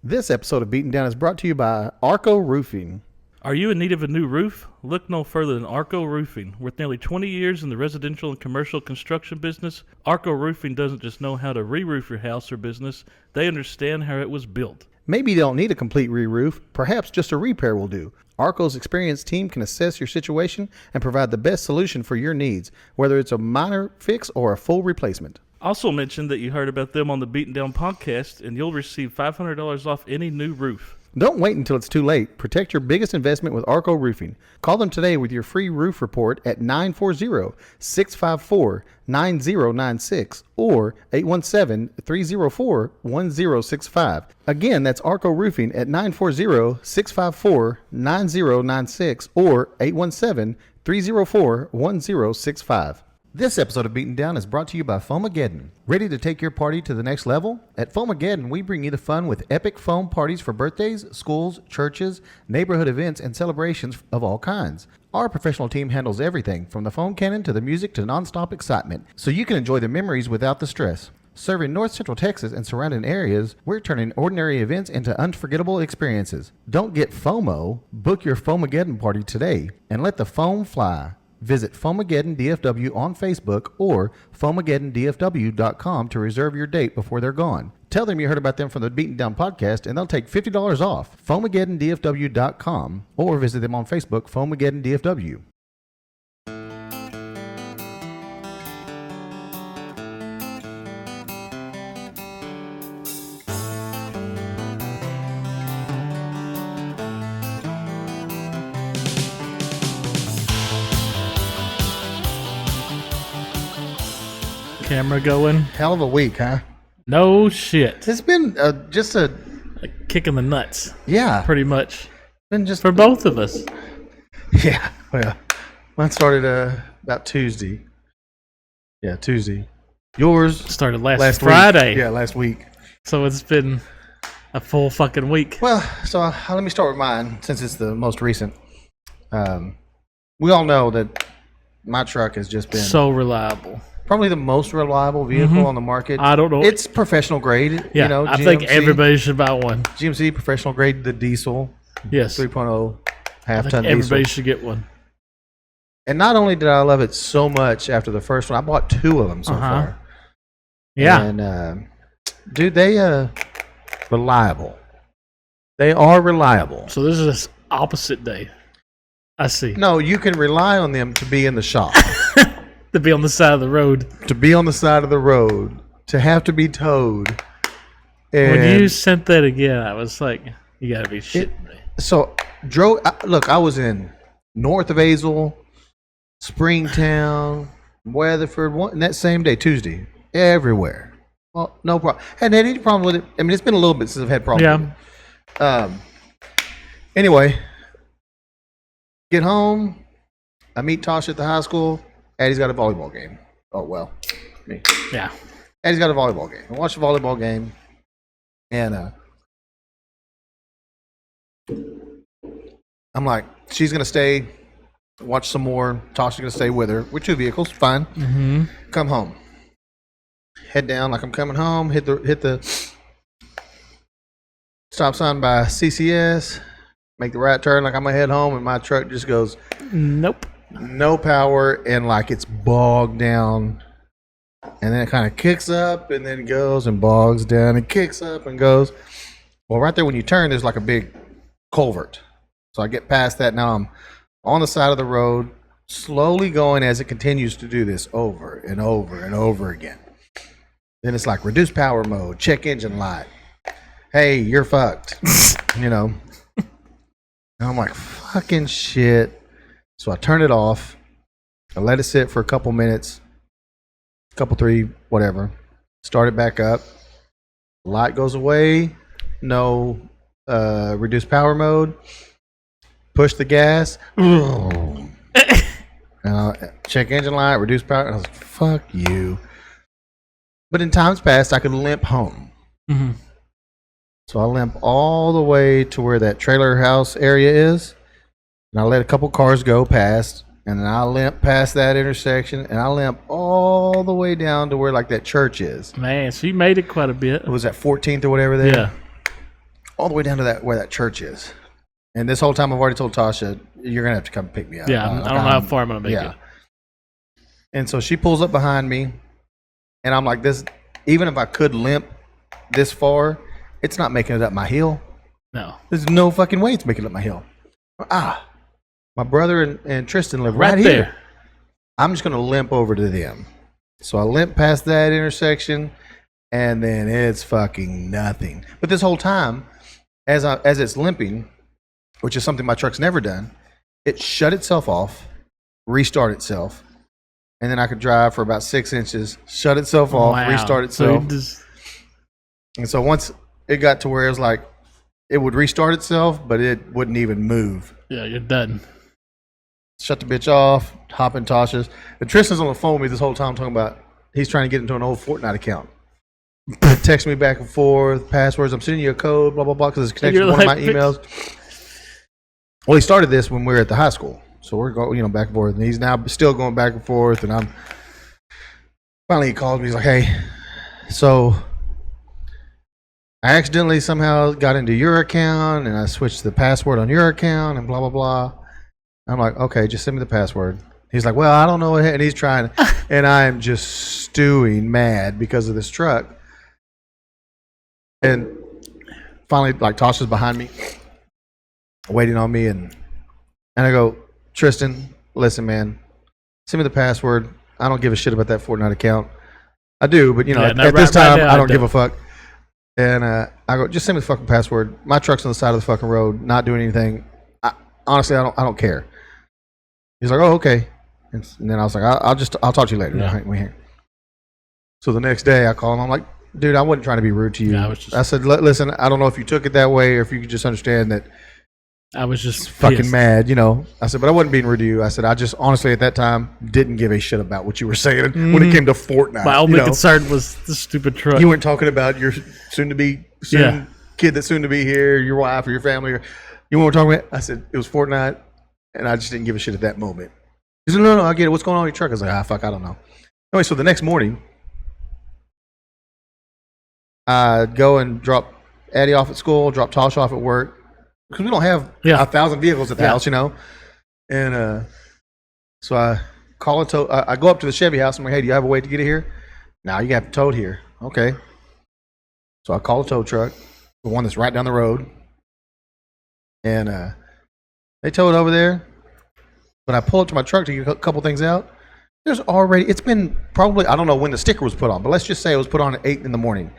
This episode of Beaten Down is brought to you by Arco Roofing. Are you in need of a new roof? Look no further than Arco Roofing. With nearly 20 years in the residential and commercial construction business, Arco Roofing doesn't just know how to re-roof your house or business, they understand how it was built. Maybe you don't need a complete re-roof, perhaps just a repair will do. Arco's experienced team can assess your situation and provide the best solution for your needs, whether it's a minor fix or a full replacement. Also mention that you heard about them on the Beaten Down podcast, and you'll receive $500 off any new roof. Don't wait until it's too late. Protect your biggest investment with Arco Roofing. Call them today with your free roof report at 940-654-9096 or 817-304-1065. Again, that's Arco Roofing at 940-654-9096 or 817-304-1065. This episode of Beaten Down is brought to you by Foamageddon. Ready to take your party to the next level? At Foamageddon, we bring you the fun with epic foam parties for birthdays, schools, churches, neighborhood events, and celebrations of all kinds. Our professional team handles everything from the foam cannon to the music to nonstop excitement, so you can enjoy the memories without the stress. Serving North Central Texas and surrounding areas, we're turning ordinary events into unforgettable experiences. Don't get FOMO. Book your Foamageddon party today and let the foam fly. Visit Foamageddon DFW on Facebook or FoamageddonDFW.com to reserve your date before they're gone. Tell them you heard about them from the Beaten Down podcast and they'll take $50 off. FoamageddonDFW.com or visit them on Facebook, Foamageddon DFW. Camera going. Hell of a week, huh? No shit. It's been just a Like kicking the nuts, yeah. pretty much. Been just For both of us. yeah. Well, mine started about Tuesday. Yeah, Tuesday. Yours Started last week. Friday. Yeah, last week. So it's been a full fucking week. Well, so let me start with mine since it's the most recent. We all know that my truck has just been So reliable. probably the most reliable vehicle on the market. I don't know. It's professional grade. Yeah, you know, I think GMC everybody should buy one. GMC professional grade, the diesel Yes. 3.0 I half think ton everybody diesel. should get one. And not only did I love it so much after the first one, I bought two of them so far. Yeah. And dude, they reliable. They are reliable. So this is this opposite day. I see. No, you can rely on them to be in the shop, To be on the side of the road. to be on the side of the road, to have to be towed. And When you sent that again, I was like, you gotta be shitting me. so look, I was in north of Azle, Springtown, Weatherford, and that same day, Tuesday, everywhere. Well, no problem. Hadn't had any problem with it. I mean, it's been a little bit since I've had problems with Yeah. it. Anyway, get home. I meet Tasha at the high school. Addie's got a volleyball game. Oh, well, me. Yeah. Addie's got a volleyball game. I watched the volleyball game, and I'm like, she's going to stay, watch some more. Tasha's going to stay with her. We're two vehicles, fine. Mm-hmm. Come home. Head down like I'm coming home. Hit the stop sign by CCS. Make the right turn like I'm going to head home, and my truck just goes Nope. no power and like it's bogged down. And then it kind of kicks up and then goes and bogs down and kicks up and goes. Well, right there when you turn, there's like a big culvert. So I get past that. Now I'm on the side of the road, slowly going as it continues to do this over and over and over again. Then it's like reduce power mode, check engine light. Hey, you're fucked. You know. And I'm like, fucking shit. So I turn it off. I let it sit for a couple minutes. Couple, three, whatever. Start it back up. Light goes away. No reduce power mode. Push the gas. Check engine light, reduce power. And I was like, fuck you. But in times past, I could limp home. Mm-hmm. So I limp all the way to where that trailer house area is. And I let a couple cars go past. And then I limp past that intersection, and I limp all the way down to where like that church is. Man, so you made it quite a bit. It was at 14th or whatever there. Yeah. all the way down to that where that church is. And this whole time I've already told Tasha, you're going to have to come pick me up. Yeah, I don't know how far I'm going to make it. And so she pulls up behind me, and I'm like, this, even if I could limp this far, it's not making it up my hill. No. There's no fucking way it's making it up my hill. My brother and Tristan live right here. There. I'm just going to limp over to them. So I limp past that intersection, and then it's fucking nothing. But this whole time, as it's limping, which is something my truck's never done, it shut itself off, restart itself, and then I could drive for about 6 inches, shut itself off, restart itself. And so once it got to where it was like, it would restart itself, but it wouldn't even move. Yeah, you're done. Shut the bitch off, hop in Tasha's. And Tristan's on the phone with me this whole time talking about he's trying to get into an old Fortnite account. Text me back and forth, passwords. I'm sending you a code, blah, blah, blah, because it's connected to one of my emails. Well, he started this when we were at the high school. So we're going, back and forth. And he's now still going back and forth. And finally he called me. He's like, hey, so I accidentally somehow got into your account and I switched the password on your account and blah, blah, blah. I'm like, okay, just send me the password. He's like, well, I don't know. And he's trying. And I am just stewing mad because of this truck. And finally, like, Tasha's behind me, waiting on me. And I go, Tristan, listen, man, send me the password. I don't give a shit about that Fortnite account. I do, but, at this time, I don't give a fuck. And I go, just send me the fucking password. My truck's on the side of the fucking road, not doing anything. Honestly, I don't care. He's like, oh, okay. And then I was like, I'll talk to you later. Yeah. So the next day I call him. I'm like, dude, I wasn't trying to be rude to you. Yeah, I said, listen, I don't know if you took it that way or if you could just understand that I was just fucking mad, I said, but I wasn't being rude to you. I said, I just honestly at that time didn't give a shit about what you were saying when it came to Fortnite. My only concern was the stupid truck. You weren't talking about your kid that's soon to be here, your wife or your family. You weren't talking about. I said, it was Fortnite, and I just didn't give a shit at that moment. He said, no, I get it. What's going on in your truck? I was like, fuck, I don't know. Anyway, so the next morning, I go and drop Addie off at school, drop Tasha off at work, because we don't have 1,000 vehicles at the house, And so I call a tow. I go up to the Chevy house. I'm like, hey, do you have a way to get it here? No, you have to tow it here. Okay. So I call a tow truck, the one that's right down the road. And they tow it over there. When I pull up to my truck to get a couple things out, it's been probably, I don't know when the sticker was put on, but let's just say it was put on at 8 in the morning.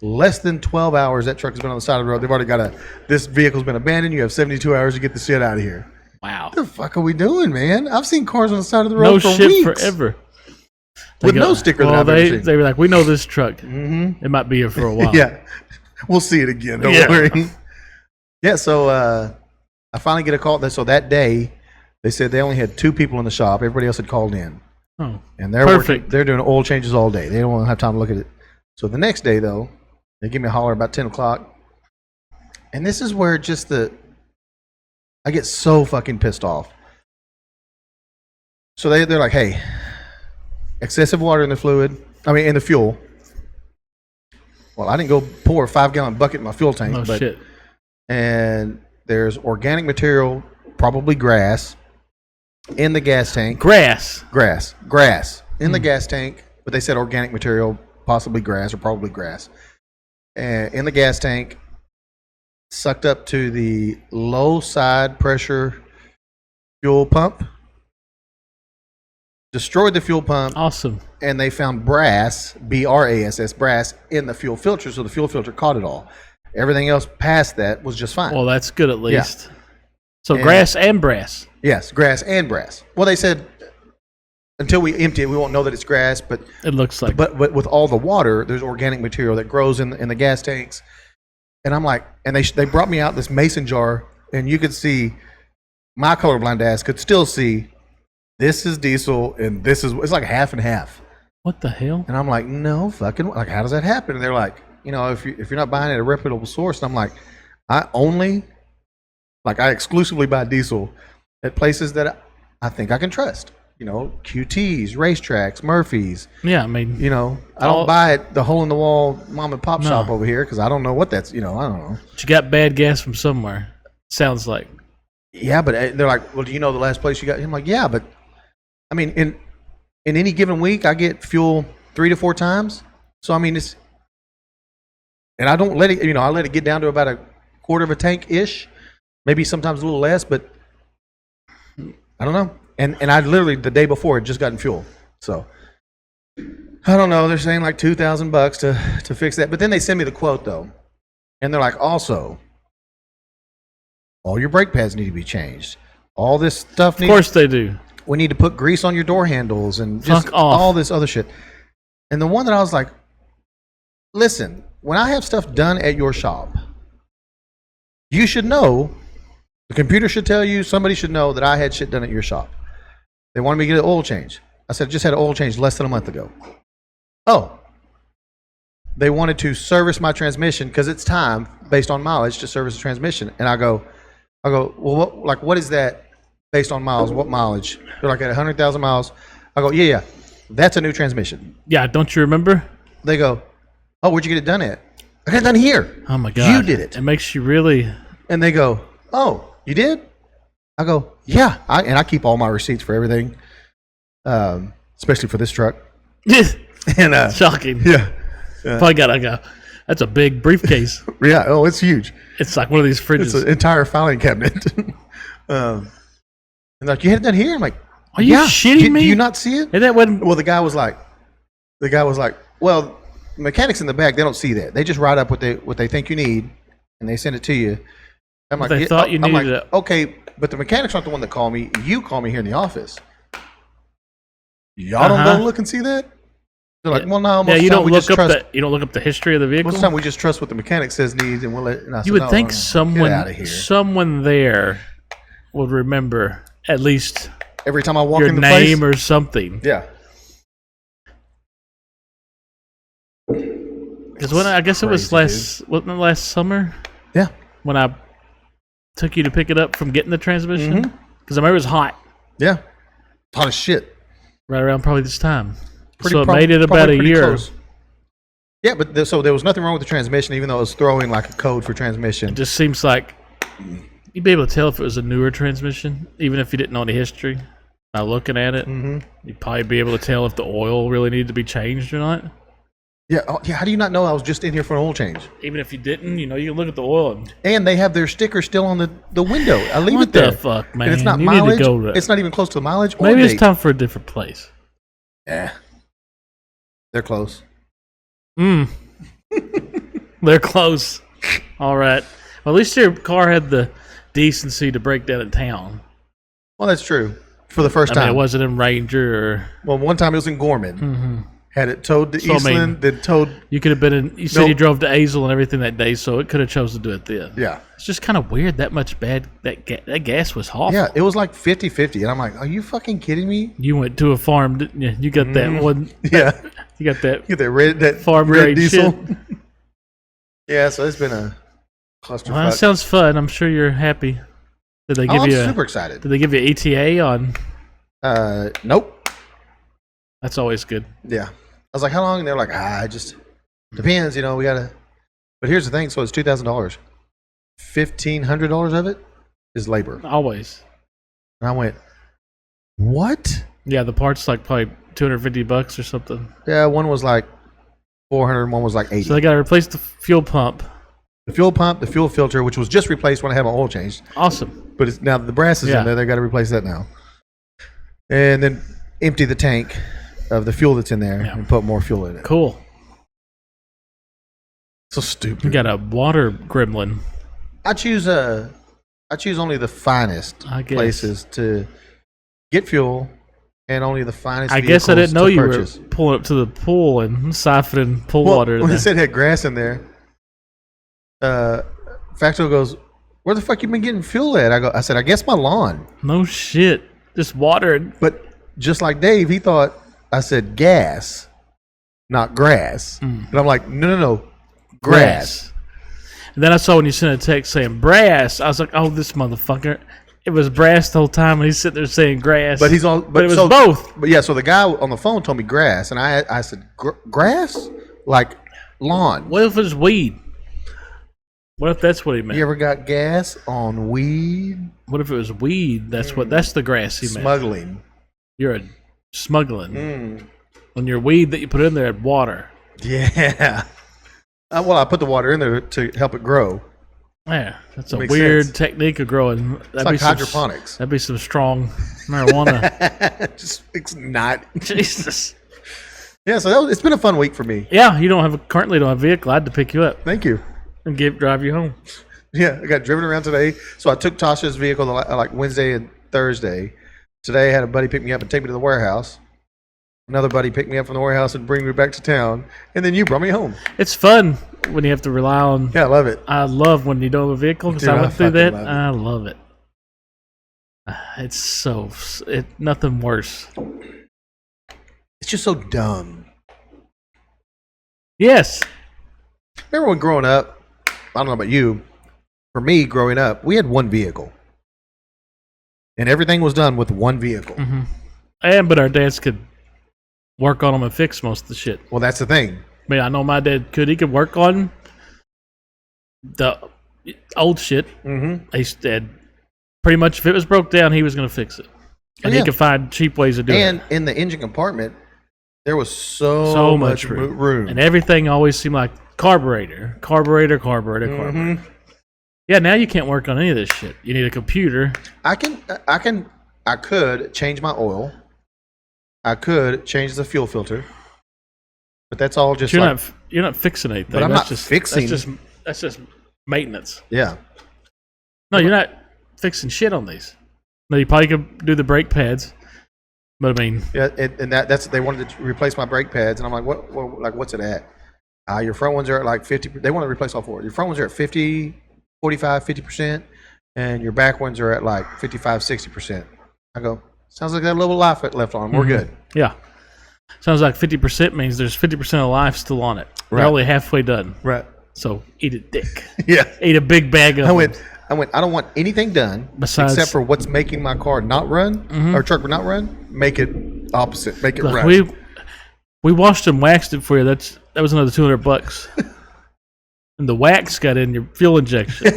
Less than 12 hours, that truck has been on the side of the road. They've already got this vehicle's been abandoned. You have 72 hours to get the shit out of here. Wow. What the fuck are we doing, man? I've seen cars on the side of the road for weeks. Forever. With no sticker that I've ever seen. They were like, we know this truck. Mm-hmm. It might be here for a while. Yeah. We'll see it again. Don't worry. Yeah, so I finally get a call. So that day, they said they only had 2 people in the shop. Everybody else had called in. Oh, and they're doing oil changes all day. They don't want to have time to look at it. So the next day, though, they give me a holler about 10 o'clock. And this is where I get so fucking pissed off. So they're like, hey, excessive water in the in the fuel. Well, I didn't go pour a 5-gallon bucket in my fuel tank. Oh, shit. And there's organic material, probably grass, in the gas tank. Grass In the gas tank, but they said organic material, possibly grass or probably grass. And in the gas tank, sucked up to the low side pressure fuel pump, destroyed the fuel pump. Awesome. And they found brass, BRASS, brass, in the fuel filter, so the fuel filter caught it all. Everything else past that was just fine. Well, that's good at least. Yeah. So grass and brass. Yes, grass and brass. Well, they said until we empty it, we won't know that it's grass, but it looks like. But with all the water, there's organic material that grows in the gas tanks. And I'm like, and they brought me out this mason jar, and you could see, my colorblind ass could still see, this is diesel and it's like half and half. What the hell? And I'm like, no fucking, like, how does that happen? And they're like, if you're not buying at a reputable source. And I'm like, I exclusively buy diesel at places that I think I can trust. QTs, racetracks, Murphy's. Yeah, I mean, I don't buy it the hole in the wall mom and pop No. shop over here because I don't know what that's. I don't know. but you got bad gas from somewhere. Sounds like. Yeah, but they're like, well, do you know the last place you got? I'm like, yeah, but I mean, in any given week, I get fuel 3 to 4 times. So I mean, and I don't let it. I let it get down to about a quarter of a tank ish, maybe sometimes a little less, but I don't know. And I literally the day before had just gotten fuel, so I don't know. They're saying like $2,000 to fix that, but then they send me the quote though, and they're like, also, all your brake pads need to be changed. All this stuff. Of course they do. We need to put grease on your door handles and just Fuck off. all this other shit. And the one that I was like, listen, when I have stuff done at your shop, you should know. The computer should tell you. Somebody should know that I had shit done at your shop. They wanted me to get an oil change. I said, I just had an oil change less than a month ago. Oh. They wanted to service my transmission because it's time based on mileage to service the transmission. And I go, well, what is that based on miles? What mileage? They're like at 100,000 miles. I go, yeah, that's a new transmission. Yeah, don't you remember? They go, oh, where'd you get it done at? I got it done here. Oh my God. You did it. It makes you really. And they go, oh, you did? I go, yeah. I keep all my receipts for everything, especially for this truck. And Shocking. yeah, Probably got like that's a big briefcase. yeah. Oh, it's huge. It's like one of these It's fridges. an entire filing cabinet. And like, you had it done here? I'm like, Are you shitting me? Do you not see it? And that wasn't. Well, the guy was like, well, mechanics in the back, they don't see that. They just write up what they think you need, and they send it to you. I'm like, They thought you I'm needed like, okay, but the mechanics aren't the one that call me. You call me here in the office. Y'all don't go look and see that? They're like, well, no. Yeah, Most you of the time don't we look just up trust. You don't look up the history of the vehicle. Most of the time we just trust what the mechanic says needs, and we'll let. And I said, You would no, think get someone out of here. there would remember at least Every time I walk your in the name place, or something. yeah. Because when I guess it was Crazy, wasn't it last summer Yeah. when I took you to pick it up from getting the transmission? Mm-hmm. Because I remember it was hot Yeah. Hot as shit. right around probably this time. Pretty So it prob- made it about probably a pretty year. close. Yeah, but so there was nothing wrong with the transmission, even though it was throwing like a code for transmission. It just seems like you'd be able to tell if it was a newer transmission, even if you didn't know the history. By looking at it, you'd probably be able to tell if the oil really needed to be changed or not. Yeah, yeah. How do you not know I was just in here for an oil change? Even if you didn't, you can look at the oil and And they have their sticker still on the window. I leave what it there. the fuck, man? And it's not You mileage. Need to go It's not even close to the mileage. Or maybe it's date. time for a different place. Yeah, they're close. They're close. All right. Well, at least your car had the decency to break down in town. Well, that's true. For the first I mean, time. it wasn't in Ranger or Well, one time it was in Gorman. Had it towed to So, I Eastland, mean, then towed. you could have been in. You said Nope. you drove to Azle and everything that day, so it could have chose to do it then. Yeah. It's just kind of weird that much bad that gas was awful. Yeah, it was like 50-50. And I'm like, are you fucking kidding me? You went to a farm, didn't you? You got that one. Yeah. You got that. Get that Farm red grade diesel. shit. Yeah, so it's been a clusterfuck. Well, that sounds fun. I'm sure you're happy. Did they give I'm you? super excited. Did they give you ETA on? Nope. That's always good. Yeah. I was like, how long? And they're like, it just depends. We gotta. But here's the thing. So it's $2,000. $1,500 of it is labor. Always. And I went, what? Yeah, the part's like probably $250 or something. Yeah, one was like 400, and one was like 80. So they got to replace the fuel pump. The fuel pump, the fuel filter, which was just replaced when I had my oil changed. Awesome. But it's now the brass is Yeah. in there. They got to replace that now. And then empty the tank of the fuel that's in there and put more fuel in it. Cool. So stupid. You got a water gremlin. I choose only the finest I guess. places to get fuel, and only the finest. I guess I vehicles didn't know to you purchase. were pulling up to the pool and siphoning pool Well, water. when to it said it had grass in there, Facto goes, "Where the fuck you been getting fuel at?" I said, "I guess my lawn." No shit. Just water. But just like Dave, he thought I said gas, not grass. And I'm like, no, grass. And then I saw when you sent a text saying brass. I was like, oh, this motherfucker it was brass the whole time, and he's sitting there saying grass. But he's on. But it was so, both. But yeah, so the guy on the phone told me grass, and I said grass, like lawn. What if it's weed? What if that's what he meant? You ever got gas on weed? What if it was weed? That's the grass he meant. Smuggling. You're smuggling. When your weed that you put in there had water. Yeah. Well, I put the water in there to help it grow. Yeah, that's a Makes weird sense. technique of growing. It's like hydroponics. That'd be some strong marijuana. It's not. Jesus. Yeah, so it's been a fun week for me. Yeah, you currently don't have a vehicle. I had to pick you up Thank you. and drive you home. Yeah, I got driven around today. So I took Tasha's vehicle like Wednesday and Thursday. Today I had a buddy pick me up and take me to the warehouse. Another buddy picked me up from the warehouse and bring me back to town. And then you brought me home. It's fun when you have to rely on. Yeah, I love it. I love when you don't have a vehicle because Dude, I I went through fucking that. love it. I love it. It's nothing worse. It's just so dumb. Yes. Remember when growing up, I don't know about you, for me growing up, we had one vehicle. And everything was done with one vehicle. But our dads could work on them and fix most of the shit. Well, that's the thing. I mean, I know my dad could. He could work on the old shit. He said pretty much if it was broke down, he was going to fix it. And he could find cheap ways of doing it. And in the engine compartment, there was so much room. And everything always seemed like carburetor. Yeah, now you can't work on any of this shit. You need a computer. I could change my oil. I could change the fuel filter. But that's all just You're not fixing anything. But I'm not fixing. That's just maintenance. Yeah. No, you're not fixing shit on these. No, you probably could do the brake pads. But I mean, Yeah, and that's they wanted to replace my brake pads, and I'm like, what's it at? Your front ones are at like 50. They want to replace all four. Your front ones are at 50, 45, 50%, and your back ones are at like 55, 60%. I go, sounds like that little life left on them. We're good. yeah. Sounds like 50% means there's 50% of life still on it. They're Right. only halfway done. Right. So eat a dick. Yeah. Eat a big bag of I them. went. I don't want anything done Besides- except for what's making my car not run or truck not run. Make it opposite. Make it Look, run. we washed and waxed it for you. That was another $200. And the wax got in your fuel injection.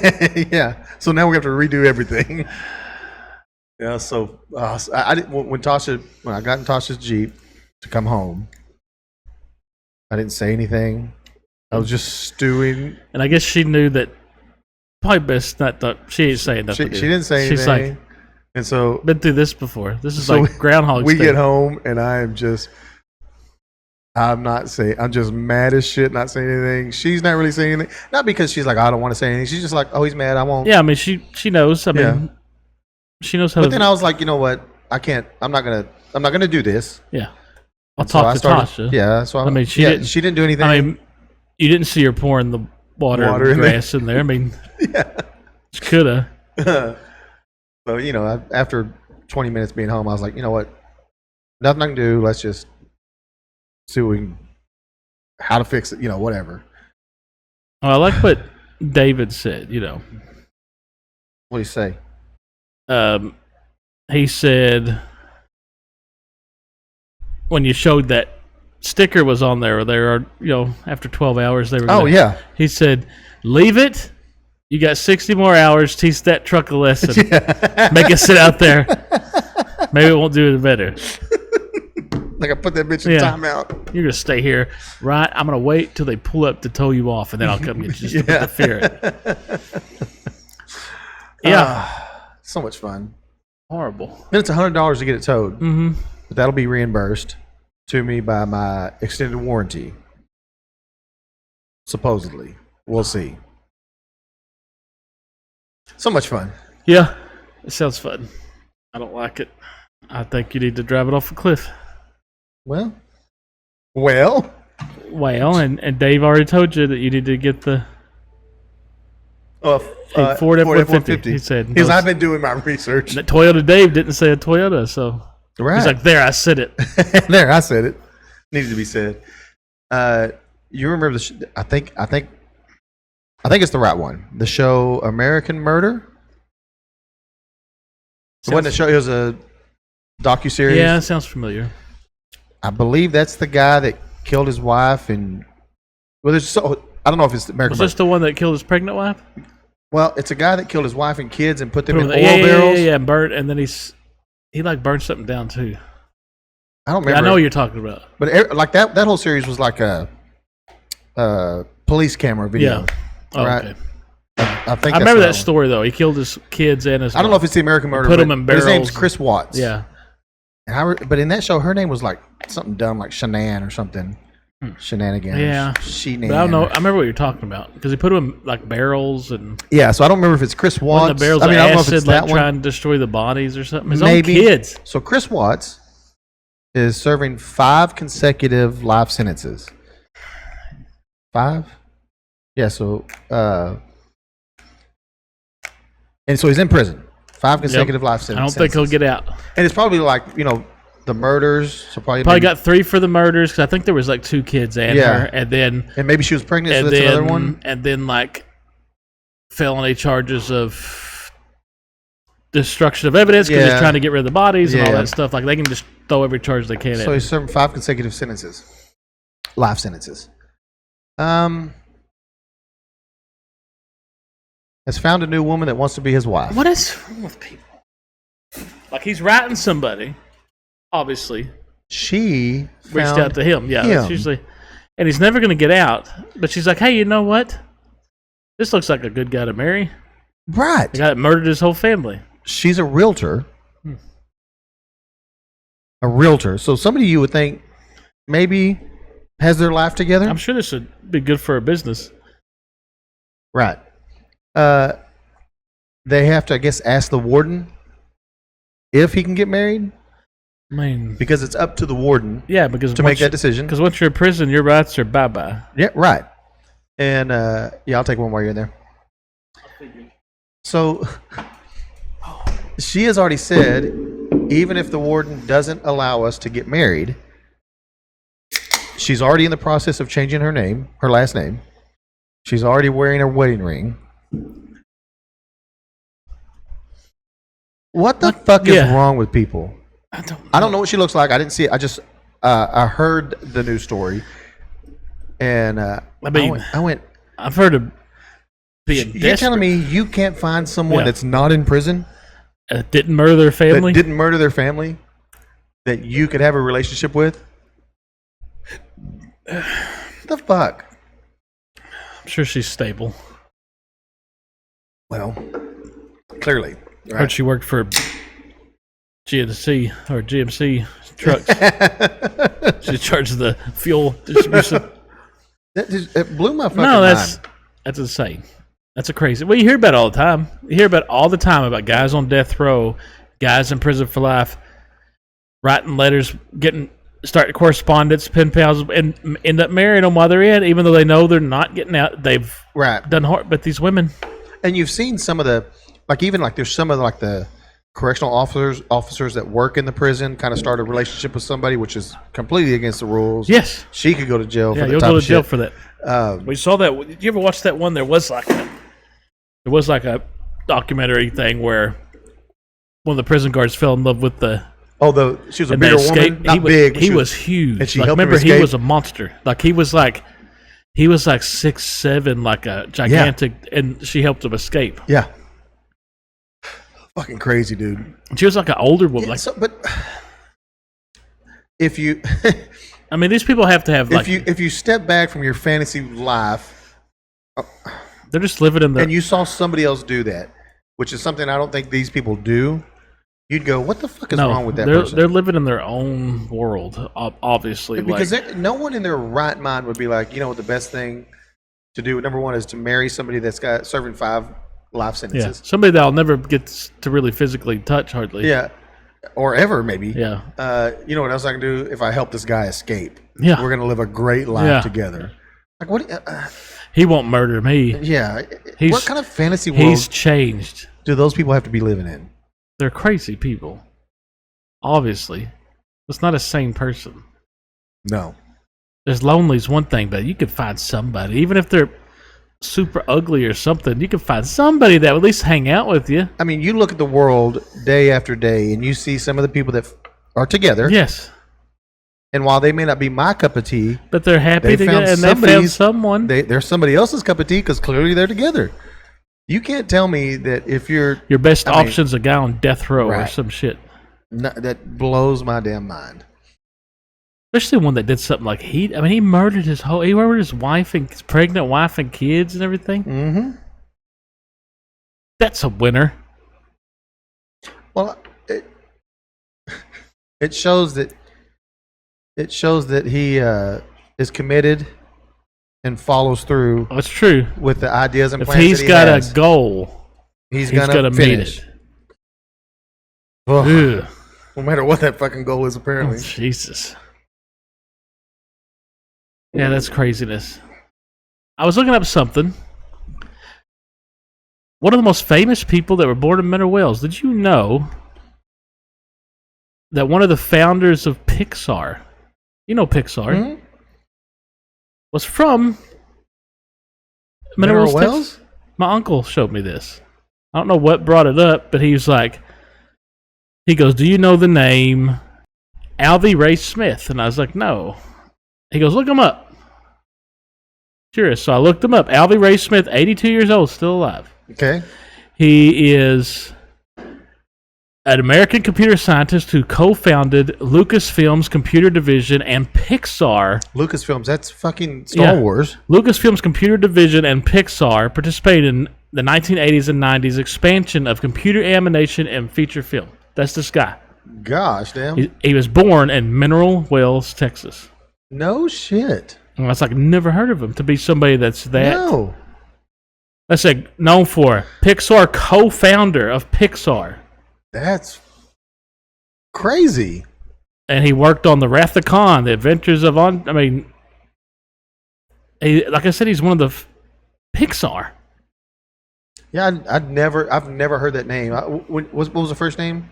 Yeah. So now we have to redo everything. Yeah. So I didn't when I got in Tasha's Jeep to come home, I didn't say anything. I was just stewing. And I guess she knew that probably best not thought she ain't saying She nothing. didn't say anything. She's like, and so been through this before. This is So like Groundhog we Day. get home and I'm just mad as shit, not saying anything. She's not really saying anything. Not because she's like, I don't want to say anything. She's just like, oh, he's mad. I won't. Yeah, I mean she knows. I mean she knows how But to then I was like, you know what? I can't. I'm not gonna do this. yeah. I'll So I talk to started- Tasha. Yeah. So I mean, she didn't do anything. I mean, you didn't see her pouring the water Water and in there. grass in there. I mean, yeah. she coulda. So after 20 minutes being home, I was like, you know what? Nothing I can do. Let's just see how to fix it. Whatever. Oh, I like what David said. What do you say? He said when you showed that sticker was on there, after 12 hours they were. Oh yeah. He said, "Leave it. You got 60 more hours. Teach that truck a lesson. Make it sit out there. Maybe it won't do it better. Like I put that bitch in Yeah. timeout. You're gonna stay here, right? I'm gonna wait till they pull up to tow you off, and then I'll come get you just to put the fear in." Yeah, So much fun. horrible. And it's $100 to get it towed, Mm-hmm. but that'll be reimbursed to me by my extended warranty. Supposedly, we'll see. So much fun. Yeah, it sounds fun. I don't like it. I think you need to drive it off a cliff. Well, Well, and Dave already told you that you need to get the Ford F-150. He said because I've been doing my research. that Toyota Dave didn't say a Toyota, so Right he's like, "There, I said it." there, I said it. Needed to be said. You remember the? I think it's the right one. The show American Murder. It wasn't a show. It was a docuseries. Yeah, it sounds familiar. I believe that's the guy that killed his wife. And well, I don't know if it's American. Was this the one that killed his pregnant wife? Well, it's a guy that killed his wife and kids and put them in oil yeah, barrels. Yeah, and burnt, and then he like burned something down too. I don't remember. Yeah, I know what you're talking about. But like that whole series was like a police camera video. Yeah. Oh, right? okay. I think I remember that one. story though. He killed his kids and his. I don't know if it's the American Murder. Put them in barrels. His name's Chris Watts. Yeah. But in that show, her name was like something dumb, like Shanann or something. Shenanigans. Yeah. Shenan. But I don't know. I remember what you're talking about because he put them in like barrels and. Yeah, so I don't remember if it's Chris Watts. The barrels I mean, of I don't know if acid, it's like that one. trying to destroy the bodies or something. His Maybe. own kids. So Chris Watts is serving 5 consecutive life sentences. 5? Yeah, so and so he's in prison. 5 consecutive life sentences. I don't think he'll get out. And it's probably like, the murders. So probably Got 3 for the murders because I think there was like 2 kids and her, and then maybe she was pregnant. So that's another one. And then like felony charges of destruction of evidence because he's trying to get rid of the bodies and all that stuff. Like they can just throw every charge they can. So he's serving 5 consecutive sentences, life sentences. Has found a new woman that wants to be his wife. What is wrong with people? Like he's writing somebody, obviously. She reached out to him. Yeah, him. that's usually, and he's never going to get out. But she's like, "Hey, you know what? This looks like a good guy to marry." Right. The guy that murdered his whole family. She's a realtor. A realtor. So somebody you would think maybe has their life together. I'm sure this would be good for her business. Right. They have to, I guess, ask the warden if he can get married. I mean, because it's up to the warden. Yeah, because to make that decision. Because once you're in prison, your rights are bye-bye. Yeah, right. And I'll take one while you're in there. So she has already said, even if the warden doesn't allow us to get married, she's already in the process of changing her name, her last name. She's already wearing her wedding ring. What the fuck is wrong with people? I don't know what she looks like. I didn't see it. I just I heard the news story, and I went. I've heard of being desperate. You're telling me you can't find someone that's not in prison, didn't murder their family, that you could have a relationship with? The fuck? I'm sure she's stable. Well, clearly. Right. Heard she worked for GMC or GMC trucks. She charged the fuel distribution. It blew my fucking mind. No, that's insane. That's a crazy. Well, you hear about it all the time. You hear about it all the time about guys on death row, guys in prison for life, writing letters, starting correspondence, pen pals, and end up marrying them while they're in, even though they know they're not getting out. They've done hard, but these women. And you've seen some of the. There's some of the correctional officers that work in the prison kind of start a relationship with somebody, which is completely against the rules. Yes, she could go to jail. Yeah, for you'll that go to jail for that. We saw that. Did you ever watch that one? There was like a documentary thing where one of the prison guards fell in love with she was a bigger woman, not big. He was huge. And she helped him escape. He escape. was a monster. He was like 6'7", like a gigantic, and she helped him escape. Yeah. Fucking crazy, dude. She was like an older woman. Yeah, but if you, I mean, these people have to have if you step back from your fantasy life, they're just living in and you saw somebody else do that, which is something I don't think these people do. You'd go, what the fuck is wrong with that person? They're living in their own world, obviously. Because no one in their right mind would be like, you know what, the best thing to do, number one, is to marry somebody that's got serving 5 life sentences. Yeah, somebody that I'll never get to really physically touch, hardly. Yeah, or ever maybe. Yeah. You know what else I can do if I help this guy escape? Yeah, we're gonna live a great life together. Like what? He won't murder me. Yeah. What kind of fantasy world? He's changed. Do those people have to be living in? They're crazy people. Obviously, it's not a sane person. No. There's lonely's one thing, but you could find somebody, even if they're super ugly or something. You can find somebody that will at least hang out with you. I mean, you look at the world day after day, and you see some of the people that are together. Yes. And while they may not be my cup of tea, But they're happy they together, and they found someone. They're somebody else's cup of tea because clearly they're together. You can't tell me that if you're Your best option's a guy on death row or Right. some shit. that blows my damn mind. Especially one that did something like he murdered his wife and his pregnant wife and kids and everything. Mm-hmm. That's a winner. Well, it shows that he is committed and follows through That's true. with the ideas and If plans he's that he got has. a goal, He's he's gonna meet finish. it. Ugh. Ugh. No matter what that fucking goal is, Oh, apparently. Jesus. Yeah, that's craziness. I was looking up something. One of the most famous people that were born in Mineral Wells. Did you know that one of the founders of Pixar, you know Pixar, Mhm. was from Mineral Mineral Wells? Wells? My uncle showed me this. I don't know what brought it up, but he was like, he goes, "Do you know the name Alvy Ray Smith?" And I was like, "No." He goes, "Look him up." Curious. So I looked him up. Alvy Ray Smith, 82 years old, still alive. Okay. He is an American computer scientist who co-founded Lucasfilm's computer division and Pixar. Lucasfilms, that's fucking Star Yeah. Wars. Lucasfilm's computer division and Pixar participated in the 1980s and 90s expansion of computer animation and feature film. That's this guy. Gosh, damn. He was born in Mineral Wells, Texas. No shit. And I was like, never heard of him to be somebody that's that. No. Let's say known for Pixar, co-founder of Pixar. That's crazy. And he worked on the Wrath of Khan, the Adventures of like I said, he's one of the Pixar. Yeah, I've never heard that name. What was the first name?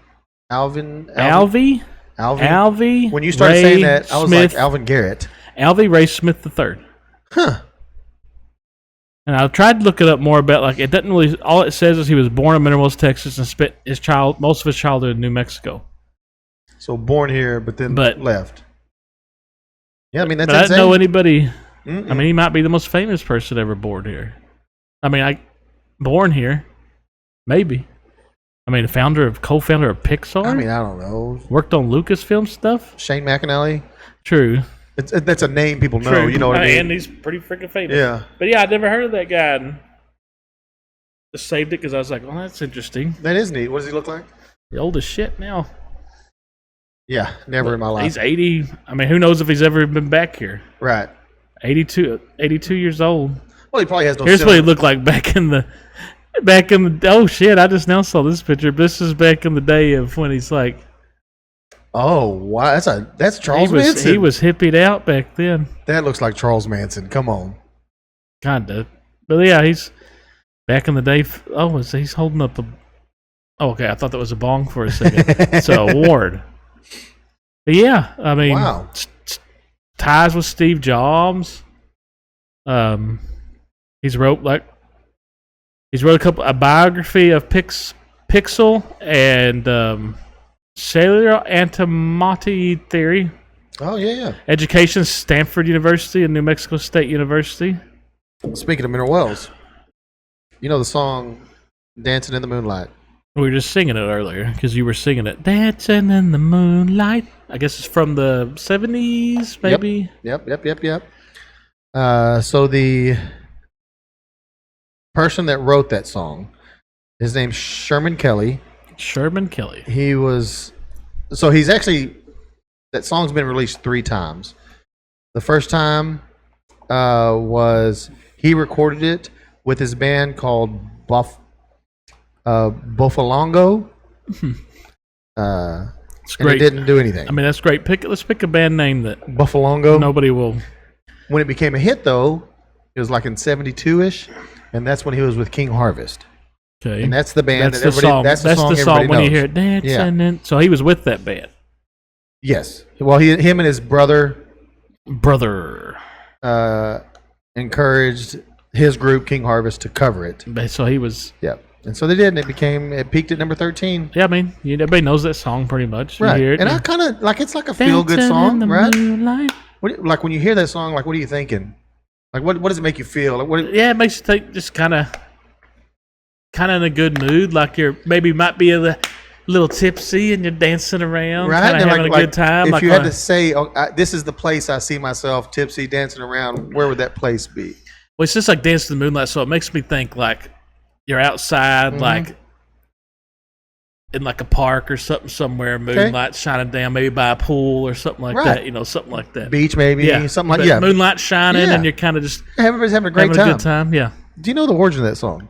Alvin. Alvy. When you started Ray saying that, I was Smith, like Alvin Garrett. Alvy Ray Smith III. Huh. And I tried to look it up more about, like, it doesn't really, all it says is he was born in Mineral Wells, Texas, and spent most of his childhood in New Mexico. So born here, but then left. Yeah, I mean that's But I insane. didn't know anybody. Mm-mm. I mean, he might be the most famous person ever born here. I mean, born here, maybe. I mean, co-founder of Pixar. I mean, I don't know. Worked on Lucasfilm stuff. Shane McAnally. True. That's a name people know. True. You know what I mean? And he's pretty freaking famous. Yeah. But yeah, I'd never heard of that guy. And just saved it because I was like, well, that's interesting. That is neat. What does he look like? The old as shit now. Yeah, never in my life. He's 80. I mean, who knows if he's ever been back here? Right. 82 years old. Well, he probably has no. Here's what he cylinder. looked like back in the. Oh shit! I just now saw this picture. This is back in the day of when he's like. Oh wow, that's Charles Manson. He was hippied out back then. That looks like Charles Manson. Come on. Kinda, but yeah, he's back in the day. He's holding up a? Oh, okay. I thought that was a bong for a second. It's an award. But yeah, I mean, Wow. Ties with Steve Jobs. He's wrote a biography of Pixel and cellular antimatter theory. Oh yeah. Education, Stanford University and New Mexico State University. Speaking of Mineral Wells, you know the song "Dancing in the Moonlight." We were just singing it earlier because you were singing it. Dancing in the moonlight. I guess it's from the 70s, maybe. Yep. So the person that wrote that song, his name's Sherman Kelly. Sherman Kelly. He's actually, that song's been released 3 times. The first time was he recorded it with his band called Buffalongo. It's And it great. didn't do anything. I mean, that's great. Let's pick a band name that Buffalongo. nobody will. When it became a hit, though, it was like in 72-ish, and that's when he was with King Harvest. Okay. And that's the band That's that the everybody. song. That's the song when everybody you knows. hear it. Dancing Yeah. in. So he was with that band. Yes. Well, him and his brother Brother. encouraged his group, King Harvest, to cover it. So he was. Yep. And so they did, and it peaked at number 13. Yeah, I mean, everybody knows that song pretty much. You Right. hear it, And I kind of, like, it's like a feel-good Dancing song, in the right? moonlight. Like, when you hear that song, like, what are you thinking? Like, what does it make you feel? Like, Yeah, it makes you think just kind of in a good mood, like you're maybe might be a little tipsy and you're dancing around, right? kind of And having a good time. If Like you had to say, this is the place I see myself tipsy dancing around, where would that place be? well, it's just like dancing in the moonlight, so it makes me think like you're outside, like in like a park or something somewhere, moonlight shining down, maybe by a pool or something like Right. that. Something like that. Beach, maybe, Yeah, something like but yeah. moonlight shining, Yeah. and you're kind of just Everybody's having a great having time. a good time. Yeah. Do you know the origin of that song?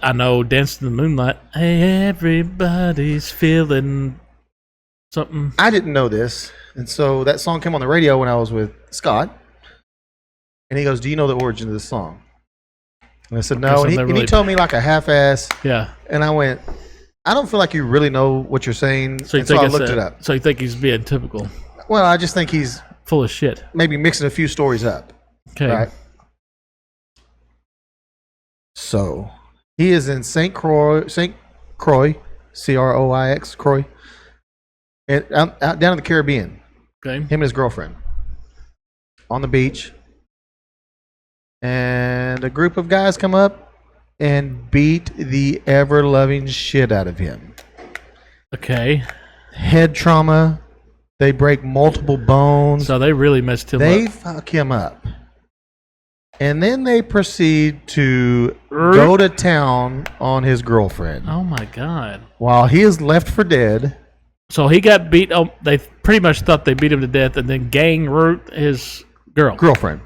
I know, dancing in the moonlight. Hey, everybody's feeling something. I didn't know this, and so that song came on the radio when I was with Scott, and he goes, "Do you know the origin of this song?" And I said, Guess "No," I've and never he really- told me like a half-ass, Yeah. and I went, "I don't feel like you really know what you're saying," So you and think so I it's looked it up. So you think he's being typical, Well, I just think he's full of shit. maybe mixing a few stories up, Okay. right? So he is in St. Croix, Croix, Croix, and out down in the Caribbean. Okay. Him and his girlfriend on the beach, and a group of guys come up and beat the ever-loving shit out of him. Okay. Head trauma. They break multiple bones. So they really messed him They up. fuck him up. And then they proceed to go to town on his girlfriend Oh my god. while he is left for dead. So he got beat. Oh, they pretty much thought they beat him to death, and then gang raped his Girlfriend.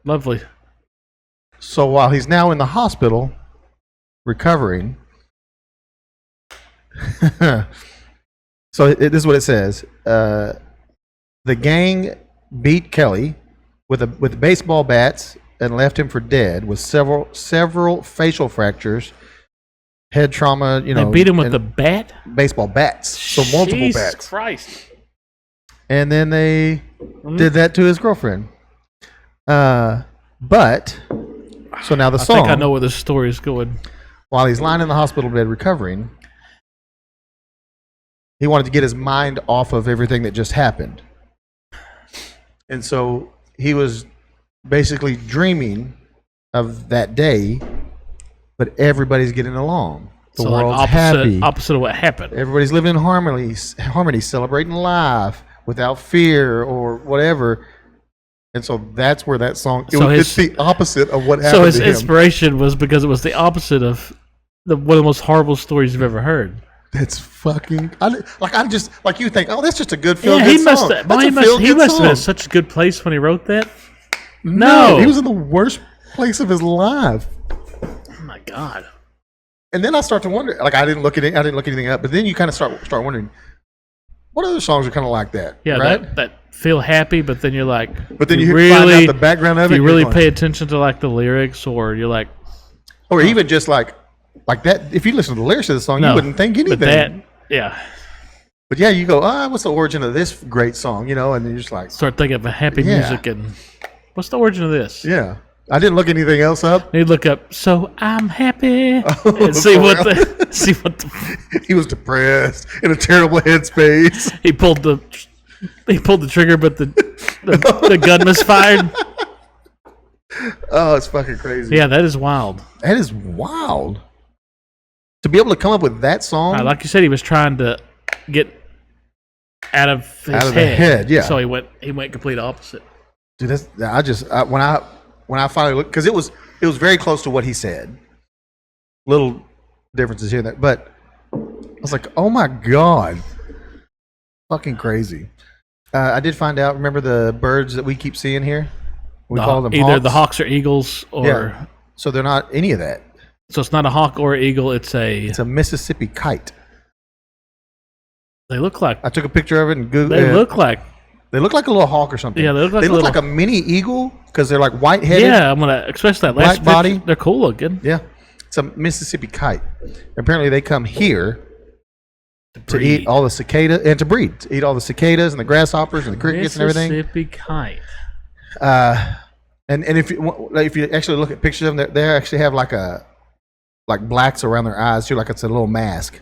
Lovely. So while he's now in the hospital recovering, so this is what it says: the gang beat Kelly with baseball bats and left him for dead with several facial fractures, head trauma. They beat him with and a bat. baseball bats, so multiple Jesus bats, Christ. and then they did that to his girlfriend. But so now the I song. think I know where this story is going. While he's lying in the hospital bed recovering, he wanted to get his mind off of everything that just happened. And so he was basically dreaming of that day, but everybody's getting along. The So, like, world's happy. opposite of what happened. Everybody's living in harmony, celebrating life without fear or whatever. And so that's where that song. It's the opposite of what happened So his to him. inspiration was because it was the opposite of one of the most horrible stories you've ever heard. That's fucking. I just like you think. Oh, that's just a good feel. Yeah, good he must. song. Have, That's he a must. feel He good must have been in song. such a good place when he wrote that. No, he was in the worst place of his life. Oh my god. And then I start to wonder. Like I didn't look anything up. But then you kind of start wondering, what other songs are kind of like that? Yeah, right. that feel happy, but then you're like, But then you you find out the background of if it. you you're really going- pay attention to like the lyrics, or you're like, or even just like that. If you listen to the lyrics of the song, no, you wouldn't think anything. But that, yeah, But yeah, you go, what's the origin of this great song? And you're just like, start thinking of happy Yeah. music and what's the origin of this? yeah. I didn't look anything else up. You look up. So I'm happy Oh, and see for what real? the He was depressed, in a terrible headspace. he pulled the trigger, but the gun misfired. Oh, it's fucking crazy. Yeah, that is wild. That is wild. To be able to come up with that song. Like you said, he was trying to get out of his Out of the head, yeah. So he went complete opposite. Dude, when I finally looked, because it was very close to what he said. Little differences here and there, but I was like, oh my god, fucking crazy. I did find out. Remember the birds that we keep seeing here? We call them either hawks. the hawks or eagles, or Yeah. So they're not any of that. so it's not a hawk or eagle. It's It's a Mississippi kite. they look like I took a picture of it and Google. they look like They look like a little hawk or something. Yeah, they look like they a look little- like a mini eagle because they're like white headed. yeah. I'm gonna especially that Black last body. picture, they're cool looking. Yeah. It's a Mississippi kite. Apparently, they come here to eat all the cicada and to breed. To eat all the cicadas and the grasshoppers and the crickets and everything. Mississippi kite. And if you actually look at pictures of them, they actually have like a like blacks around their eyes too, like it's a little mask.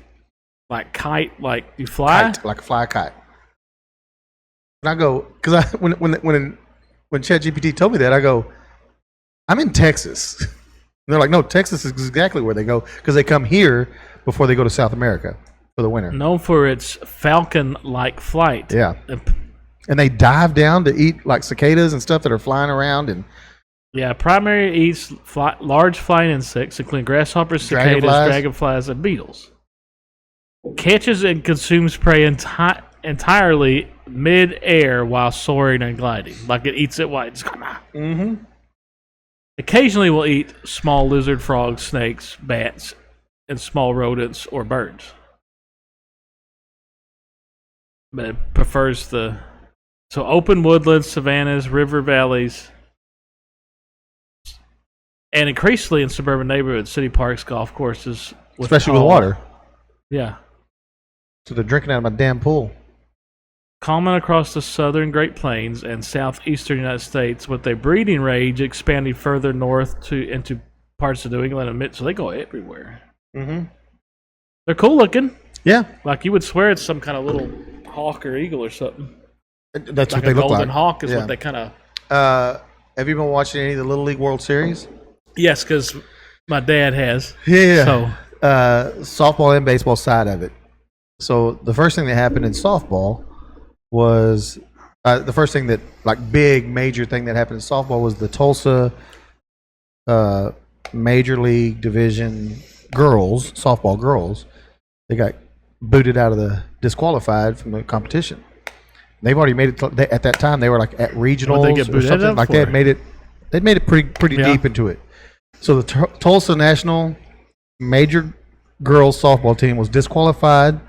Like kite, like you fly? Kite, like a fly kite. And I go, because when ChatGPT told me that, I go, I'm in Texas. And they're like, no, Texas is exactly where they go because they come here before they go to South America for the winter. Known for its falcon-like flight. Yeah. And they dive down to eat like cicadas and stuff that are flying around. And yeah, primary eats large flying insects, including grasshoppers, cicadas, dragonflies, and beetles. Catches and consumes prey entirely mid-air while soaring and gliding. Like it eats it while it's mm-hmm. Occasionally will eat small lizard, frogs, snakes, bats, and small rodents or birds. But it prefers so open woodlands, savannas, river valleys, and increasingly in suburban neighborhoods, city parks, golf courses. Especially with water. Yeah. So they're drinking out of my damn pool. Common across the southern Great Plains and southeastern United States, with a breeding range expanding further north into parts of New England and so they go everywhere. Mm-hmm. They're cool looking. Yeah. Like you would swear it's some kind of little hawk or eagle or something. That's like what they look like. A golden hawk is what they kind of... have you been watching any of the Little League World Series? Yes, because my dad has. Yeah. So, softball and baseball side of it. So the first thing that happened in softball was the first thing that big major thing that happened in softball was the Tulsa Major League Division girls, softball girls. They got booted out of disqualified from the competition. They've already made it at that time. They were like at regionals or something. Like they'd made it pretty deep into it. So the Tulsa National Major Girls Softball team was disqualified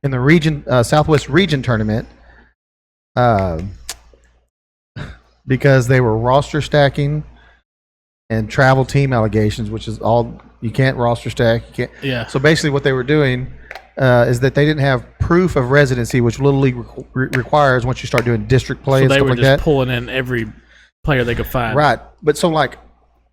in the region Southwest Region tournament because they were roster stacking and travel team allegations, which is all you can't roster stack. You can't. Yeah. So basically, what they were doing is that they didn't have proof of residency, which Little League requires once you start doing district play and stuff like that. So they were just pulling in every player they could find. Right, but so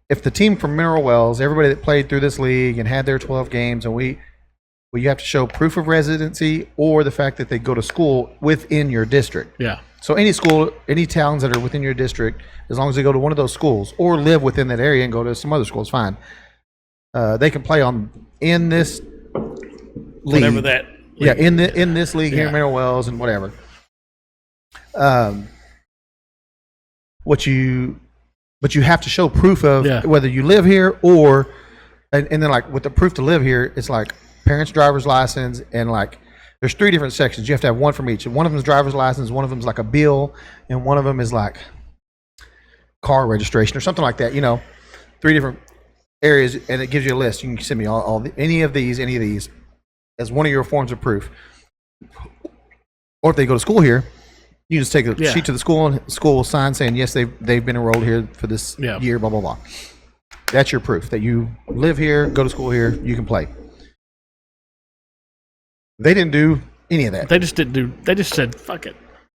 if the team from Mineral Wells, everybody that played through this league and had their 12 games, and you have to show proof of residency or the fact that they go to school within your district. Yeah. So any school, any towns that are within your district, as long as they go to one of those schools or live within that area and go to some other schools, fine. They can play in this league. Whatever that. Yeah, in this league here in Mineral Wells and whatever. But you have to show proof of whether you live here or, and then with the proof to live here, it's parents' driver's license and there's 3 different sections. You have to have one from each. And one of them is driver's license, one of them is a bill, and one of them is car registration or something like that. 3 different areas, and it gives you a list. You can send me any of these as one of your forms of proof. Or if they go to school here, you just take a sheet to the school, and school will sign saying yes, they've been enrolled here for this year, blah blah blah. That's your proof that you live here, go to school here, you can play. They didn't do any of that. They just didn't do. They just said fuck it.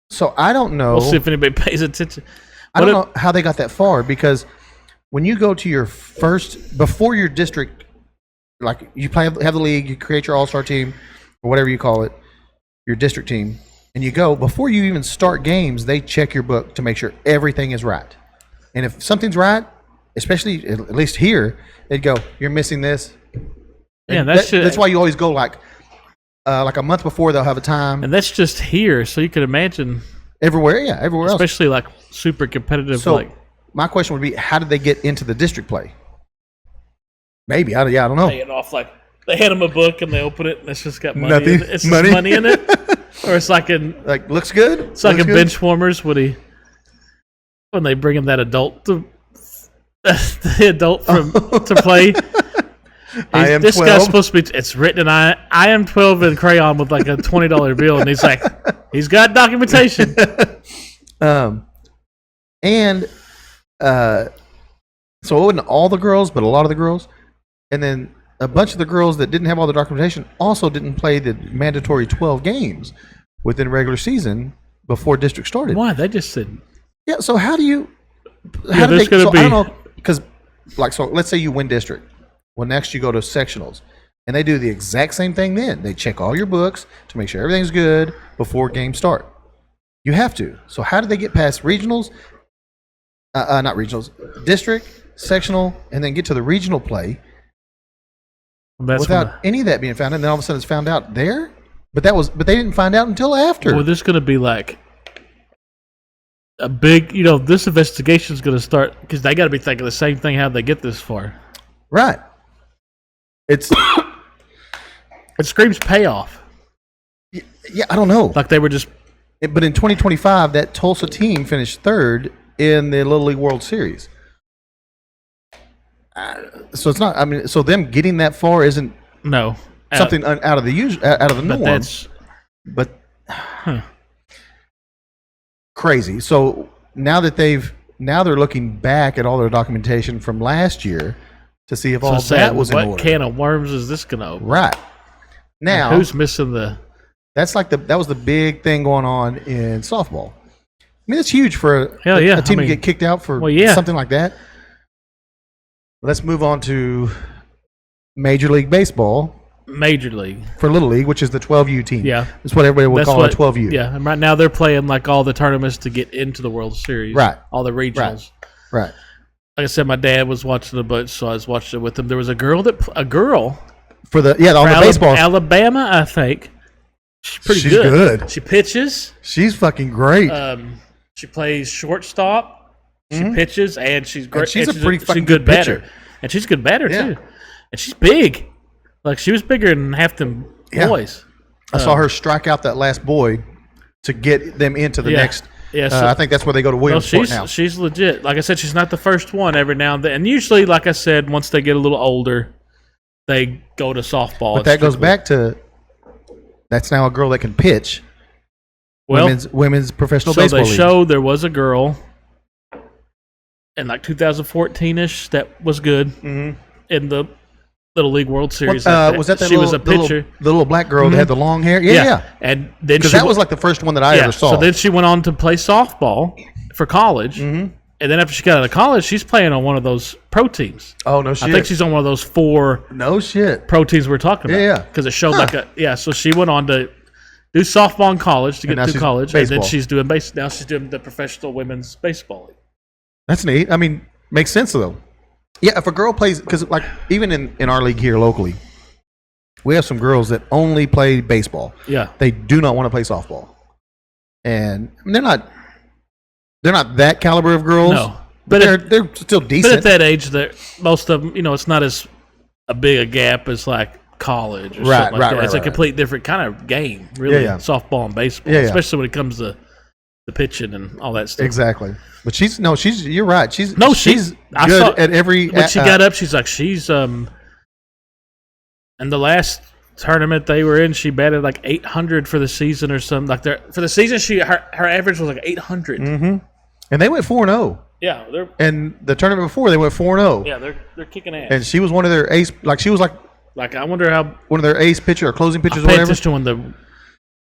So I don't know. We'll see if anybody pays attention. I don't know how they got that far, because when you go to your before your district, you have the league, you create your all-star team or whatever you call it, your district team, and you go before you even start games. They check your book to make sure everything is right, and if something's right, especially at least here, they'd go, "You're missing this." Yeah, that's why you always go a month before. They'll have a time, and that's just here, so you could imagine everywhere. Yeah, everywhere else, especially super competitive. So my question would be, how did they get into the district play? Maybe I don't know. Pay it off they hand them a book and they open it and it's just got money. Nothing. It's just money in it, or it's looks good. It's like in Benchwarmers when they bring him that adult to play. This 12. Guy's supposed to be. It's written in I am 12 in crayon with a $20 bill, and he's got documentation. So it wasn't all the girls, but a lot of the girls, and then a bunch of the girls that didn't have all the documentation also didn't play the mandatory 12 games within regular season before district started. Why? They just said. Yeah. So how do you? I don't know, because let's say you win district. Well, next you go to sectionals. And they do the exact same thing then. They check all your books to make sure everything's good before games start. You have to. So how did they get past regionals? Not regionals. District, sectional, and then get to the regional play without any of that being found out. And then all of a sudden it's found out there? But they didn't find out until after. Well, this is going to be like a big, this investigation is going to start because they got to be thinking the same thing. How they get this far? Right. It screams payoff. Yeah, I don't know. Like they were just. But in 2025, that Tulsa team finished third in the Little League World Series. So it's not. I mean, so them getting that far isn't something out of the norm. But crazy. So now they're looking back at all their documentation from last year to see if all that was in order. What can of worms is this going to open? Right. Now, and who's missing the? That was the big thing going on in softball. I mean, it's huge for a team to get kicked out for something like that. Let's move on to Major League Baseball. Major League. For Little League, which is the 12U team. Yeah. That's what everybody would call a 12U. Yeah, and right now they're playing like all the tournaments to get into the World Series. Right. All the regionals. Right. Like I said, my dad was watching a bunch, so I was watching it with him. There was a girl for the baseball. Alabama, I think. She's She's good. She pitches. She's fucking great. She plays shortstop. She pitches, and she's great. And she's a pretty fucking good pitcher. batter. And she's a good batter, too. And she's big. Like, she was bigger than half them boys. I saw her strike out that last boy to get them into the next. Yeah, so, I think that's where they go to Williamsport now. She's legit. Like I said, she's not the first one every now and then. And usually, like I said, once they get a little older, they go to softball. But that goes back to that's now a girl that can pitch. Well, women's professional baseball league. So they showed there was a girl in like 2014-ish that was good in the Little League World Series. Was that she was a pitcher? The little black girl that had the long hair? Yeah. And then because that was like the first one that I ever saw. So then she went on to play softball for college. Mm-hmm. And then after she got out of college, she's playing on one of those pro teams. Oh, no shit. I think she's on one of those 4 pro teams we're talking about. Yeah. Because it showed so she went on to do softball in college to get through college. Baseball. And then she's doing now she's doing the professional women's baseball league. That's neat. I mean, makes sense though. Yeah, if a girl plays, because like even in our league here locally, we have some girls that only play baseball. Yeah. They do not want to play softball. And I mean, they're not that caliber of girls. No. But they're still decent. But at that age, most of them, it's not as a big a gap as like college or something like that. It's a complete different kind of game, really, softball and baseball, especially when it comes to the pitching and all that stuff. Exactly. But you're right. She's good at every. When she got up, she's in the last tournament they were in, she batted like 800 for the season or something. Like for the season, her average was like 800. Mm-hmm. And they went 4-0. Yeah, and the tournament before they went 4-0. Yeah, they're kicking ass. And she was one of their ace. Like she was like I wonder how one of their ace pitcher or closing pitchers or whatever. whatever. Just when the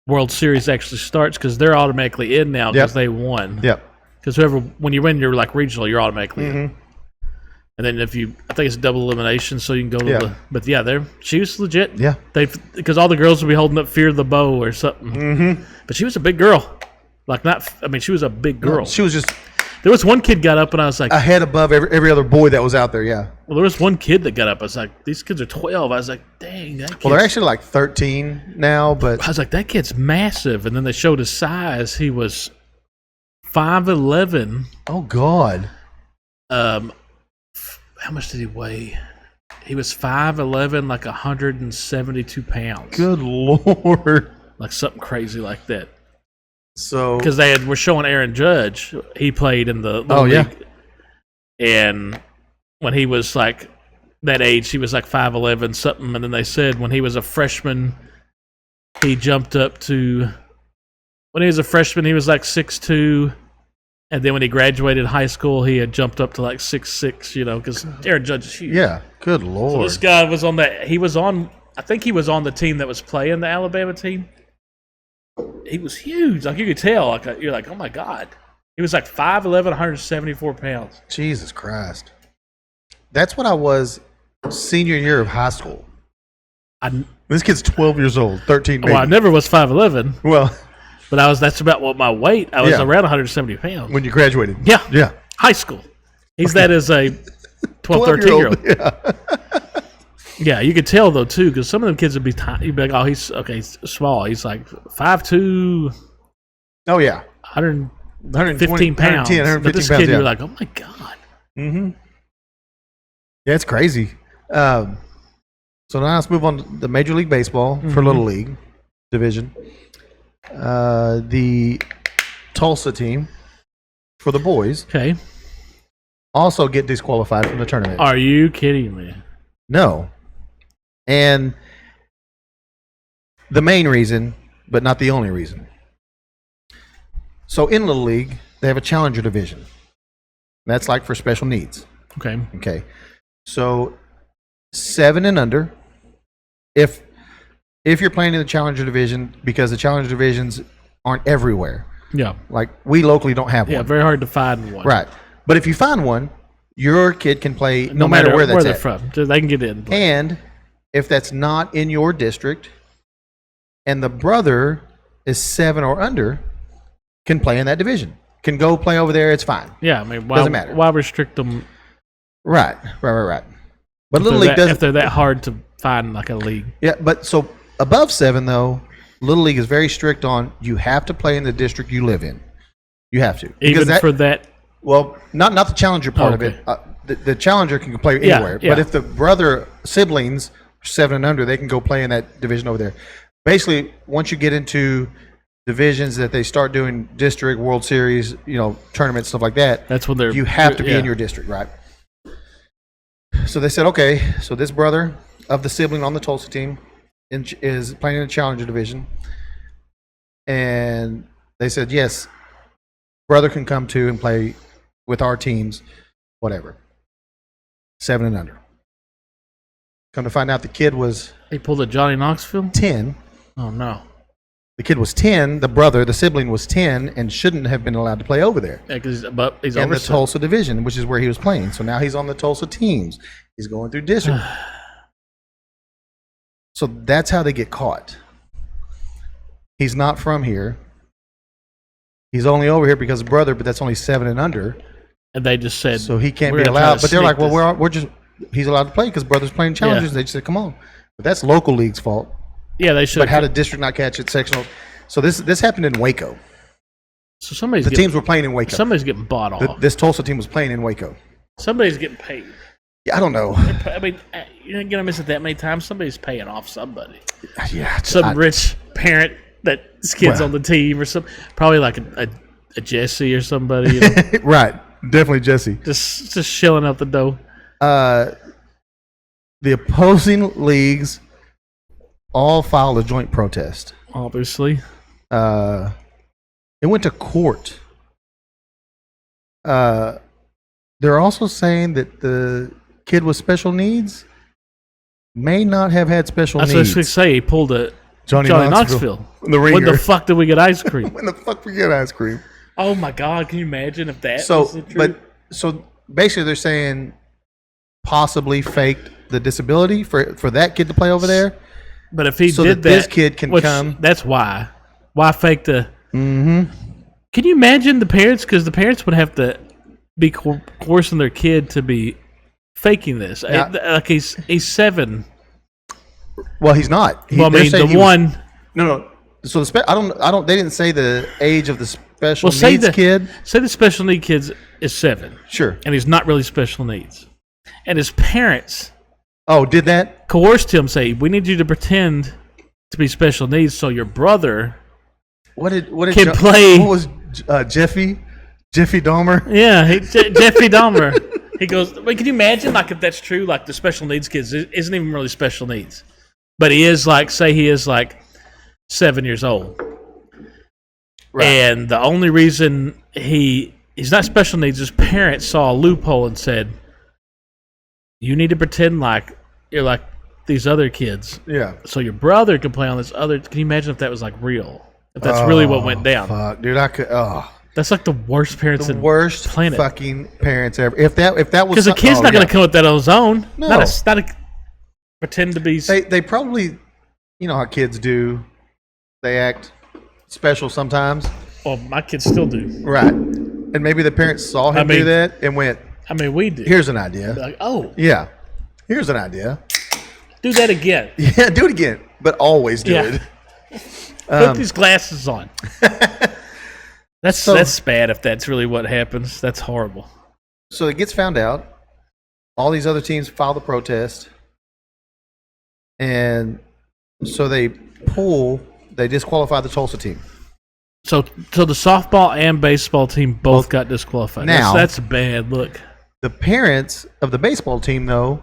World Series actually starts because they're automatically in now because they won. Yep. Because when you win, you're like regional, you're automatically in. And then I think it's double elimination, so you can go to she was legit. Yeah. Because all the girls would be holding up Fear the Bow or something. Mm-hmm. But she was a big girl. She was a big girl. No, she was just. There was one kid got up and I was like. A head above every other boy that was out there, yeah. Well, there was one kid that got up. I was like, these kids are 12. I was like, dang, that kid. Well, they're actually like 13 now, but. I was like, that kid's massive. And then they showed his size. He was 5'11". Oh, God. How much did he weigh? He was 5'11", like 172 pounds. Good Lord. Like something crazy like that. So because were showing Aaron Judge, he played in the league, and when he was like that age, he was like 5'11" something, and then they said when he was a freshman, he jumped up to. When he was a freshman, he was like 6'2", and then when he graduated high school, he had jumped up to like 6'6", because Aaron Judge is huge. Yeah, good Lord. So this guy was on that. I think he was on the team that was playing the Alabama team. He was huge. Like you could tell. You're like, oh my God. He was like 5'11", 174 pounds. Jesus Christ. That's what I was senior year of high school. I, This kid's 12 years old, 13 maybe. well, I never was 5'11", Well, but that's about what my weight. I was Yeah. around 170 pounds. when you graduated. Yeah. Yeah. High school. He's that as a 12, 13-year-old. Yeah. Yeah, you could tell though too, because some of them kids would be tiny. You'd be like, "Oh, he's small. He's like 5'2", Oh, yeah. 115 pounds." 110, But this 115 kid, pounds, you're yeah. like, "Oh my god!" Mm-hmm. Yeah, it's crazy. So now let's move on to the Major League Baseball for Little League division. The Tulsa team for the boys Okay, also get disqualified from the tournament. are you kidding me? No. And the main reason, but not the only reason. So in Little League, they have a challenger division. That's like for special needs. Okay, Okay. So 7 and under. If you're playing in the challenger division, because the challenger divisions aren't everywhere. yeah, Like we locally don't have yeah, one. very hard to find one. Right. But if you find one, your kid can play no matter where that's they're at. from, they can get in. And if that's not in your district and the brother is 7 or under, can play in that division. Can go play over there, it's fine. Yeah, I mean, why, Doesn't matter. Why restrict them? Right. But Little League if doesn't. they're that hard to find, like a league. Yeah, but so above 7 though, Little League is very strict on you have to play in the district you live in. You have to. Because Even for that, well, not the challenger part of Okay. it. The challenger can play Yeah, anywhere. yeah. But if the brother siblings 7 and under, they can go play in that division over there. Basically, once you get into divisions that they start doing district, World Series, tournaments, stuff like that, that's when they're. you have to be yeah. in your district, right? So they said, okay, so this brother of the sibling on the Tulsa team is playing in the challenger division. And they said, yes, brother can come too and play with our teams, whatever. 7 and under. Come to find out the kid was They pulled a Johnny Knoxville. 10. Oh no! The kid was 10. The brother, the sibling, was 10 and shouldn't have been allowed to play over there. Yeah, because he's In over the Tulsa division, which is where he was playing. So now he's on the Tulsa teams. He's going through district. So that's how they get caught. He's not from here. He's only over here because of brother, but that's only 7 and under. and they just said So he can't "We're be gonna try allowed. to But they're sneak like, well, this." we're just, he's allowed to play because brother's playing challengers. Yeah. They just said, come on. But that's local league's fault. Yeah, they should. But how did district not catch it? Sectional. So this happened in Waco. So somebody's The getting, teams were playing in Waco. somebody's getting bought off. This Tulsa team was playing in Waco. Somebody's getting paid. Yeah, I don't know. I mean, you're not gonna miss it that many times. Somebody's paying off somebody. Yeah, Some rich parent that his kid's Well. on the team or something. Probably like a Jesse or somebody. right. Definitely Jesse. just shilling out the dough. The opposing leagues all filed a joint protest. Obviously, It went to court. They're also saying that the kid with special needs may not have had special that's what I was needs. gonna say. He pulled a Johnny Knoxville. The When ringer. the fuck did we get ice cream? When the fuck we get ice cream? Oh my god! Can you imagine if that? So, was the truth? so basically, they're saying possibly faked the disability for that kid to play over there. But if he so did that this kid can come. That's why. Why fake the? Mm-hmm. Can you imagine the parents? Because the parents would have to be coercing their kid to be faking this. Now- Like he's 7. Well, he's not. Well, I they're mean, saying the he was- one. No. So I don't. They didn't say the age of the special Well, say needs kid. Say the special need kid is 7, Sure. and he's not really special needs, and his parents Oh, did that? coerced him. Say, we need you to pretend to be special needs, so your brother. What did Can play- What was Jeffy Dahmer? Yeah, Jeffrey Dahmer. He goes, wait, can you imagine, like, if that's true, like, the special needs kids isn't even really special needs. But he is, like, say he is, like, 7 years old. Right. And the only reason he's not special needs, his parents saw a loophole and said, you need to pretend like you're like these other kids. Yeah. So your brother can play on this other. Can you imagine if that was, like, real? If that's really what went down. Fuck, dude, I could. Oh, That's like the worst parents The in worst planet. fucking parents ever. If that was Because the kid's not going to come with that on his own. No. Not a pretend to be. They probably, you know how kids do. They act special sometimes. Well, my kids still do. Right. And maybe the parents saw him do that and went, I mean, we do. here's an idea. Like, oh, Yeah. Here's an idea. do that again. Yeah, do it again. But always do Yeah. it. Put these glasses on. That's bad if that's really what happens. That's horrible. So it gets found out. All these other teams file the protest. And so they disqualify the Tulsa team. So the softball and baseball team both got disqualified. Now- That's a bad look. The parents of the baseball team, though,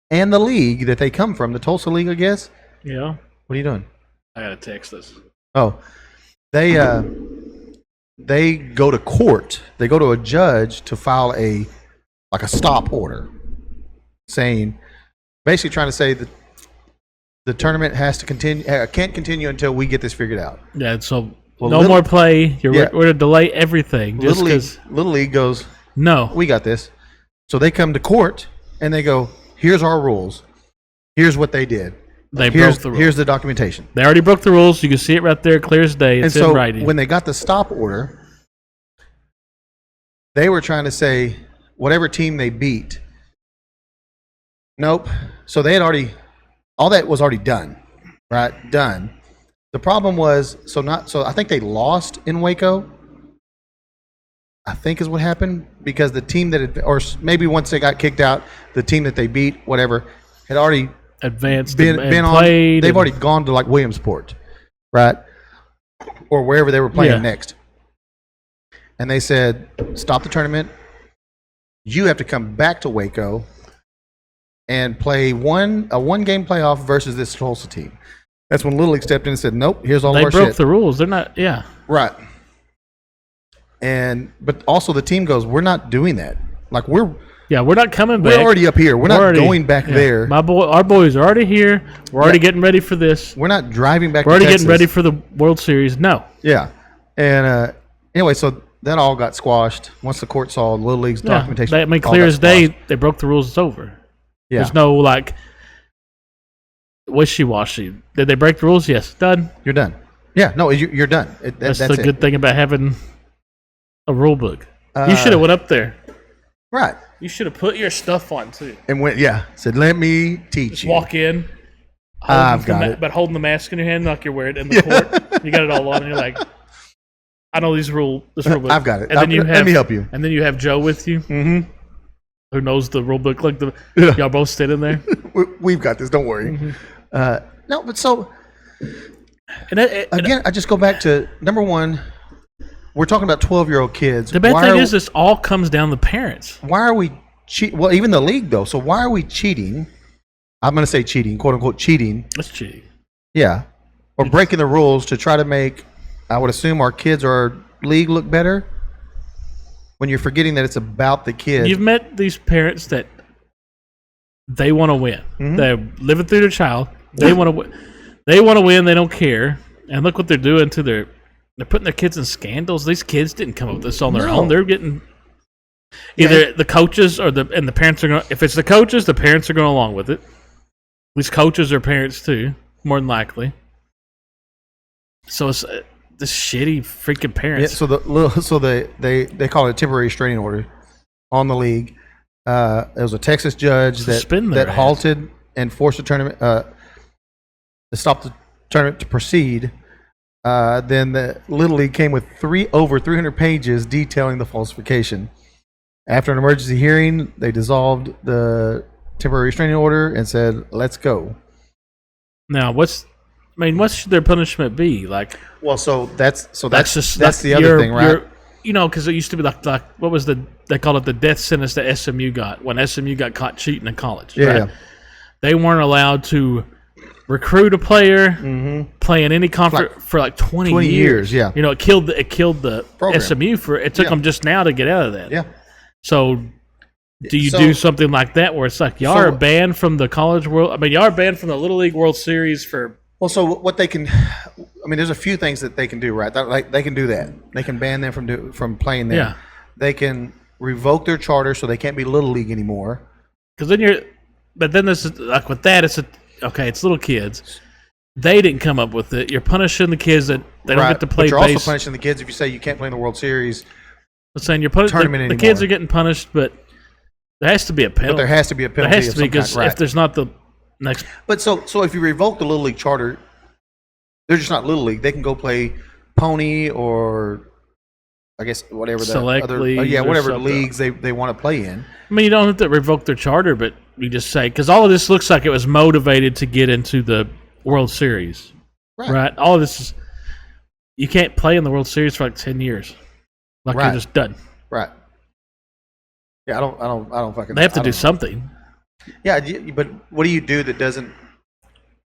and the league that they come from, the Tulsa League, I guess. Yeah. What are you doing? I gotta text this. Oh, they go to court. They go to a judge to file a stop order, saying, basically trying to say that the tournament has to continue, can't continue until we get this figured out. Yeah. So Well, no more play. We're to delay everything. Just Little League goes, no. we got this. So they come to court and they go, here's our rules. Here's what they did. They broke the rules. Here's the documentation. They already broke the rules. You can see it right there, clear as day. It's And so in writing. when they got the stop order, they were trying to say whatever team they beat. Nope. So they had all that was already done, right? Done. The problem was, I think they lost in Waco. I think is what happened, because the team or maybe once they got kicked out, the team that they beat, whatever, had already advanced been on. played. They've already gone to like Williamsport, right, or wherever they were playing next. And they said, stop the tournament. You have to come back to Waco and play a one-game playoff versus this Tulsa team. That's when Little League stepped in and said, nope, here's all of our shit. They broke the rules. They're not. Yeah. Right. But also the team goes, we're not doing that. Like we're not coming back. We're already up here. We're not going back there. Our boys are already here. We're already getting ready for this. We're not driving back. We're already Texas. getting ready for the World Series. No. Yeah. And anyway, so that all got squashed once the court saw Little League's documentation. Clear as day. They broke the rules. It's over. Yeah. There's no wishy-washy. Did they break the rules? Yes. Done. You're done. Yeah. No, you're done. That's the good thing about having a rule book. You should have went up there. Right. You should have put your stuff on too. And said, let me teach Just you. walk in. I've got it. But holding the mask in your hand like you're wearing it in the court. You got it all on, and you're like, I know this rule book. I've got it. And then let me help you. And then you have Joe with you, who knows the rule book. Like y'all both sitting there. We've got this. Don't worry. No, but so again, I just go back to number one. We're talking about 12-year-old kids. The bad thing is this all comes down to parents. Why are we cheating? Well, even the league, though. So why are we cheating? I'm going to say cheating, quote-unquote cheating. That's cheating. Yeah. Or breaking the rules to try to make, I would assume, our kids or our league look better, when you're forgetting that it's about the kids. You've met these parents that they want to win. They're living through their child. They want to win. They want to win. They don't care. And look what they're doing to they're putting their kids in scandals. These kids didn't come up with this on their own. They're getting either the coaches or the parents are going. If it's the coaches, the parents are going along with it. These coaches are parents too, more than likely. So it's this shitty freaking parents. Yeah, so they call it a temporary restraining order on the league. There was a Texas judge that halted and forced the tournament to stop the tournament to proceed. Then the Little League came with over 300 pages detailing the falsification. After an emergency hearing, they dissolved the temporary restraining order and said, "Let's go." Now, what should their punishment be? Like, well, that's just the other thing, right? Because it used to be like what was they called it the death sentence that SMU got when SMU got caught cheating in college. Yeah, right? They weren't allowed to recruit a player, play in any conference for like 20 years. Yeah, it killed the program. SMU it took them just now to get out of that. Yeah. So, do you do something like that where it's like y'all are banned from the college world? I mean, y'all are banned from the Little League World Series for. Well, so what they can, mean, there's a few things that they can do, right? Like they can do that. They can ban them from playing there. Yeah. They can revoke their charter so they can't be Little League anymore. Because then this is like with that, it's little kids. They didn't come up with it. You're punishing the kids that they don't get to play. But you're base. also punishing the kids if you say you can't play in the World Series. I'm saying you're punishing the kids are getting punished, but there has to be a penalty. But there has to be a penalty. There has to be, because if there's not the next. But so if you revoke the Little League charter, they're just not Little League. They can go play Pony or I guess whatever the Select other leagues whatever leagues they want to play in. I mean, you don't have to revoke their charter, but you just say, because all of this looks like it was motivated to get into the World Series, right? All of this is, you can't play in the World Series for like 10 years, like you're just done. Right. Yeah, I don't fucking. They have to do something. Yeah, but what do you do that doesn't?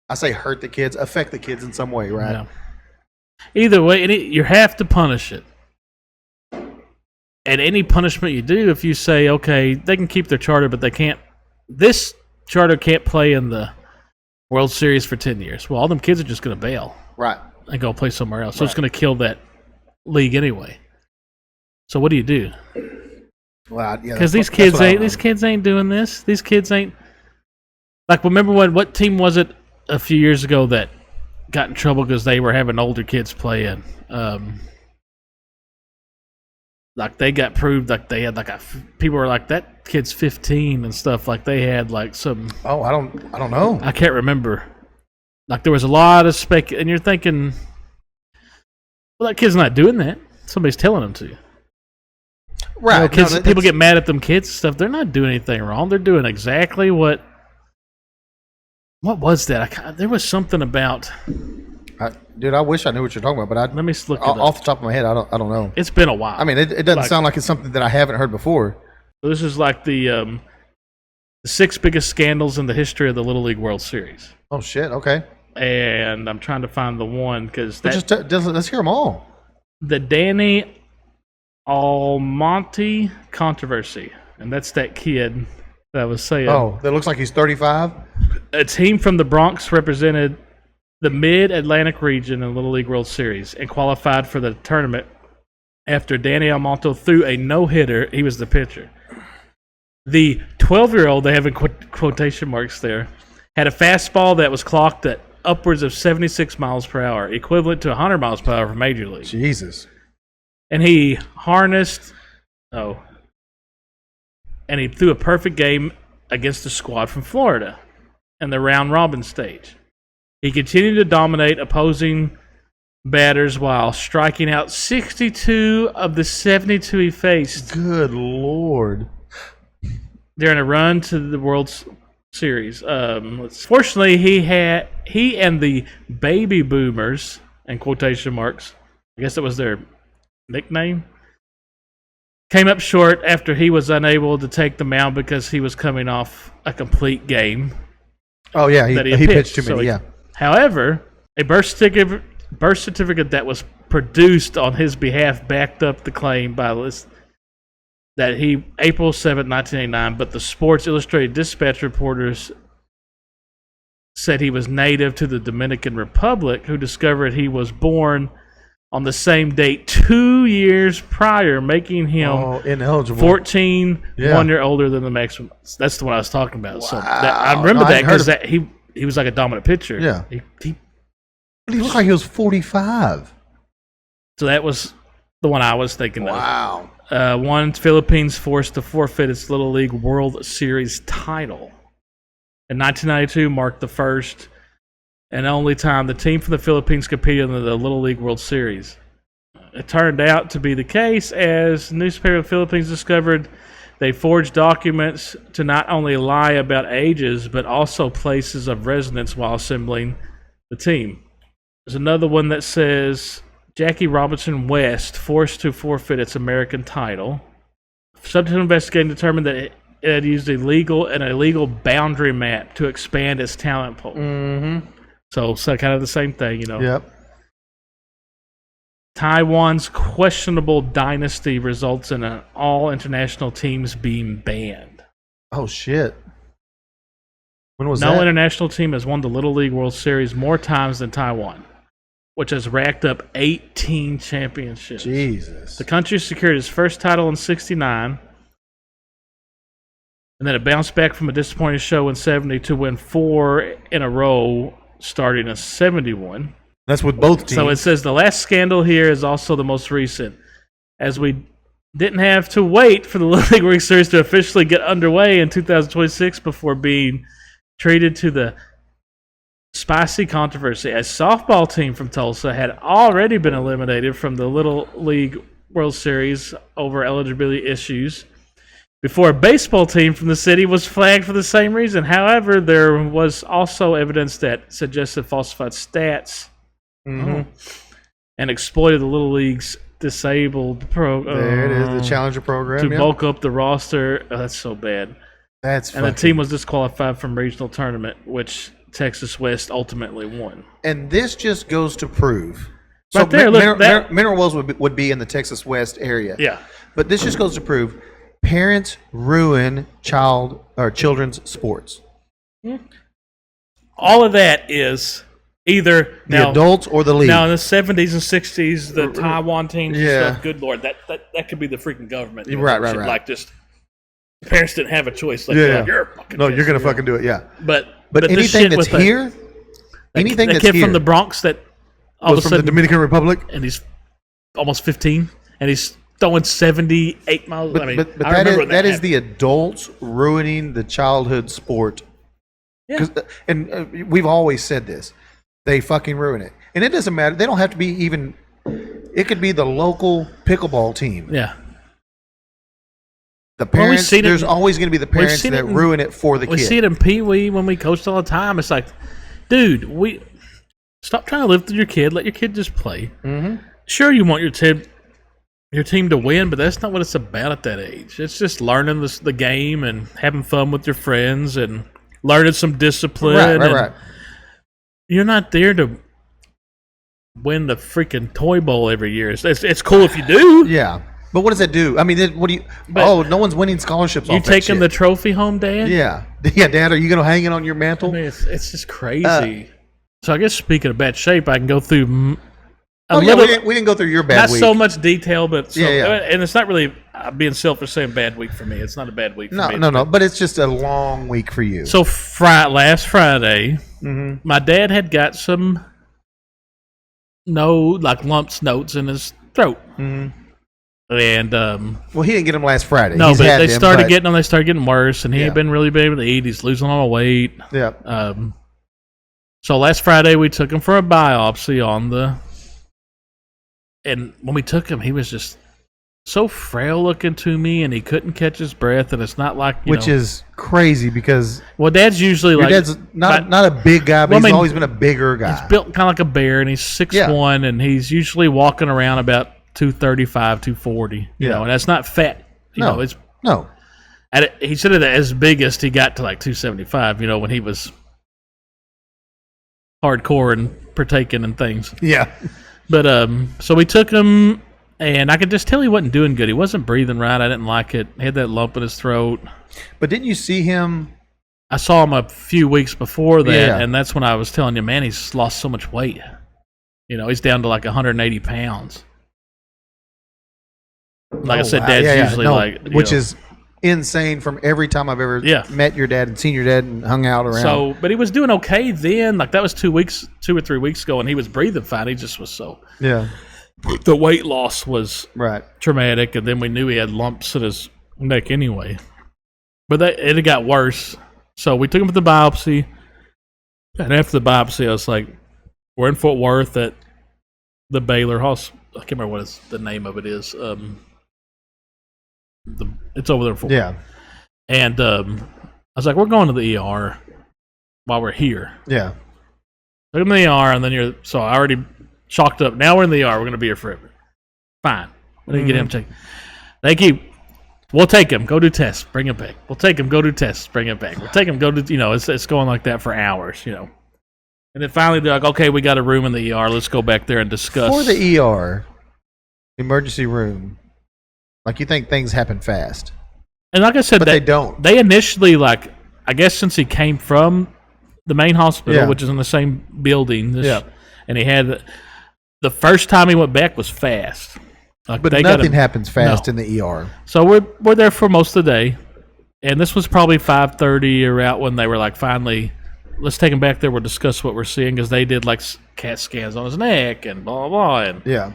I say hurt the kids, affect the kids in some way, right? Yeah. Either way, you have to punish it. And any punishment you do, if you say, okay, they can keep their charter, but they can't. This charter can't play in the World Series for 10 years. Well, all them kids are just going to bail, right, and go play somewhere else. So it's going to kill that league anyway. So what do you do? Well, yeah, because these kids ain't doing this. These kids ain't like. Remember what team was it a few years ago that got in trouble because they were having older kids play in? Like they got proved like they had people were like, that kid's 15 and stuff. Like they had like some. Oh, I don't know. I can't remember. Like there was a lot of and you're thinking, well, that kid's not doing that. Somebody's telling him to. Right. People get mad at them kids and stuff. They're not doing anything wrong. They're doing exactly what was that? There was something about. Dude, I wish I knew what you're talking about, but let me look it off the top of my head. I don't know. It's been a while. I mean, it doesn't sound like it's something that I haven't heard before. This is like the 6 biggest scandals in the history of the Little League World Series. Oh shit! Okay. And I'm trying to find the one because let's hear them all. The Danny Almonte controversy, and that's that kid that I was saying. Oh, that looks like he's 35. A team from the Bronx represented the Mid-Atlantic region in the Little League World Series and qualified for the tournament after Danny Almonte threw a no-hitter. He was the pitcher. The 12-year-old, they have in quotation marks there, had a fastball that was clocked at upwards of 76 miles per hour, equivalent to 100 miles per hour for Major League. Jesus. And he harnessed, and he threw a perfect game against a squad from Florida in the round-robin stage. He continued to dominate opposing batters while striking out 62 of the 72 he faced. Good Lord. During a run to the World Series. Fortunately, he and the Baby Boomers, in quotation marks, I guess that was their nickname, came up short after he was unable to take the mound because he was coming off a complete game. Oh, yeah, he pitched too many, However, a birth certificate that was produced on his behalf backed up the claim by that he April 7, 1989, but the Sports Illustrated Dispatch reporters said he was native to the Dominican Republic, who discovered he was born on the same date 2 years prior, making him ineligible. 1 year older than the maximum. That's the one I was talking about. Wow. So I remember that because he was like a dominant pitcher. Yeah. He looked like he was 45. So that was the one I was thinking of. Wow. One, Philippines forced to forfeit its Little League World Series title. In 1992 marked the first and only time the team from the Philippines competed in the Little League World Series. It turned out to be the case, as newspaper of the Philippines discovered they forged documents to not only lie about ages, but also places of residence while assembling the team. There's another one that says Jackie Robinson West forced to forfeit its American title. Subsequent investigating determined that it had used an illegal boundary map to expand its talent pool. Mm-hmm. So kind of the same thing, you know. Yep. Taiwan's questionable dynasty results in all international teams being banned. Oh, shit. When was that? No international team has won the Little League World Series more times than Taiwan. which has racked up 18 championships. Jesus. The country secured its first title in 69, and then it bounced back from a disappointing show in 70 to win 4 in a row starting in 71. That's with both teams. So it says the last scandal here is also the most recent, as we didn't have to wait for the Little League World Series to officially get underway in 2026 before being treated to the spicy controversy. A softball team from Tulsa had already been eliminated from the Little League World Series over eligibility issues before a baseball team from the city was flagged for the same reason. However, there was also evidence that suggested falsified stats and exploited the Little League's disabled there it is, the Challenger program. to bulk up the roster. Oh, that's so bad. And the team was disqualified from regional tournament, which Texas West ultimately won. And this just goes to prove. Right there, look, Mineral Wells would be in the Texas West area. Yeah. But this just goes to prove parents ruin children's sports. All of that is either The adults or the league. Now in the 70s and 60s, the Taiwan teams and Yeah. stuff. Good Lord, that could be the freaking government. Right. Like just parents didn't have a choice. Like, Yeah. you're fucking No, pissed, you're going to you know. fucking do it, yeah. But this anything shit that's with here, anything the that's kid here from the Bronx that all was of a from the sudden, Dominican Republic. and he's almost 15, and he's throwing 78 miles. But, I mean, but I that remember is, that is happened. the adults ruining the childhood sport. Yeah. 'Cause- And we've always said this. They fucking ruin it. And it doesn't matter. They don't have to be even. It could be the local pickleball team. Yeah. The Well, we've parents. seen it- There's always going to be the parents seen that it in- ruin it for the We kid. see it in Pee Wee when we coached all the time. It's like, dude, stop trying to live through your kid. Let your kid just play. Mm-hmm. Sure, you want your team to win, but that's not what it's about at that age. It's just learning the game and having fun with your friends and learning some discipline. Right. You're not there to win the freaking toy bowl every year. It's cool if you do. Yeah. But what does that do? I mean, what do you? But no one's winning scholarships. You off that taking shit. the trophy home, Dad? Yeah, Dad. Are you going to hang it on your mantle? I mean, it's just crazy. So I guess speaking of bad shape, I can go through a we little, didn't go through your bad not week. so much detail, but Yeah. and it's not really being selfish saying bad week for me. It's not a bad week for me. No. But it's just a long week for you. So last Friday, Mm-hmm. my dad had got some lumps, notes in his throat. Mm-hmm. And Well, he didn't get them last Friday. no, He's but had they them, started but- getting them. They started getting worse, and he Yeah. ain't been really able to eat. He's losing all the weight. Yeah. So last Friday we took him for a biopsy and when we took him, he was just so frail looking to me, and he couldn't catch his breath. And it's not like Which is crazy because well, Dad's usually your like dad's not a big guy, but Well, I he's mean, always been a bigger guy. he's built kind of like a bear, and he's 6'1", and he's usually walking around about 235, 240. You know, and that's not fat. You know, it's No. he said that as biggest he got to like 275. You know, when he was hardcore and partaking in things. Yeah. But so we took him, and I could just tell he wasn't doing good. He wasn't breathing right. I didn't like it. He had that lump in his throat. But didn't you see him? I saw him a few weeks before that, Yeah. and that's when I was telling you, man, he's lost so much weight. You know, he's down to like 180 pounds. Like I said, wow. Dad's Yeah. usually No, like, which is insane from every time I've ever met your dad and seen your dad and hung out around. So, but he was doing okay then. Like that was 2 or 3 weeks ago, and he was breathing fine. He just was so. Yeah. The weight loss was Right. traumatic, and then we knew he had lumps in his neck anyway. But it had got worse. So we took him to the biopsy, and after the biopsy, I was like, "We're in Fort Worth at the Baylor Hospital. I can't remember what the name of it is. It's over there in Fort Worth. Yeah. And I was like, we're going to the ER while we're here. Yeah. Took him to the ER, and then so I already chalked up. Now we're in the ER. We're going to be here forever. Fine. We didn't get him checked. We'll take him, go do tests, bring him back. We'll take him, go do tests, bring him back. We'll take him, go do, it's going like that for hours, And then finally they're like, okay, we got a room in the ER. Let's go back there and discuss. For the ER, emergency room, like you think things happen fast. And like I said, But they don't. They initially, I guess since he came from the main hospital, Yeah. which is in the same building, and he had, the first time he went back was fast. Like, But they got nothing him- happens fast No. in the ER. So we're there for most of the day, and this was probably 5:30 or out when they were like, finally, let's take him back there. We'll discuss what we're seeing, because they did like CAT scans on his neck and blah blah blah, Yeah.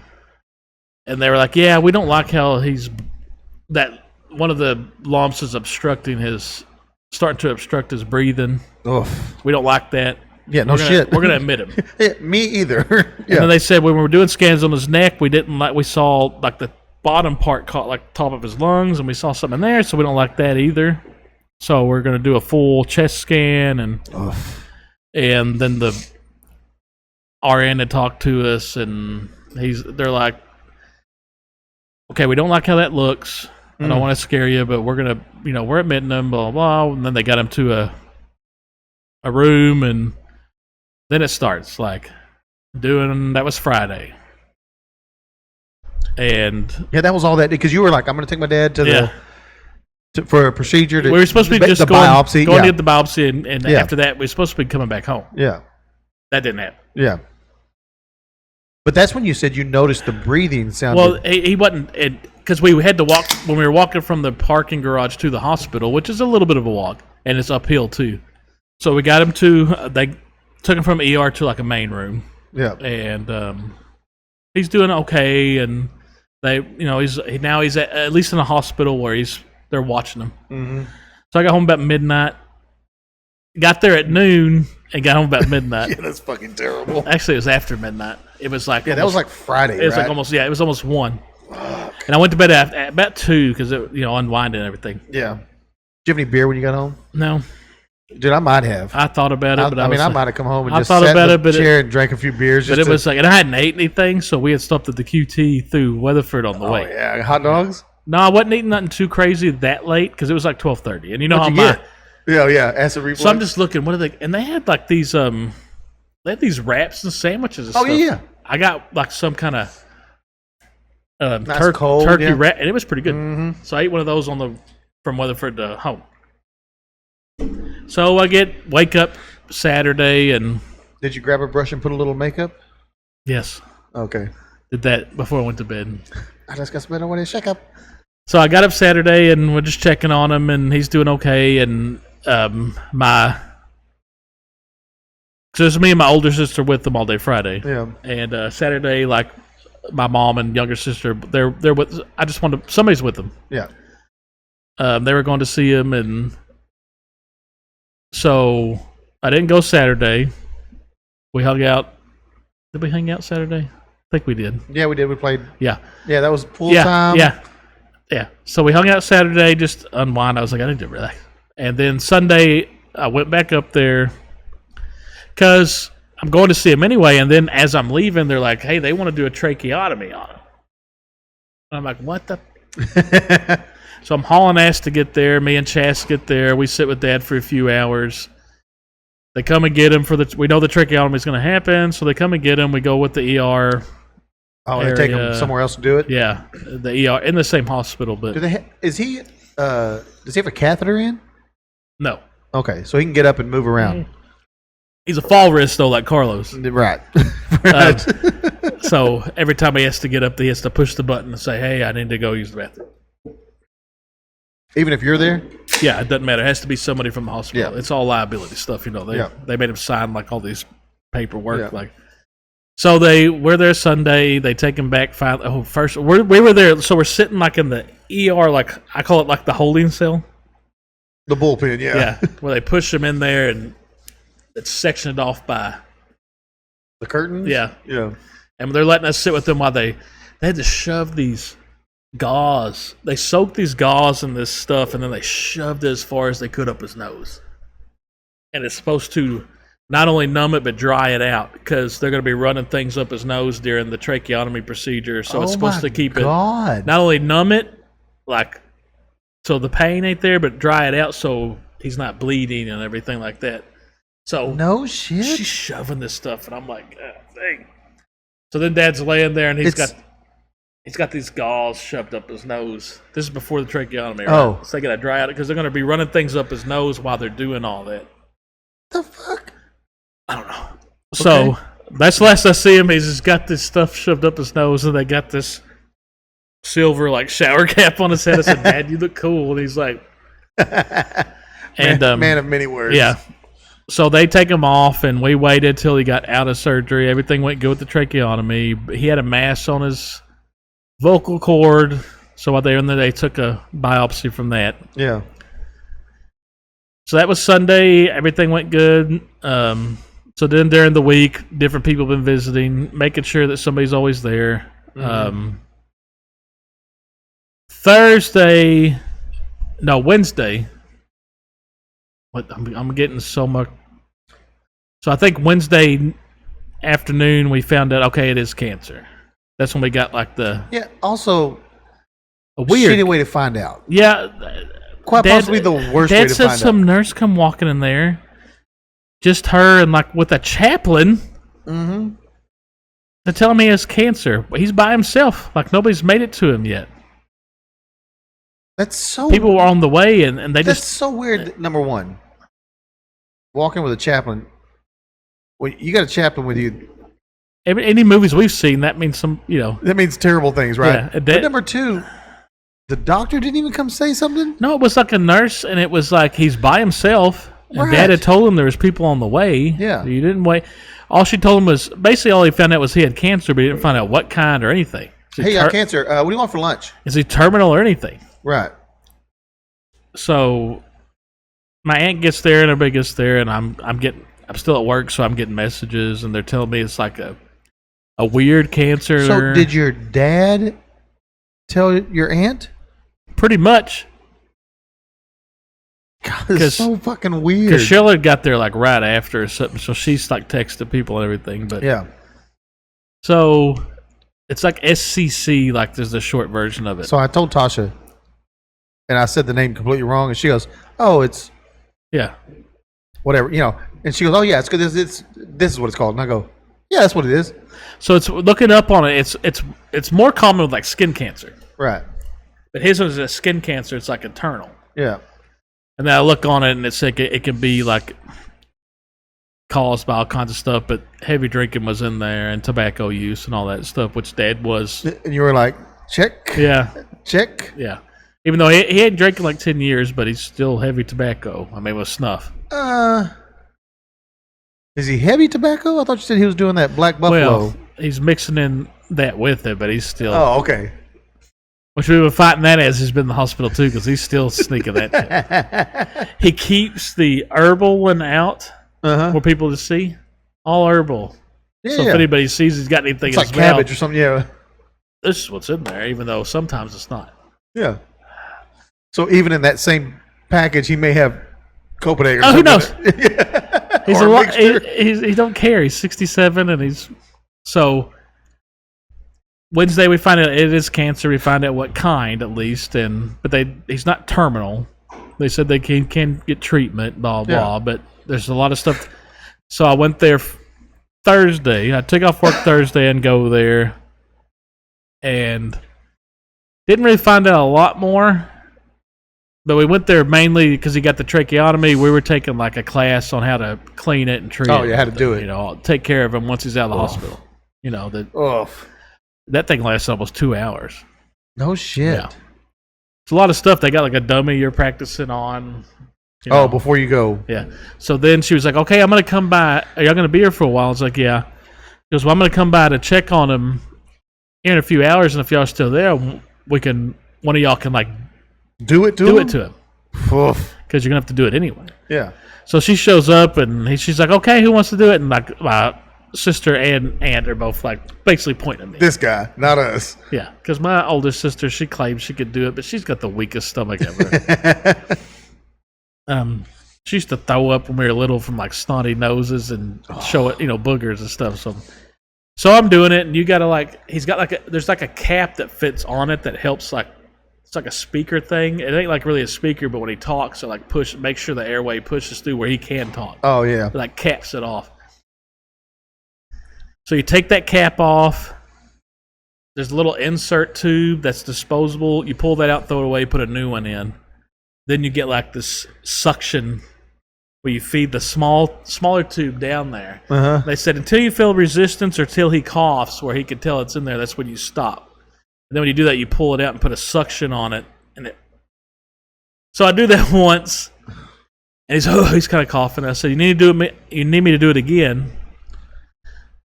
and they were like, yeah, we don't like how that one of the lumps is starting to obstruct his breathing. Oof. We don't like that. Yeah, no We're gonna- shit. We're gonna admit him. Yeah, me either. And yeah. then they said when we were doing scans on his neck, we saw like the bottom part caught like top of his lungs, and we saw something there, so we don't like that either. So we're gonna do a full chest scan, and then the RN had talked to us, and they're like, okay, we don't like how that looks. I don't want to scare you, but we're gonna, we're admitting him, blah blah. And then they got him to a room, and then it starts like that was Friday. And Yeah, that was all that because you were like, I'm going to take my dad to for a procedure. we were supposed to be just the going biopsy. to get the biopsy, and Yeah. after that, we were supposed to be coming back home. Yeah, That didn't happen. yeah. But that's when you said you noticed the breathing sound. Well, he wasn't, because we had to walk when we were walking from the parking garage to the hospital, which is a little bit of a walk, and it's uphill too. So we got him they took him from ER to like a main room, yeah, and he's doing okay, and he's at least in a hospital where they're watching him. mm-hmm. So I got home about midnight. Got there at noon and got home about midnight. Yeah, that's fucking terrible. Actually, it was after midnight. It was like Yeah, that was like Friday. it was right? like almost it was almost 1. And I went to bed at about 2 because unwinding and everything. Yeah. Did you have any beer when you got home? No, Dude, I might have. I thought about it, but I I might have come home and I just thought sat about in it, the but chair and drank a few beers. But it was like, and I hadn't ate anything, so we had stopped at the QT through Weatherford on the oh way. yeah, hot dogs. No, I wasn't eating nothing too crazy that late because it was like 12:30, and What'd you get? Yeah, acid reflux. So I'm just looking. What are they? And they had like these they had these wraps and sandwiches. And Oh, stuff. yeah. I got like some kind of Nice cold, turkey yeah. wrap, and it was pretty good. Mhm. So I ate one of those from Weatherford to home. So I wake up Saturday, and Did you grab a brush and put a little makeup? yes, Okay. did that before I went to bed. I just got some on his check up. So I got up Saturday, and we're just checking on him, and he's doing okay. And so it's me and my older sister with him all day Friday. Yeah. And Saturday, like my mom and younger sister, they're with. I just wanted somebody's with them. Yeah. They were going to see him, and so I didn't go Saturday. We hung out. Did we hang out Saturday? I think we did. Yeah, we did. We played. Yeah. Yeah, that was pool Yeah. time. Yeah. So we hung out Saturday, just unwind. I was like, I need to relax. And then Sunday, I went back up there because I'm going to see him anyway. And then as I'm leaving, they're like, hey, they want to do a tracheotomy on him. And I'm like, what the? So I'm hauling ass to get there. Me and Chas get there. We sit with Dad for a few hours. They come and get him we know the tracheotomy is going to happen, so they come and get him. We go with the ER. Oh, they take him area. somewhere else to do it. Yeah, the ER in the same hospital, but Do they? Does he have a catheter in? no. Okay, so he can get up and move around. He's a fall risk though, like Carlos. Right. So every time he has to get up, he has to push the button and say, "Hey, I need to go use the bathroom." Even if you're there. Yeah, it doesn't matter. It has to be somebody from the hospital. Yeah. It's all liability stuff, Yeah. They made him sign like all these paperwork, Yeah. like. So we're there Sunday. They take him back. First we were there. So we're sitting like in the ER, like I call it like the holding cell. The bullpen. Yeah, where they push him in there and it's sectioned off by. The curtains. Yeah, Yeah. and they're letting us sit with them while they had to shove these gauze. They soaked these gauze in this stuff, and then they shoved it as far as they could up his nose. And it's supposed to not only numb it, but dry it out, because they're going to be running things up his nose during the tracheotomy procedure. So it's supposed to keep it, not only numb it, like, so the pain ain't there, but dry it out so he's not bleeding and everything like that. So No shit. she's shoving this stuff, and I'm like, dang. So then Dad's laying there, and he's got these gauze shoved up his nose. This is before the tracheotomy, right? Oh. So they got to dry out because they're going to be running things up his nose while they're doing all that. The fuck. I don't know. So That's the last I see him. He's just got this stuff shoved up his nose, and they got this silver like shower cap on his head. I said, "Dad, you look cool." And he's like, man of many words. Yeah. So they take him off, and we waited till he got out of surgery. Everything went good with the tracheotomy. He had a mass on his vocal cord, so they took a biopsy from that. Yeah. So that was Sunday. Everything went good. So then during the week, different people have been visiting, making sure that somebody's always there. Wednesday. What I'm getting so much. So I think Wednesday afternoon we found out, okay, it is cancer. That's when we got like Also, a weird shitty way to find out. Yeah. Quite possibly the worst way Dad to said find some out. nurse come walking in there, just her and like with a chaplain. Mm-hmm. They're telling me he has cancer. He's by himself. Like nobody's made it to him yet. That's so. People were on the way, and they That's just so weird. Number one, walking with a chaplain. Well, you got a chaplain with you. any movies we've seen that means some That means terrible things, right? Yeah, But number two, the doctor didn't even come say something. No, it was like a nurse, and it was like he's by himself. And Right. Dad had told him there was people on the way. Yeah. You didn't wait. All she told him was basically all he found out was he had cancer, but he didn't find out what kind or anything. Hey, you got cancer. What do you want for lunch? Is he terminal or anything? Right. So my aunt gets there and everybody gets there, and I'm still at work, so I'm getting messages, and they're telling me it's like a weird cancer. So did your dad tell your aunt? Pretty much. God, it's so fucking weird. Because Sheila got there like right after or something, so she's like texting people and everything. But Yeah. so it's like SCC, like there's the short version of it. So I told Tasha, and I said the name completely wrong, and she goes, "Oh, it's Yeah. whatever, And she goes, "Oh yeah, it's good. This is what it's called." And I go, "Yeah, that's what it is." So it's looking up on it. It's more common with like skin cancer, Right. but his was a skin cancer. It's like internal. Yeah. And then I look on it, and it's like it can be like caused by all kinds of stuff. But heavy drinking was in there, and tobacco use, and all that stuff, which Dad was. And you were like, "Check." Yeah, Check. yeah. Even though he hadn't drank in like 10 years, but he's still heavy tobacco. I mean, with snuff. Is he heavy tobacco? I thought you said he was doing that Black Buffalo. Well, he's mixing in that with it, but he's still. Oh, okay. Which we've been fighting that as he's been in the hospital too, because he's still sneaking that shit. He keeps the herbal one out for people to see. All herbal. Yeah, So if anybody sees he's got anything it's in like his mouth, cabbage or something. Yeah. this is what's in there, even though sometimes it's not. Yeah. So even in that same package, he may have Copenhagen. Oh, who knows? He's Or a lot. mixture. He don't care. He's 67, and he's so. Wednesday we find out it is cancer. We find out what kind at least, but he's not terminal. They said they can get treatment, blah blah. Yeah. But there's a lot of stuff. So I went there Thursday. I took off work Thursday and go there, and didn't really find out a lot more. But we went there mainly because he got the tracheotomy. We were taking like a class on how to clean it and treat it. Oh, yeah, how to do it. Take care of him once he's out of the hospital. That thing lasts almost 2 hours. No shit. Yeah. It's a lot of stuff. They got like a dummy you're practicing on. Before you go. Yeah. So then she was like, okay, I'm going to come by. Are y'all going to be here for a while? I was like, yeah. She goes, well, I'm going to come by to check on him in a few hours. And if y'all are still there, one of y'all can like Do it to do him? it to him. Oof. Because you're going to have to do it anyway. Yeah. So she shows up and she's like, okay, who wants to do it? And like my sister and aunt are both like basically pointing at me. This guy, not us. Yeah, because my older sister, she claims she could do it, but she's got the weakest stomach ever. She used to throw up when we were little from like snotty noses and show it, boogers and stuff. So I'm doing it, and you gotta he's got there's like a cap that fits on it that helps it's like a speaker thing. It ain't like really a speaker, but when he talks, it make sure the airway pushes through where he can talk. Oh, yeah. It like caps it off. So you take that cap off. There's a little insert tube that's disposable. You pull that out, throw it away, put a new one in. Then you get like this suction. where you feed the smaller tube down there. Uh-huh. They said until you feel resistance or till he coughs where he can tell it's in there, that's when you stop. And then when you do that, you pull it out and put a suction on it. So I do that once, and he's kind of coughing. I said, you need me to do it again.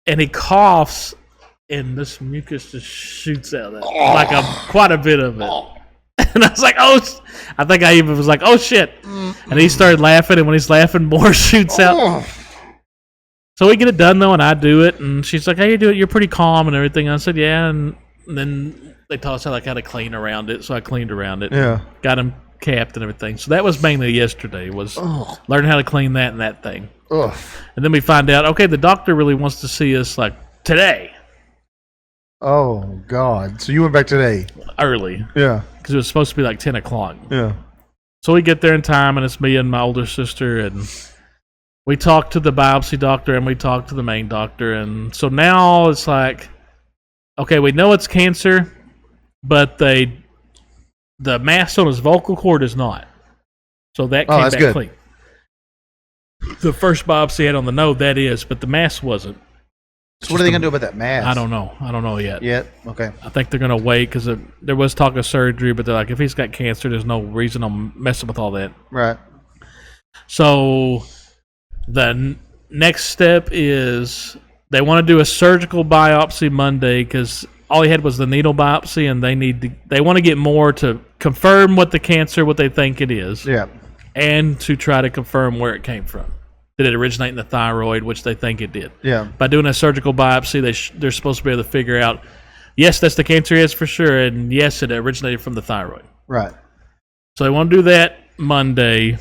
And he coughs, and this mucus just shoots out of that, like quite a bit of it. And I was like, I think I even was like, oh shit. And he started laughing, and when he's laughing, more shoots out. So we get it done though, and I do it, and she's like, hey, you do it, you're pretty calm and everything. And I said, yeah, and then they taught us how to clean around it, so I cleaned around it. Yeah. Got him capped and everything. So that was mainly yesterday, was learning how to clean that and that thing. Ugh. And then we find out, okay, the doctor really wants to see us like today. Oh, God. So you went back today? Early. Yeah. Because it was supposed to be like 10 o'clock. Yeah. So we get there in time, and it's me and my older sister, and we talk to the biopsy doctor, and we talk to the main doctor. And so now it's like, okay, we know it's cancer, but the mass on his vocal cord is not. So that came that's back good. clean. The first biopsy had on the node, that is, but the mass wasn't. So what are they going to do about that mass? I don't know yet. Yet? Okay. I think they're going to wait because there was talk of surgery, but they're like, if he's got cancer, there's no reason I'm messing with all that. Right. So the next step is they want to do a surgical biopsy Monday because all he had was the needle biopsy, and they want to get more to confirm what they think it is, Yeah. and to try to confirm where it came from. Did it originate in the thyroid, which they think it did? Yeah. By doing a surgical biopsy, they're supposed to be able to figure out, yes, that's the cancer is for sure, and yes, it originated from the thyroid. Right. So they want to do that Monday,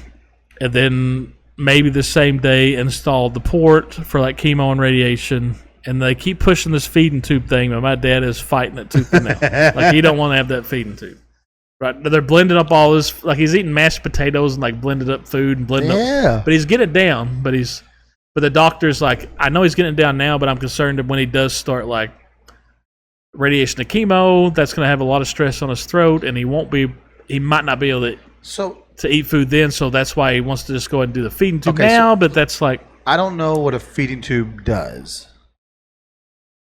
and then maybe the same day install the port for like chemo and radiation. And they keep pushing this feeding tube thing, but my dad is fighting it tooth and nail. Like, he don't want to have that feeding tube. Right? They're blending up all this, like he's eating mashed potatoes and like blended up food and blending up. But he's getting it down. But the doctor's like, I know he's getting it down now, but I'm concerned that when he does start like radiation to chemo, that's going to have a lot of stress on his throat, and he might not be able to eat food then. So that's why he wants to just go ahead and do the feeding tube now. But that's like, I don't know what a feeding tube does.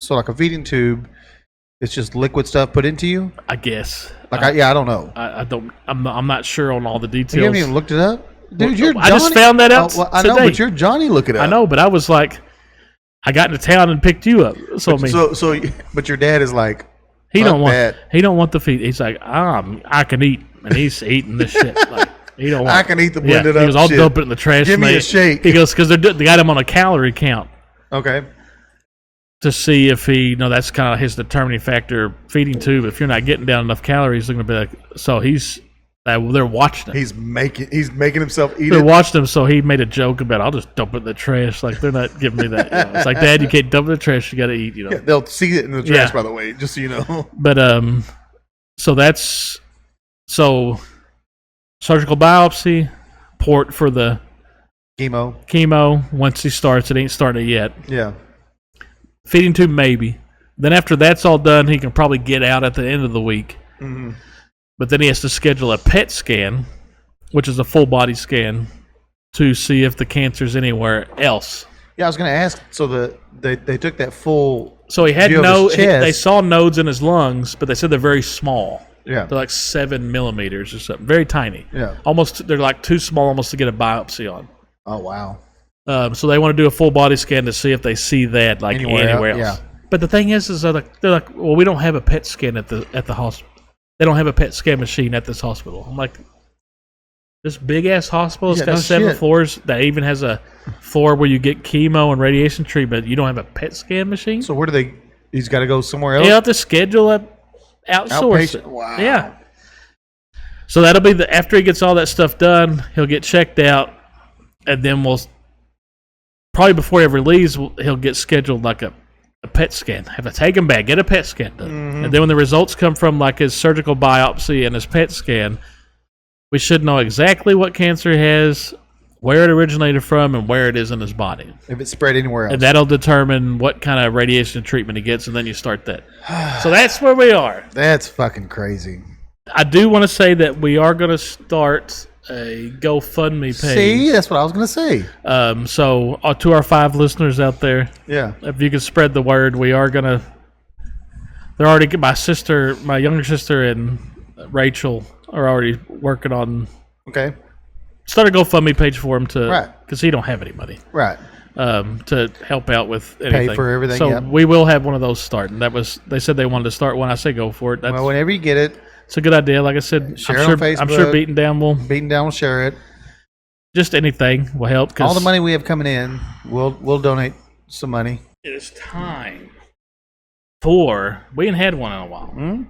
So like a feeding tube, it's just liquid stuff put into you? I guess. I don't know. I'm not sure on all the details. You haven't even looked it up? Dude, you're Johnny. I just found that out I know, today. but you're Johnny looking it up. I know, but I was like, I got into town and picked you up. So but your dad is like, he don't want the feed. He's like, I can eat, and he's eating this shit. Like, he don't want. I can eat the blended up. He goes, I'll dump it in the trash. Give me a shake. He goes, because they got him on a calorie count. Okay. To see if that's kind of his determining factor. Feeding tube. If you're not getting down enough calories, they're going to be like. So they're watching him. He's making himself eat They're it. watching him, so he made a joke about, I'll just dump it in the trash. Like, they're not giving me that. It's like, Dad, you can't dump it in the trash. You got to eat. Yeah, they'll see it in the trash, by the way, just so you know. But so surgical biopsy, port for the chemo. Once he starts, it ain't started yet. Yeah. Feeding tube, maybe. Then after that's all done, he can probably get out at the end of the week. Mm-hmm. But then he has to schedule a PET scan, which is a full body scan, to see if the cancer's anywhere else. Yeah, I was going to ask. So they took that full. So he had they saw nodes in his lungs, but they said they're very small. Yeah. They're like 7 millimeters or something, very tiny. Yeah. They're like too small almost to get a biopsy on. Oh wow. So they want to do a full body scan to see if they see that like anywhere else. Yeah. But the thing is they're like, well, we don't have a PET scan at the hospital. They don't have a PET scan machine at this hospital. I'm like, this big ass hospital, it's got 7 floors. That even has a floor where you get chemo and radiation treatment. You don't have a PET scan machine. So where do they? He's got to go somewhere else. You have to schedule a outsource it. Wow. Yeah. So that'll be after he gets all that stuff done, he'll get checked out, and then we'll probably before he ever leaves, he'll get scheduled like a PET scan. Have to take him back, get a PET scan done. Mm-hmm. And then when the results come from like his surgical biopsy and his PET scan, we should know exactly what cancer he has, where it originated from, and where it is in his body. If it's spread anywhere else. And that'll determine what kind of radiation treatment he gets, and then you start that. So that's where we are. That's fucking crazy. I do want to say that we are going to start a GoFundMe page. See, that's what I was going to say. So to our 5 listeners out there, Yeah. if you could spread the word, we are gonna. They're already my younger sister, and Rachel are already working on Okay. start a GoFundMe page for him Right. because he don't have any money Right. to help out with anything. for everything, So yep. we will have one of those start, and they said they wanted to start one. I say go for it. That's Well, whenever you get it, it's a good idea. Like I said, Share it on I'm sure Facebook. Beaten Down will Beating Down will share it. just anything will help. 'Cause All the money we have coming in, we'll donate some money. it is time for we ain't had one in a while. Hmm?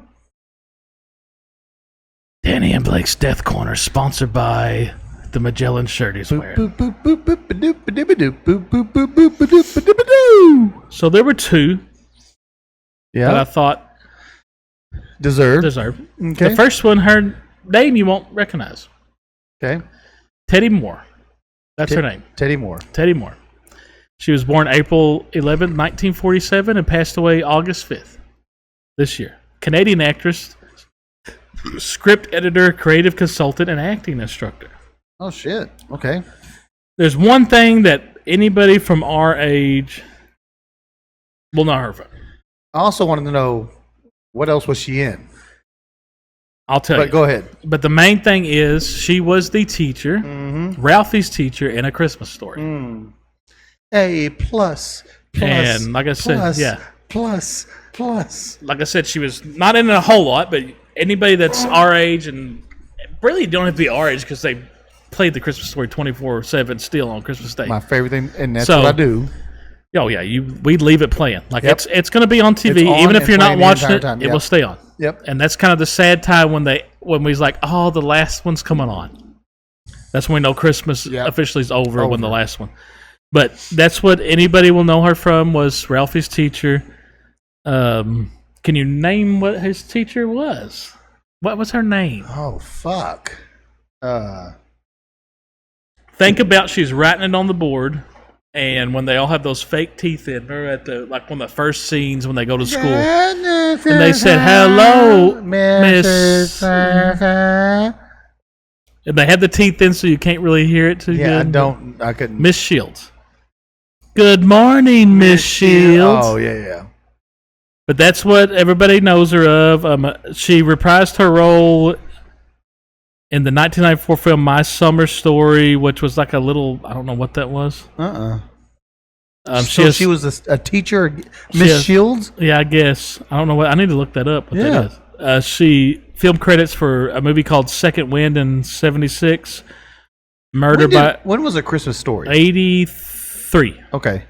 Danny and Blake's Death Corner, sponsored by the Magellan shirt he's Boop, wearing. boop, boop, boop, boop, ba-doop, ba-doop, ba-doop, boop, boop, boop, boop, ba-doop, ba-doop, ba-doo. So there were 2 that I Yeah. thought Deserved. deserved. Okay. The first one, her name you won't recognize. Okay. Teddy Moore. That's her name. Teddy Moore. Teddy Moore. She was born April 11th, 1947, and passed away August 5th this year. Canadian actress, script editor, creative consultant, and acting instructor. Oh, shit. Okay. There's one thing that anybody from our age will know her from. I also wanted to know what else was she in. I'll tell But you. go ahead. But the main thing is she was the teacher, Mm-hmm. Ralphie's teacher in A Christmas Story. A plus. And like I said, plus, yeah. Plus. Like I said, she was not in it a whole lot, but anybody that's our age and really don't have to be our age because they played the Christmas Story 24/7 still on Christmas Day. My favorite thing, and that's So- what I do. Oh yeah, we'd leave it playing. Like Yep. it's going to be on TV, It's on even if and you're not playing the watching entire it, time, it yep. will stay on. Yep. And that's kind of the sad time when we was like, oh, the last one's coming on. That's when we know Christmas Yep. officially is over when the Over. last one. But that's what anybody will know her from was Ralphie's teacher. Can you name what his teacher was? What was her name? Oh, fuck. Think about she's writing it on the board, and when they all have those fake teeth in her at the like one of the first scenes when they go to school. And they said, "Hello, Miss." Yeah, And they had the teeth in, so you can't really hear it too good. I couldn't. Miss Shields. Good morning, Miss Shields. Oh, yeah. But that's what everybody knows her of. She reprised her role in the 1994 film My Summer Story, which was like a little, I don't know what that was. So she was a teacher, She Miss has- Shields? Yeah, I guess. I don't know what. I need to look that up. What Yeah. that is. She filmed credits for a movie called Second Wind in '76. When was A Christmas Story? 83. Okay.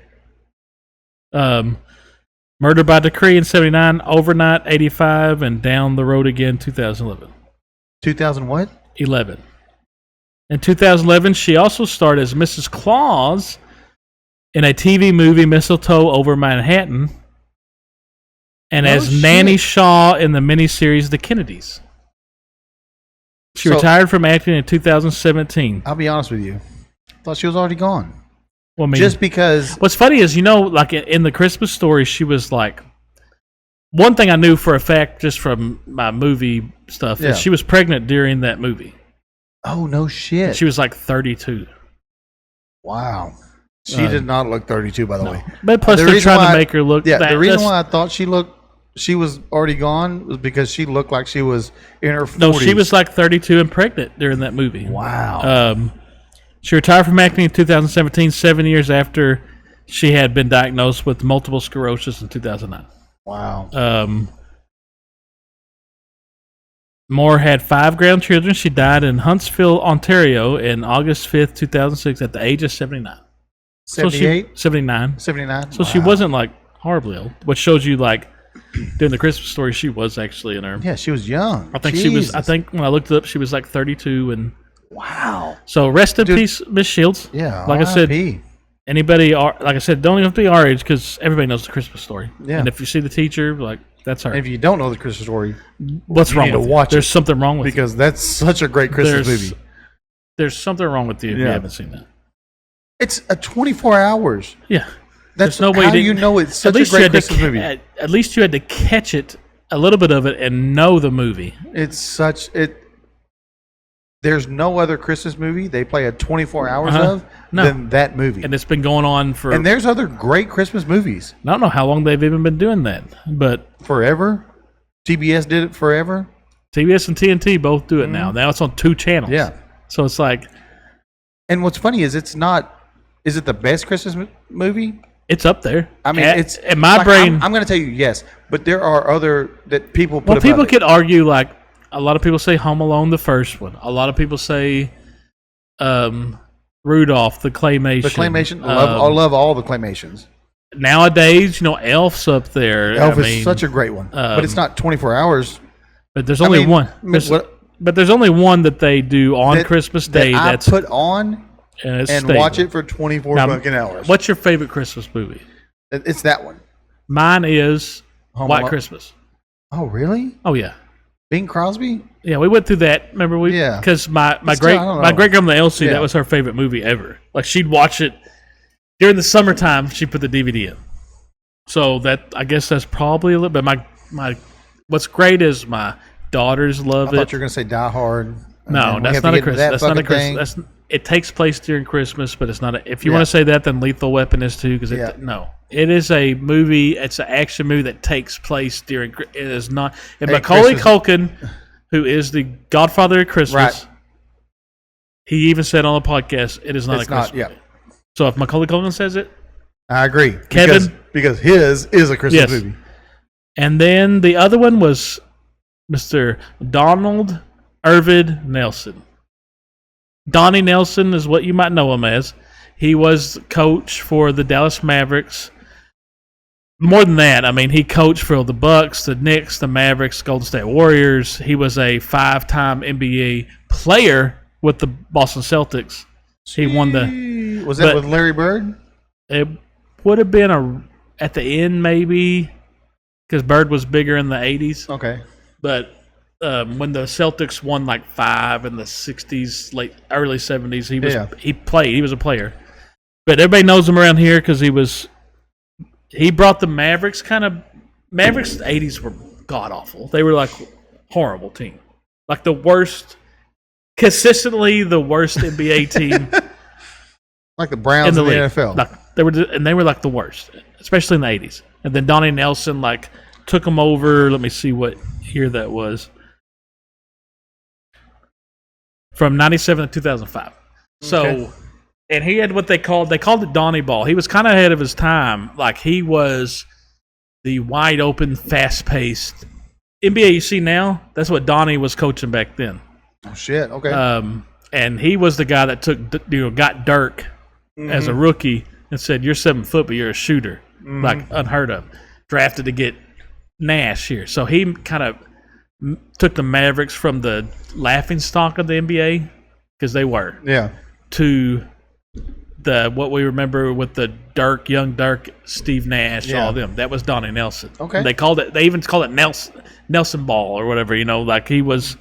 Murder by Decree in '79. Overnight '85, and Down the Road Again 2011. 2000 what? 11. In 2011, she also starred as Mrs. Claus in a TV movie, Mistletoe Over Manhattan, and Oh, as shit. Nanny Shaw in the miniseries The Kennedys. She So- retired from acting in 2017. I'll be honest with you. I thought she was already gone. Well, I mean, Just because. what's funny is, like in the Christmas Story, she was like, one thing I knew for a fact just from my movie stuff Yeah. is she was pregnant during that movie. Oh, no shit. She was like 32. Wow. She did not look 32, by the way. But plus, The they're reason trying why- to make her look. Yeah, the reason that's- why I thought she was already gone was because she looked like she was in her 40s. No, she was like 32 and pregnant during that movie. Wow. She retired from acting in 2017, 7 years after she had been diagnosed with multiple sclerosis in 2009. Wow. Moore had 5 grandchildren. She died in Huntsville, Ontario, in August 5th, 2006, at the age of 79. 78? 79. 79? So she wasn't like horribly old, which shows you like during the Christmas Story, she was actually in her. Yeah, she was young. I think she was. I Jesus. think when I looked it up, she was like 32, and Wow. so rest in Dude. peace, Miss Shields. Yeah. Like I said, RIP. anybody, like I said, don't even have to be our age because everybody knows the Christmas Story. Yeah. And if you see the teacher, like that's her. And if you don't know the Christmas Story, What's you wrong need to with you? watch There's it. something wrong with you. because that's such a great Christmas There's, movie. there's something wrong with you if you Yeah. haven't seen that. It's a 24 hours. Yeah. That's There's no way how you you didn't- know it's such a you great had to Christmas movie. At least you had to catch it, a little bit of it, and know the movie. It's such it. there's no other Christmas movie they play at 24 hours of No. than that movie. And it's been going on for. And there's other great Christmas movies. I don't know how long they've even been doing that, but Forever. TBS did it forever. TBS and TNT both do it now. Now it's on 2 channels. Yeah. So it's like And what's funny is it's not. Is it the best Christmas movie? it's up there. I mean, it's in my like, brain. I'm going to tell you yes, but there are other that people put. Well, above people it. could argue like a lot of people say Home Alone, the first one. A lot of people say Rudolph, the claymation. The claymation. I love all the claymations. Nowadays, Elf's up there. Elf is such a great one, but it's not 24 hours. But there's only one. But there's only one that they do on Christmas Day. That that's I put on and watch it for 24 fucking hours. What's your favorite Christmas movie? It's that one. Mine is Home White Alone. Christmas. Oh, really? Oh yeah. Bing Crosby? Yeah, we went through that. Remember we? Yeah. Because my Still, I don't know. great grandma Elsie, Yeah. that was her favorite movie ever. Like she'd watch it during the summertime. She put the DVD in. So that I guess that's probably a little. But my what's great is my daughters love I thought it. you were going to say Die Hard. No, We that's have to not a get into Christmas. that That's not a fucking thing. Christmas. It takes place during Christmas, but it's not. If you Yeah. want to say that, then Lethal Weapon is too. Because Yeah. no, it is a movie. It's an action movie that takes place during. It is not. And Hey, Macaulay Christmas- Culkin, who is the Godfather of Christmas, Right. he even said on the podcast, "It is not It's a Christmas." not, movie. So if Macaulay Culkin says it, I agree. Kevin? Because his is a Christmas Yes. movie. and then the other one was Mr. Donald Irvin Nelson. Donnie Nelson is what you might know him as. He was coach for the Dallas Mavericks. More than that, I mean, he coached for the Bucks, the Knicks, the Mavericks, Golden State Warriors. He was a 5-time NBA player with the Boston Celtics. He won the. Was that but- with Larry Bird? It would have been at the end maybe, because Bird was bigger in the 80s. Okay. But when the Celtics won like 5 in the 60s, early 70s, he played. He was a player. But everybody knows him around here because he brought the Mavericks Mavericks 80s were god awful. They were like horrible team. Like the worst, consistently the worst NBA team Like the Browns in the league. NFL. Like they were like the worst, especially in the 80s. And then Donnie Nelson took them over. Let me see what year that was. From 97 to 2005. So, Okay. and he had what they called it Donnie Ball. He was kind of ahead of his time. Like he was the wide open, fast paced NBA you see now. That's what Donnie was coaching back then. Oh, shit. Okay. And he was the guy that got Dirk as a rookie and said, "You're 7 foot, but you're a shooter." Like unheard of. Drafted to get Nash here. So he kind of took the Mavericks from the laughing stock of the NBA, because they were, yeah. to what we remember with the young Dirk, Steve Nash, Yeah. all of them. That was Donnie Nelson. Okay. They even called it Nelson Ball or whatever, like he was,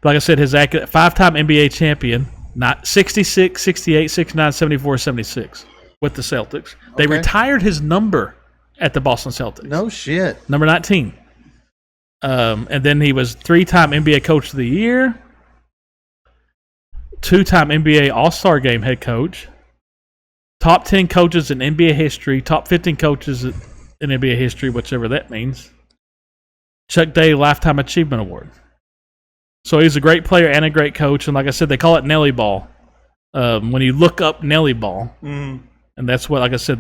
like I said, his 5-time NBA champion, not 66, 68, 69, 74, 76 with the Celtics. They Okay. retired his number at the Boston Celtics. No shit. Number 19. And then he was 3-time NBA Coach of the Year, 2-time NBA All-Star Game head coach, top 10 coaches in NBA history, top 15 coaches in NBA history, whichever that means. Chuck Day Lifetime Achievement Award. So he's a great player and a great coach, and like I said, they call it Nelly Ball. When you look up Nelly Ball, and that's what, like I said,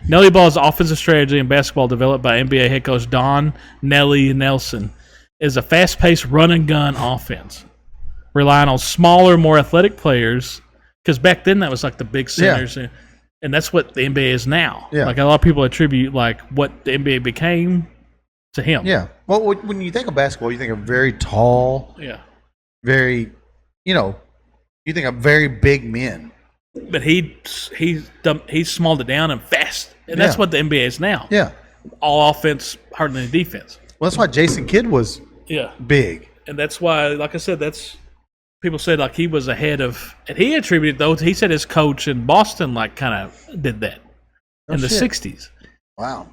Nelly Ball is offensive strategy in basketball developed by NBA head coach Don Nelly Nelson. Is a fast-paced run-and-gun offense, relying on smaller, more athletic players, because back then that was like the big centers, and that's what the NBA is now. Yeah. Like a lot of people attribute like what the NBA became to him. Yeah. Well, when you think of basketball, you think of very tall, Yeah. very, you think of very big men. But he smalled it down and fast, and that's Yeah. what the NBA is now. Yeah. All offense, hardly any defense. Well, that's why Jason Kidd was Yeah, big. and that's why, like I said, people said like he was ahead of, and he attributed though. He said his coach in Boston kind of did that in the shit. '60s. Wow.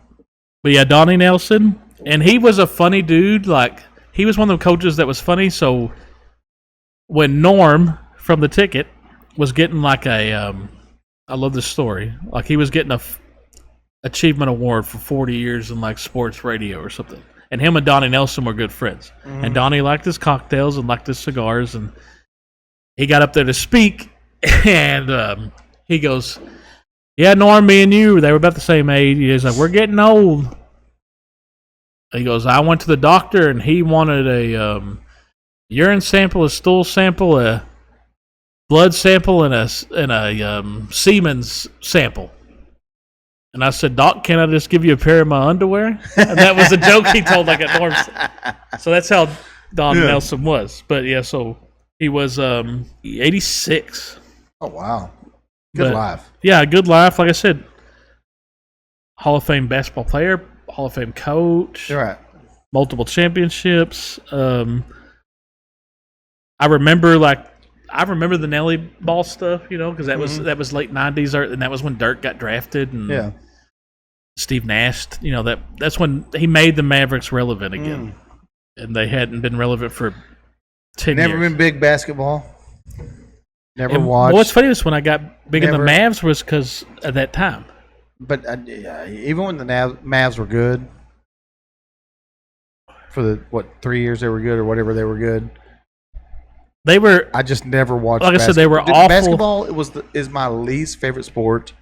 But yeah, Donnie Nelson, and he was a funny dude. Like he was one of the coaches that was funny. So when Norm from the ticket was getting like a, I love this story. Like he was getting a achievement award for 40 years in like sports radio or something. And him and Donnie Nelson were good friends. And Donnie liked his cocktails and liked his cigars. And he got up there to speak, and he goes, "Yeah, Norm, me and you, they were about the same age." He's like, "We're getting old." He goes, "I went to the doctor, and he wanted a urine sample, a stool sample, a blood sample, and a semen's sample." And I said, "Doc, can I just give you a pair of my underwear?" And that was a joke he told like at Norm's. So that's how Don Nelson was. But yeah, so he was 86. Oh, wow. Good life. Yeah, good life. Like I said, Hall of Fame basketball player, Hall of Fame coach. You're right. Multiple championships. I remember the Nelly Ball stuff, because that was late 90s, and that was when Dirk got drafted, and Steve Nash. That's when he made the Mavericks relevant again, and they hadn't been relevant for 10 years. Never been big basketball. Never watched. What's funny is when I got big in the Mavs was because of that time. But even when the Mavs were good, for the 3 years they were good or whatever they were good. They were. I just never watched. Like I said, they were awful. Basketball is my least favorite sport.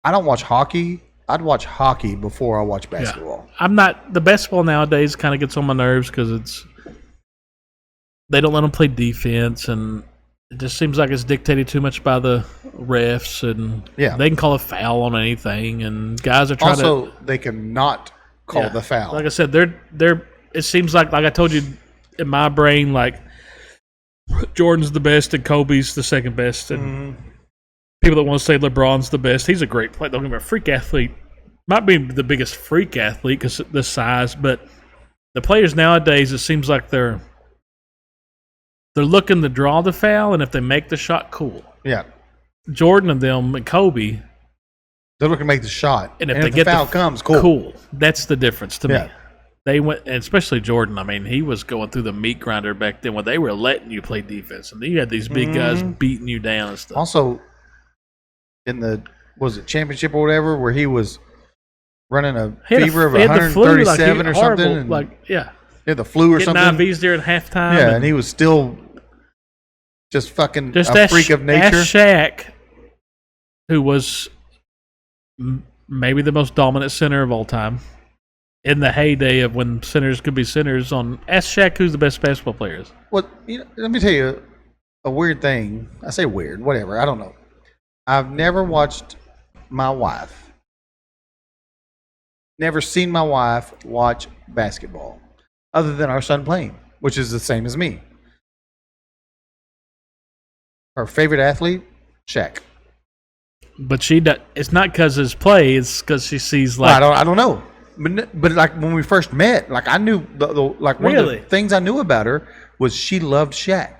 I don't watch hockey. I'd watch hockey before I watch basketball. Yeah. I'm not. The basketball nowadays kind of gets on my nerves because they don't let them play defense, and it just seems like it's dictated too much by the refs, and they can call a foul on anything, and guys are trying to. They cannot call the foul. Like I said, they're. It seems like I told you in my brain, like Jordan's the best and Kobe's the second best, and people that want to say LeBron's the best. He's a great player. Don't get me wrong, freak athlete. Might be the biggest freak athlete because of the size, but the players nowadays, it seems like they're looking to draw the foul, and if they make the shot, cool. Yeah. Jordan and them and Kobe, they're looking to make the shot, and if the foul comes, cool. Cool. That's the difference to me. They went, and especially Jordan. I mean, he was going through the meat grinder back then when they were letting you play defense, and then you had these big guys beating you down and stuff. Also, in the championship or whatever, where he was running a fever of 137 or something, and he had the flu or something. Getting IVs there at halftime. Yeah, and he was still just fucking a freak of nature. Ask Shaq, who was maybe the most dominant center of all time. In the heyday of when centers could be centers, ask Shaq who's the best basketball player is. Well, let me tell you a weird thing. I say weird, whatever. I don't know. I've never watched my wife. Never seen my wife watch basketball, other than our son playing, which is the same as me. Her favorite athlete, Shaq. But it's not because his play; it's because she sees like. Well, I don't know. But like when we first met, like I knew one of the things I knew about her was she loved Shaq.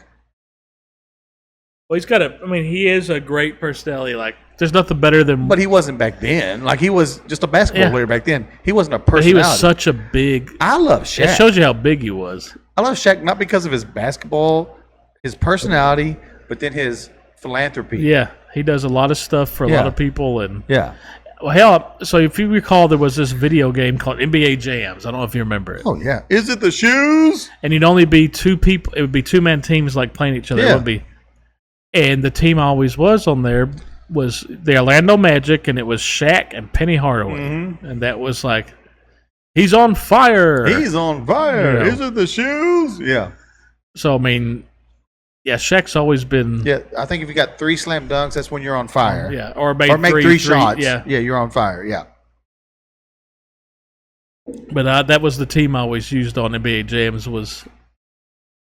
Well, he is a great personality. Like there's nothing better than. But he wasn't back then. Like he was just a basketball player back then. He wasn't a personality. But he was such a big. I love Shaq. It shows you how big he was. I love Shaq not because of his basketball, his personality, but then his philanthropy. Yeah, he does a lot of stuff for a lot of people, and Well, hell, so if you recall, there was this video game called NBA Jams. I don't know if you remember it. Oh, yeah. Is it the shoes? And you'd only be two people. It would be two-man teams like playing each other. Yeah. It would be. And the team always was on there was the Orlando Magic, and it was Shaq and Penny Hardaway. And that was like, he's on fire. He's on fire. Is it the shoes? Yeah. So, I mean, yeah, Shaq's always been. Yeah, I think if you got 3 slam dunks, that's when you're on fire. Yeah, or make 3 shots. Yeah, you're on fire. Yeah. But that was the team I always used on NBA Jams was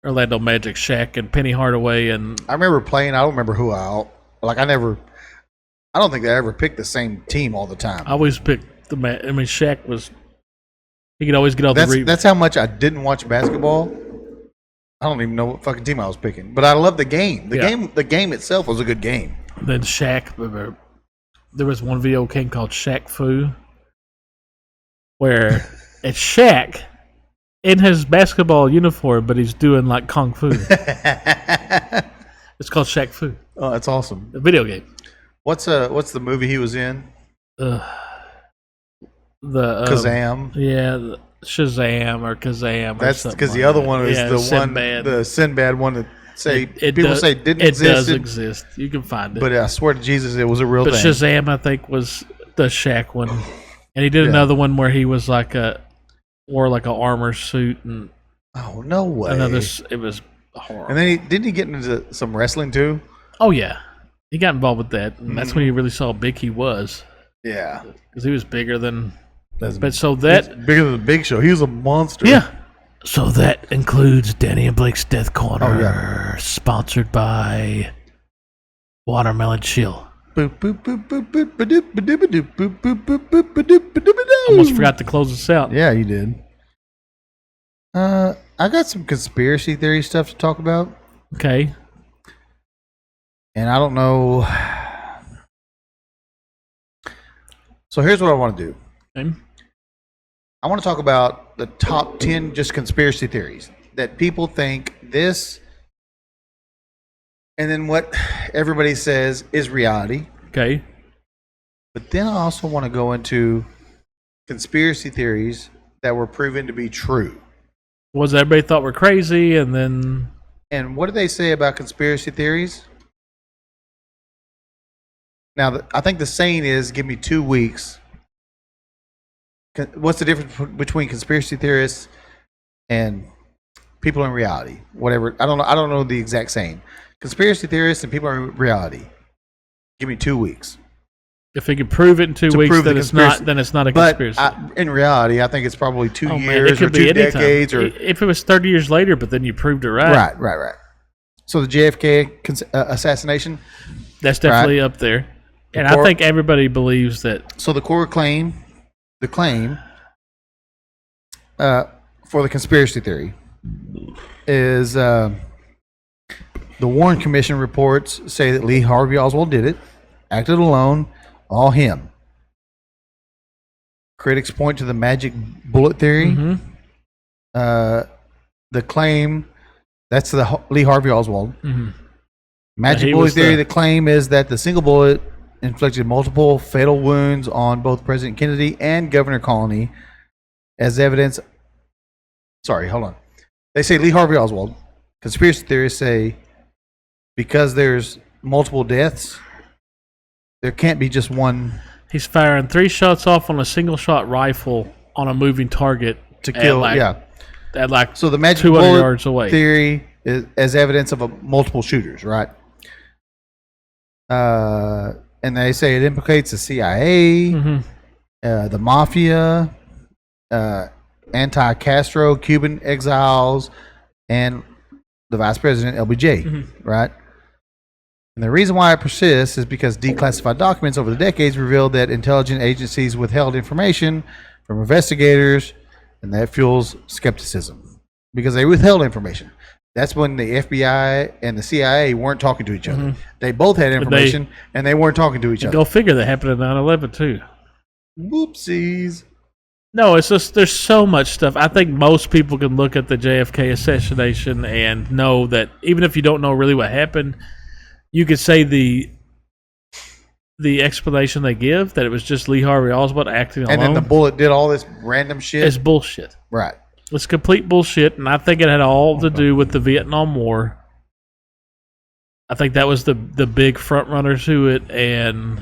Orlando Magic, Shaq, and Penny Hardaway. And I remember playing. I don't remember who I don't think I ever picked the same team all the time. I always picked Shaq was. He could always get off the rebound. That's how much I didn't watch basketball. I don't even know what fucking team I was picking, but I love the game. The game itself was a good game. Then Shaq, there was one video game called Shaq Fu, where it's Shaq in his basketball uniform, but he's doing like kung fu. It's called Shaq Fu, Oh, that's awesome. a video game. What's the movie he was in? The Kazam. Yeah, Shazam or Kazam. That's because because the other one is the Sinbad. one, the Sinbad one that people does, say didn't it exist. does exist. You can find it. But I swear to Jesus, it was a real But thing. Shazam, I think, was the Shaq one, and he did another one where he was wore like a armor suit and Oh no way! another. It was horrible. And then didn't he get into some wrestling too? Oh yeah, he got involved with that, and that's when you really saw how big he was Yeah, because he was bigger than. that's But so that's that bigger than the Big Show. He was a monster. yeah. So that includes Danny and Blake's Death Corner, Oh, yeah. sponsored by Watermelon Chill. Boop, boop, boop, boop, boop, ba-doop, ba-doop, ba-doop, boop, boop, boop, boop, ba-doop, ba-doop, ba-doop. Almost forgot to close us out. Yeah, you did. I got some conspiracy theory stuff to talk about, Okay. and I don't know. So here's what I want to do. Okay. I want to talk about the top 10 just conspiracy theories that people think this, and then what everybody says is reality. Okay. But then I also want to go into conspiracy theories that were proven to be true. Was everybody thought we're crazy, and then And what do they say about conspiracy theories? Now, I think the saying is, give me 2 weeks. What's the difference between conspiracy theorists and people in reality? Whatever. I don't know. I don't know the exact saying. Conspiracy theorists and people in reality. Give me 2 weeks. if we can prove it in 2 To weeks, prove then the it's not. conspiracy. Then it's not a But conspiracy. in reality, I think it's probably 2 Oh, man, years it could or be 2 any time. decades. Or If it was 30 years later, but then you proved it right. right. So the JFK assassination. That's definitely up there. And I think everybody believes that. So the core claim, for the conspiracy theory is the Warren Commission reports say that Lee Harvey Oswald did it, acted alone, all him. Critics point to the magic bullet theory. Mhm. The claim, that's the Lee Harvey Oswald. Mhm. Magic He bullet was theory, the- the claim is that the single bullet inflicted multiple fatal wounds on both President Kennedy and Governor Connally as evidence. Sorry, hold on. They say Lee Harvey Oswald. Conspiracy theorists say because there's multiple deaths, there can't be just one He's firing 3 shots off on a single shot rifle on a moving target to kill. at like So the magic 200 bullet yards away. theory is as evidence of multiple shooters, right? And they say it implicates the CIA, Mhm. The mafia, anti-Castro Cuban exiles, and the Vice President LBJ, Mm-hmm. right? And the reason why it persists is because declassified documents over the decades revealed that intelligence agencies withheld information from investigators, and that fuels skepticism because they withheld information. That's when the FBI and the CIA weren't talking to each other. They both had information, and they weren't talking to each other. Go figure, that happened in 9/11 too. Whoopsies. No, it's just there's so much stuff. I think most people can look at the JFK assassination and know that even if you don't know really what happened, you could say the explanation they give that it was just Lee Harvey Oswald acting alone And then the bullet did all this random shit. is bullshit. Right. It's complete bullshit, and I think it had all to do with the Vietnam War. I think that was the big front runner to it, and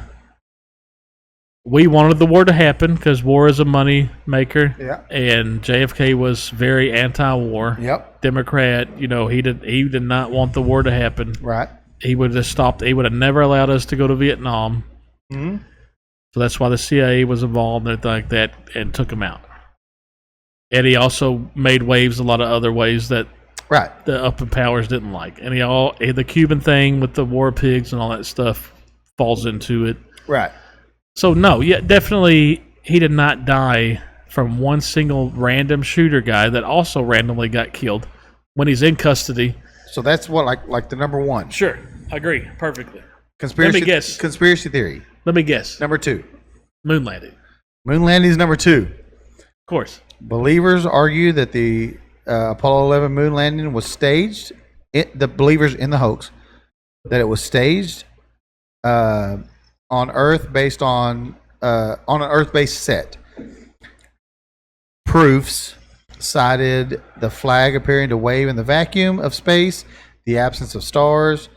we wanted the war to happen because war is a money maker. Yeah. And JFK was very anti-war, Yep. Democrat. You know, he did not want the war to happen. Right. He would have stopped. He would have never allowed us to go to Vietnam. Mm-hmm. So that's why the CIA was involved and everything like that, and took him out. And he also made waves a lot of other ways that Right. the up and powers didn't like. And the Cuban thing with the war pigs and all that stuff falls into it. Right. So no, yeah, definitely he did not die from one single random shooter guy that also randomly got killed when he's in custody. So that's what like the number one. Sure, I agree perfectly. Conspiracy. Let me guess. Conspiracy theory. Let me guess. Number 2. Moon landing. Moon landing is number 2. Of course. Believers argue that the Apollo 11 moon landing was staged. The believers in the hoax that it was staged on Earth on an Earth-based set. Proofs cited the flag appearing to wave in the vacuum of space, the absence of stars,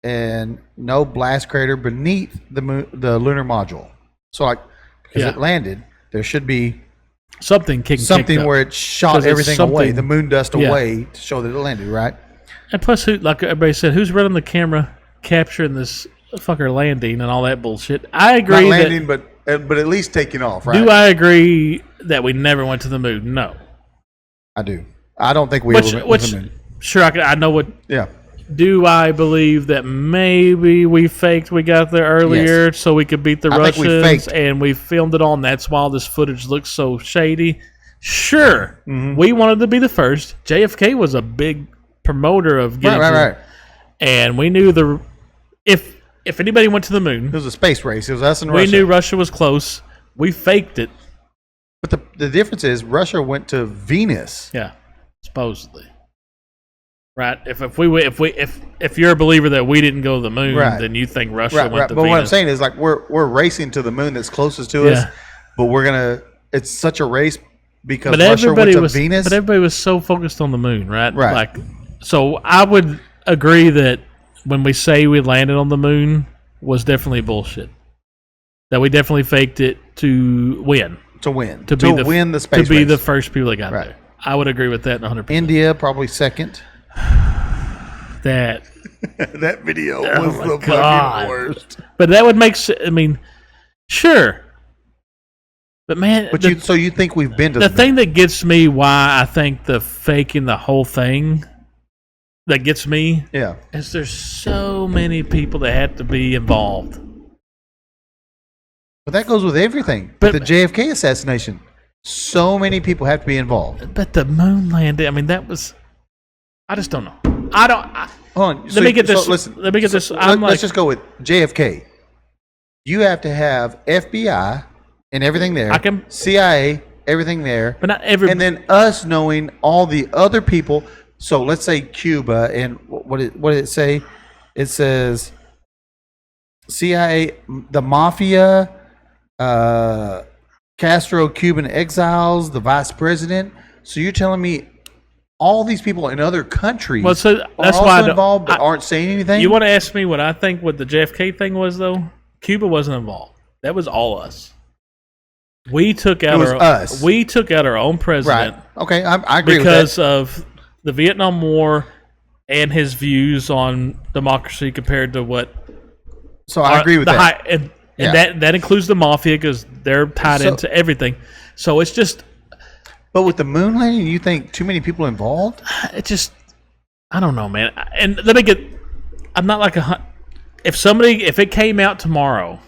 and no blast crater beneath the lunar module. So, like, because it landed, there should be something where it shot everything away, the moon dust away, to show that it landed, right? And plus, like everybody said, who's running the camera capturing this fucker landing and all that bullshit? I agree. Not landing, but at least taking off, right? Do I agree that we never went to the moon? No. I do. I don't think we ever went to the moon. Sure, I know what. Yeah. Do I believe that maybe we faked we got there earlier so we could beat the Russians and we filmed it all and that's why all this footage looks so shady? Sure. Mm-hmm. We wanted to be the first. JFK was a big promoter of getting right. And we knew if anybody went to the moon, it was a space race. It was us and Russia. We knew Russia was close. We faked it. But the difference is Russia went to Venus. Yeah, supposedly. Right. If you're a believer that we didn't go to the moon, then you think Russia went to Venus. But what I'm saying is, like, we're racing to the moon that's closest to us, but it's such a race because Russia went to Venus. But everybody was so focused on the moon, right? Right. Like, so I would agree that when we say we landed on the moon was definitely bullshit. That we definitely faked it to win. To win the space race. To be the first people that got there. I would agree with that 100%. India probably second. That video was the fucking worst. But that would make sense. I mean, sure. But man, so you think we've been to the thing that gets me? Why I think the faking the whole thing that gets me, is there's so many people that have to be involved. But that goes with everything. But the JFK assassination, so many people have to be involved. But the moon landing, I mean, that was. I just don't know. Hold on. Let me get this. Let's just go with JFK. You have to have FBI and everything there. CIA, everything there. But not every. And then us knowing all the other people. So let's say Cuba, and what did it say? It says CIA, the mafia, Castro, Cuban exiles, the vice president. So you're telling me all these people in other countries that's are also involved but aren't saying anything? You want to ask me what I think what the JFK thing was, though? Cuba wasn't involved. That was all us. We took out our own president. Right. Okay, I agree with that. Because of the Vietnam War and his views on democracy compared to what... So I agree with that. And that includes the mafia because they're tied into everything. So it's just... But with the moon landing, you think too many people involved? It just... I don't know, man. And let me get... I'm not like a... If it came out tomorrow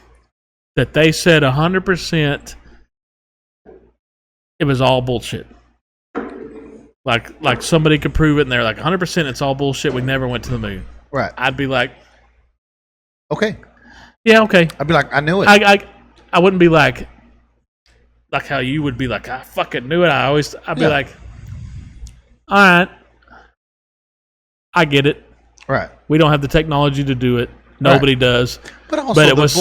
that they said 100% it was all bullshit. Like somebody could prove it and they're like 100% it's all bullshit. We never went to the moon. Right. I'd be like, okay. Yeah, okay. I'd be like, I knew it. I wouldn't be like how you would be like, I fucking knew it. I'd be like, all right, I get it. Right. We don't have the technology to do it. Nobody does. But it was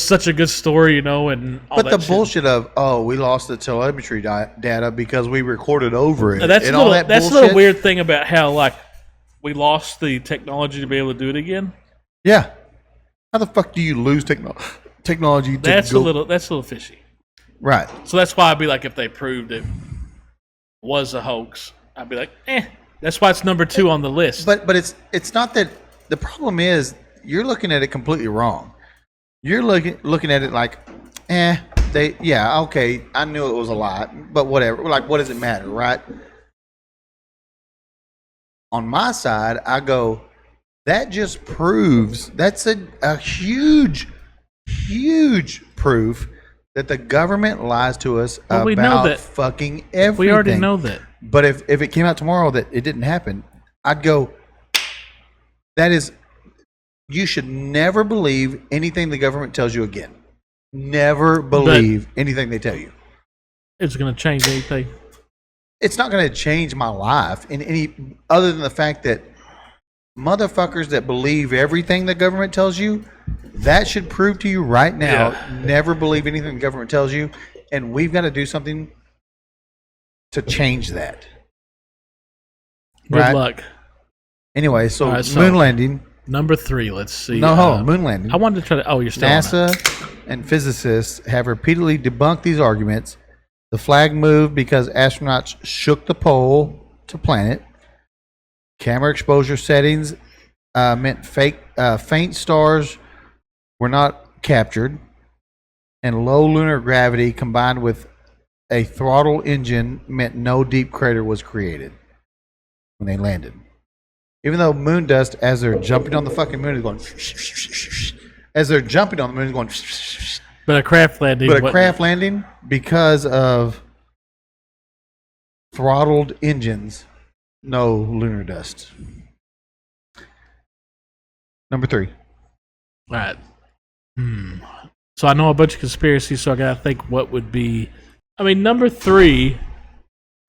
such a good story, and all but the bullshit of we lost the telemetry data because we recorded over it. Now, that's a little weird thing about how we lost the technology to be able to do it again. Yeah. How the fuck do you lose technology? That's a little fishy. Right. So that's why I'd be like, if they proved it was a hoax, I'd be like, That's why it's number 2 on the list. But it's not that. The problem is you're looking at it completely wrong. You're looking at it like, okay, I knew it was a lie, but whatever. Like, what does it matter, right? On my side, I go, that just proves, that's a huge, huge proof that the government lies to us about fucking everything. We already know that. But if it came out tomorrow that it didn't happen, I'd go, you should never believe anything the government tells you again. Never believe anything they tell you. Is it going to change anything? It's not going to change my life in any other than the fact that motherfuckers that believe everything the government tells you, that should prove to you right now, never believe anything the government tells you, and we've got to do something to change that. Good Right? luck. Anyway, so, All right, so- moon landing. Number 3, let's see. No, hold on, moon landing. I wanted to try to. Oh, you're still on that. NASA and physicists have repeatedly debunked these arguments. The flag moved because astronauts shook the pole to planet. Camera exposure settings meant faint stars were not captured. And low lunar gravity combined with a throttle engine meant no deep crater was created when they landed. Even though moon dust, as they're jumping on the fucking moon, is going. As they're jumping on the moon, is going. But a craft landing. But a craft landing, because of throttled engines, no lunar dust. Number 3. All right. So I know a bunch of conspiracies, so I got to think what would be. I mean, number 3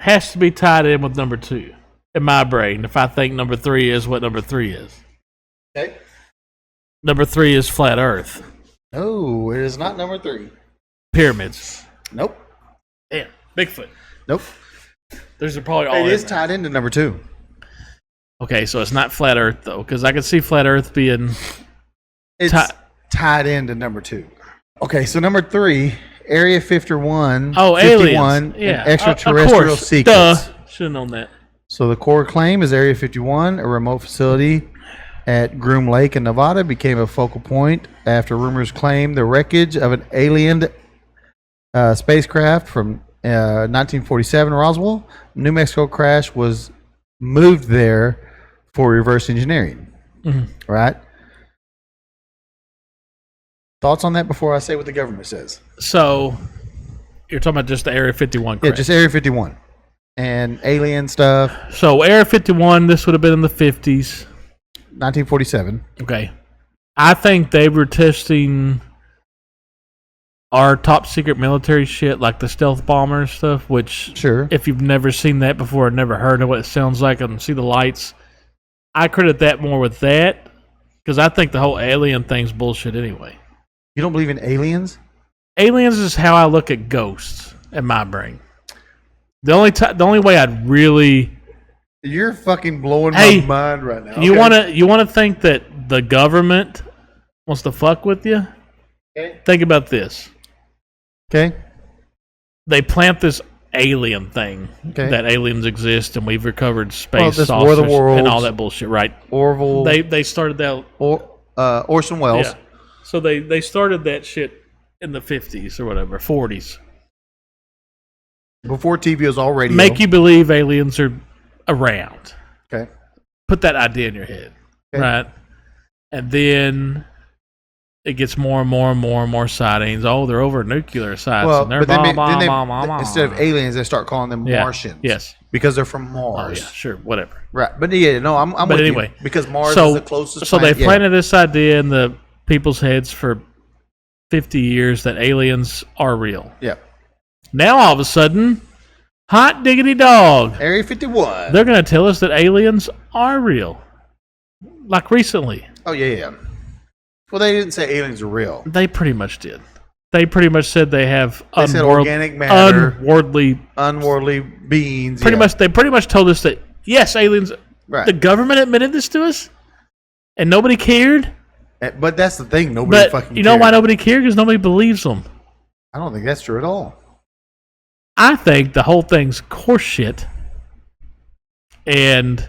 has to be tied in with number 2 in my brain. If I think number 3 is what number 3 is. Okay. Number 3 is flat Earth. No, it is not number 3. Pyramids. Nope. Yeah. Bigfoot. Nope. There's probably all It in is there. tied into number 2. Okay, so it's not flat Earth though, because I can see flat Earth being. It's tied into number 2. Okay, so number 3, Area 51. Oh, 51, aliens. an Yeah, extraterrestrial of course. sequence. Duh. Should have known that. So the core claim is Area 51, a remote facility at Groom Lake in Nevada, became a focal point after rumors claimed the wreckage of an alien spacecraft from 1947 Roswell, New Mexico crash was moved there for reverse engineering. Right? Thoughts on that before I say what the government says? So, you're talking about just the Area 51 Yeah, crash. just Area 51 and alien stuff. So, Area 51, this would have been in the 50s. 1947. Okay. I think they were testing our top secret military shit, like the stealth bomber and stuff, which, Sure. if you've never seen that before or never heard of what it sounds like and see the lights, I credit that more with that, because I think the whole alien thing's bullshit anyway. You don't believe in aliens? Aliens is how I look at ghosts in my brain. The only way I'd really You're fucking blowing Hey, my mind right now. you Okay. want to think that the government wants to fuck with you? Okay. Think about this. Okay. They plant this alien thing Okay. that aliens exist and we've recovered space Well, this War saucers of the Worlds. and all that bullshit, right? Orville. They started that. Orson Welles. Yeah. So they started that shit in the 50s or whatever, 40s. Before TV was all radio. Make you believe aliens are around. Okay. Put that idea in your head, Okay. right? And then it gets more and more and more and more sightings. Oh, they're over nuclear sites. Well, and they're but then, blah, they, blah, blah, blah. instead of aliens, they start calling them Yeah. Martians. Yes. Because they're from Oh, Mars. yeah, sure, whatever. Right. But yeah, no, I'm But with anyway, you. Because Mars so, is the closest So planet. they planted this idea in the people's heads for 50 years that aliens are real. Yeah. Now all of a sudden, hot diggity dog, Area 51. they're going to tell us that aliens are real. Like recently. Oh, yeah. Well, they didn't say aliens are real. They pretty much did. They pretty much said they have They said organic matter, unworldly beings. Pretty yeah. much, they pretty much told us that yes, aliens. Right. The government admitted this to us, and nobody cared. But that's the thing. Nobody But fucking you know cared. why nobody cared? Because nobody believes them. I don't think that's true at all. I think the whole thing's horseshit, and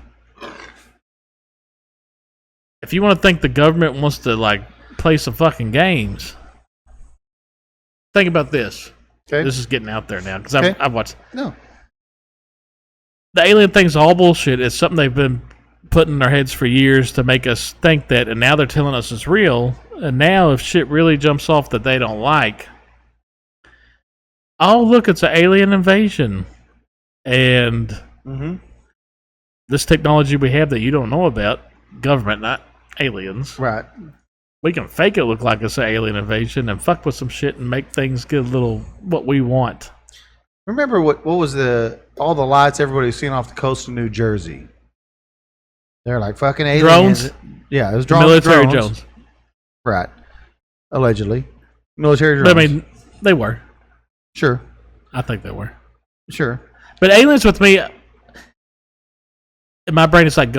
if you want to think the government wants to like play some fucking games, think about this. Okay. This is getting out there now because Okay. I've watched. No. The alien thing's all bullshit. It's something they've been putting in our heads for years to make us think that, and now they're telling us it's real. And now, if shit really jumps off that they don't like, oh look, it's an alien invasion, and Mm-hmm. this technology we have that you don't know about, government, not aliens. Right. We can fake it look like it's an alien invasion and fuck with some shit and make things get a little what we want. Remember what was all the lights everybody was seeing off the coast of New Jersey? They're like fucking aliens. Drones? Yeah, it was drones. Military drones. Right. Allegedly. Military But, drones. I mean, they were. Sure. I think they were. Sure. But aliens with me, in my brain, it's like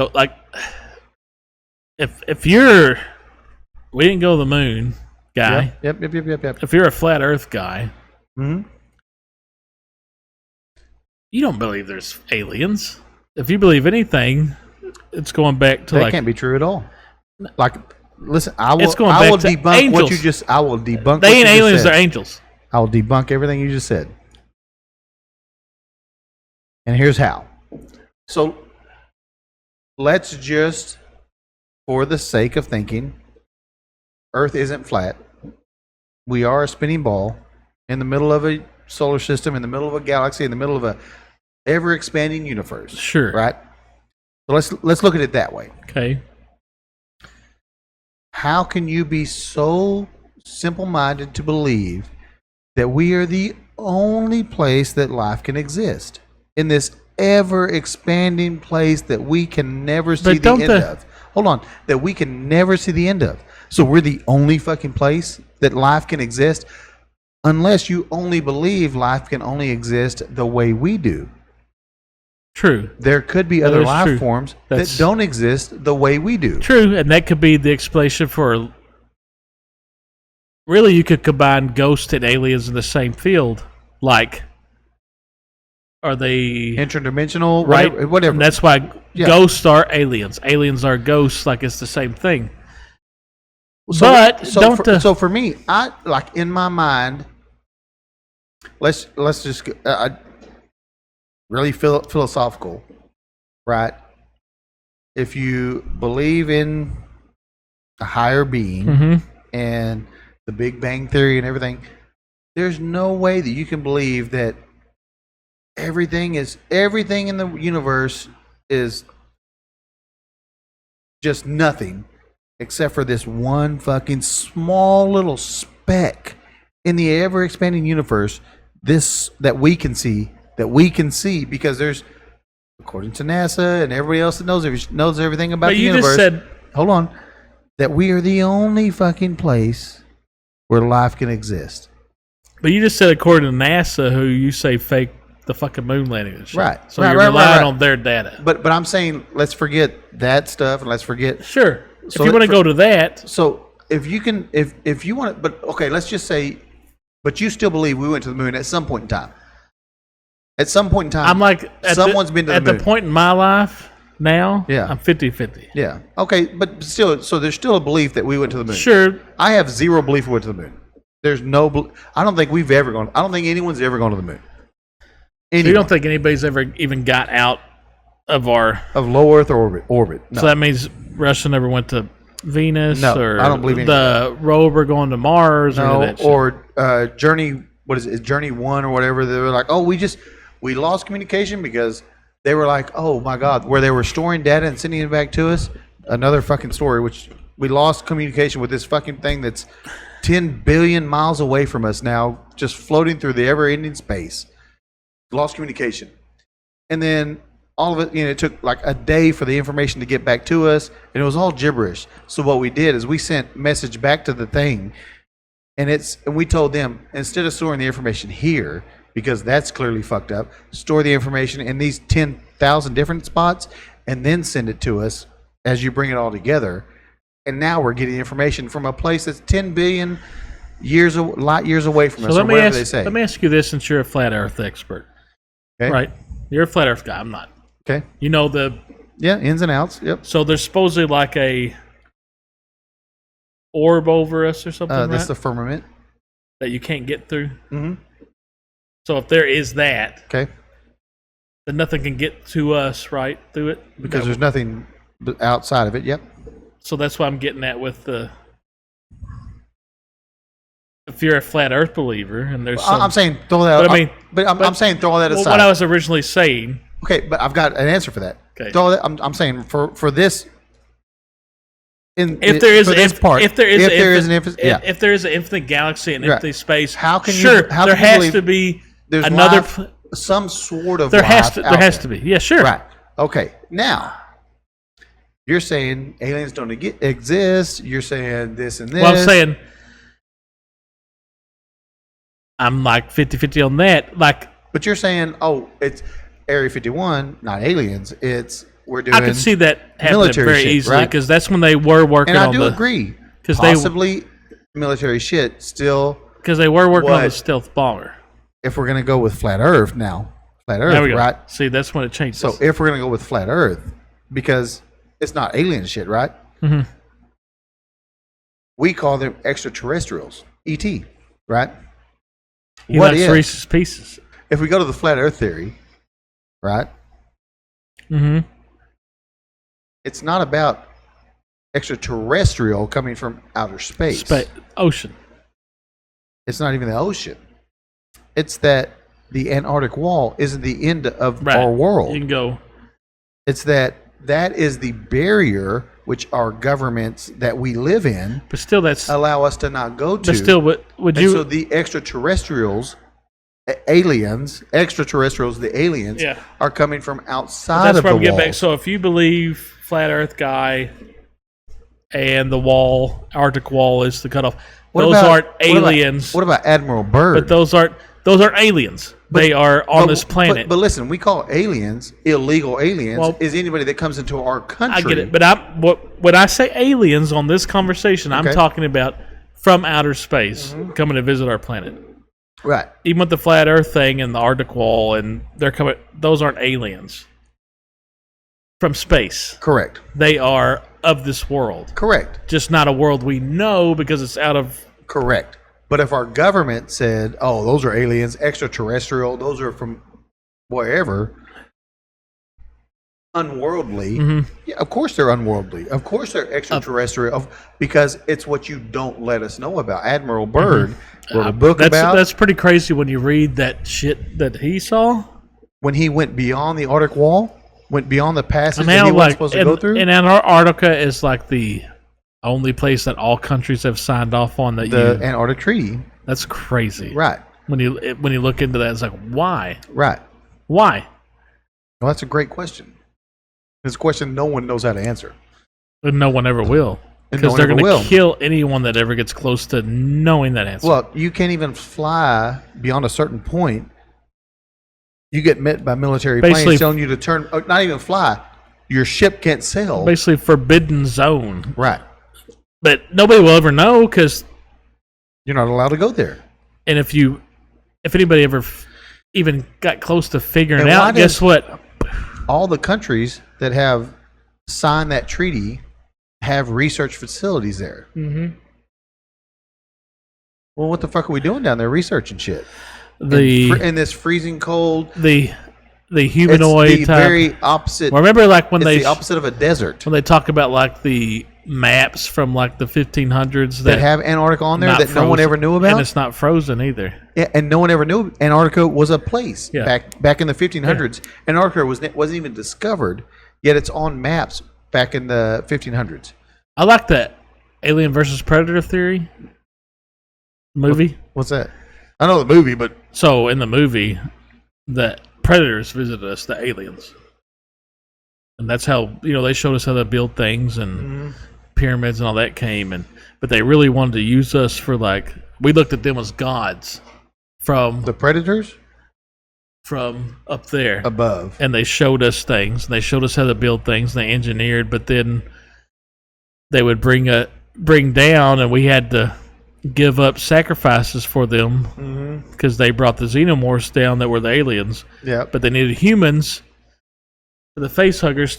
if you're, we didn't go to the moon guy. Yep. If you're a flat Earth guy, Hmm. you don't believe there's aliens. If you believe anything, it's going back to That can't be true at all. Like, listen, I will It's going back to debunk what angels. you just. I will debunk. they what ain't you just aliens, said. they're angels. I will debunk everything you just said. And here's how. So let's just, for the sake of thinking, Earth isn't flat. We are a spinning ball in the middle of a solar system, in the middle of a galaxy, in the middle of a ever-expanding universe. Sure. Right? So let's look at it that way. Okay. How can you be so simple-minded to believe that we are the only place that life can exist in this ever-expanding place that we can never see But the don't end the- of? Hold on, that we can never see the end of. So we're the only fucking place that life can exist, unless you only believe life can only exist the way we do. True. There could be That other is life true. forms That's- that don't exist the way we do. True, and that could be the explanation for. Really, you could combine ghosts and aliens in the same field. Like, are they Interdimensional, right? whatever. And that's why Yeah. ghosts are aliens. Aliens are ghosts. Like it's the same thing. So, But so don't for, the- so for me, I like in my mind. Let's just really philosophical, right? If you believe in a higher being Mm-hmm. and the Big Bang Theory and everything, there's no way that you can believe that everything in the universe is just nothing except for this one fucking small little speck in the ever expanding universe, this that we can see because there's, according to NASA and everybody else that knows everything about But the you universe. just said Hold on, that we are the only fucking place where life can exist. according to NASA, who you say fake the fucking moon landing and shit. Right. So Right, you're right, relying right. on their data. But I'm saying let's forget that stuff and let's forget. Sure. So if you want to for- go to that, So if you can, if you want to, but okay, let's just say, but you still believe we went to the moon at some point in time. At some point in time, I'm like someone's been to the at moon. the point in my life now. Yeah. I'm 50-50. Yeah. Okay, but still, so there's still a belief that we went to the moon. Sure. I have zero belief we went to the moon. There's no. I don't think we've ever gone. I don't think anyone's ever gone to the moon. So you Anyone. don't think anybody's ever even got out of our? Of low Earth orbit? No. So that means Russia never went to Venus, No, or I don't believe any the rover going to Mars, or No, that shit. or Journey. What is it? Journey 1 or whatever. They were like, oh, we lost communication because they were like, oh my God, where they were storing data and sending it back to us. Another fucking story, which we lost communication with this fucking thing that's 10 billion miles away from us now, just floating through the ever-ending space. Lost communication, and then all of it, it took like a day for the information to get back to us, and it was all gibberish. So what we did is we sent message back to the thing, and we told them, instead of storing the information here, because that's clearly fucked up, store the information in these 10,000 different spots, and then send it to us as you bring it all together. And now we're getting information from a place that's 10 billion light years away from us, or whatever they say. let me ask you this, since you're a flat Earth expert, Okay? right? You're a flat Earth guy. I'm not. Okay. You know the. Yeah, ins and outs. Yep. So there's supposedly like a orb over us or something, right? That's the firmament. That you can't get through. Mm-hmm. So if there is that, Okay. then nothing can get to us, right, through it? Because there's nothing outside of it. Yep. So that's why I'm getting at with the. If you're a flat Earth believer, and there's some, I'm saying throw that. But I mean- I'm saying throw that well, aside. what I was originally saying. Okay, but I've got an answer for that. Okay. Throw that. I'm saying for this. If there is for this part, if there is an infinite, yeah. if there is an infinite galaxy and Right. infinite space, How can you- sure, how there can you has believe to be there's another. life some sort of There life has to. out There has to be. Yeah, sure. Right. Okay. Now, you're saying aliens don't exist. You're saying this and this. Well, I'm saying I'm like 50-50 on that. Like, But you're saying, oh, it's Area 51, not aliens. It's we're doing. I could see that happening military very shit, easily right? because that's when they were working and I on do the. agree. 'cause they- Possibly military shit still. Because they were working on the What? stealth bomber. If we're gonna go with flat Earth now, flat There Earth, we go. right? See, that's when it changes. So if we're gonna go with flat Earth, because it's not alien shit, right? Mhm. We call them extraterrestrials, ET, right? he What likes if Reese's Pieces. if we go to the flat Earth theory, right? Mm-hmm. It's not about extraterrestrial coming from outer space. Ocean. It's not even the ocean. It's that the Antarctic wall isn't the end of Right. our world. You can go. It's that is the barrier which our governments that we live in But still, that's. allow us to not go to. But still, would and you? so the extraterrestrials, extraterrestrials, the aliens, Yeah. are coming from outside That's of where the I'm getting wall. back. So if you believe flat Earth guy and the wall, Arctic wall is the cutoff, those aren't aliens. What about Admiral Byrd? But those aren't aliens. They are on this planet. But listen, we call aliens illegal aliens. Well, is anybody that comes into our country? I get it. But when I say aliens on this conversation, I'm Okay. talking about from outer space coming to visit our planet. Right. Even with the flat Earth thing and the Arctic wall, and they're coming. Those aren't aliens from space. Correct. They are of this world. Correct. Just not a world we know because it's out of. Correct. But if our government said, "Oh, those are aliens, extraterrestrial, those are from wherever," unworldly. Mm-hmm. Yeah, of course they're unworldly. Of course they're extraterrestrial. Because it's what you don't let us know about. Admiral Byrd wrote a book about That's pretty crazy when you read that shit that he saw. when he went beyond the Arctic Wall, went beyond the passage And that now, he wasn't like, supposed to go through. and Antarctica is like the only place that all countries have signed off on that The you. Antarctic Treaty. That's crazy. Right. When you look into that, it's like, why? Right. Why? Well, that's a great question. It's a question no one knows how to answer. And no one ever will. And no Because one they're ever going will. to kill anyone that ever gets close to knowing that answer. Well, you can't even fly beyond a certain point. You get met by military Basically- planes telling you to turn, not even fly. Your ship can't sail. Basically, forbidden zone. Right. But nobody will ever know because, You're not allowed to go there. and if anybody ever even got close to figuring And it why out, guess does- what? All the countries that have signed that treaty have research facilities there. Mm-hmm. Well, what the fuck are we doing down there researching shit? The In this freezing cold, the it's humanoid the type. very opposite. Well, remember, like when It's they the opposite of a desert when they talk about like the maps from like the 1500s that have Antarctica on there not that no one frozen. ever knew and about. it's not frozen either. Yeah, and no one ever knew Antarctica was a place Yeah. back in the 1500s. Antarctica wasn't even discovered, yet it's on maps back in the 1500s. I like that Alien versus Predator theory movie. What's that? I know the movie, but So in the movie, the predators visited us, the aliens, and that's how they showed us how to build things and pyramids and all that came. But they really wanted to use us for we looked at them as gods from the predators up there. above. And they showed us things. And they showed us how to build things. And they engineered, but then they would bring down, and we had to give up sacrifices for them because they brought the xenomorphs down that were the aliens. Yeah, But they needed humans, the face huggers,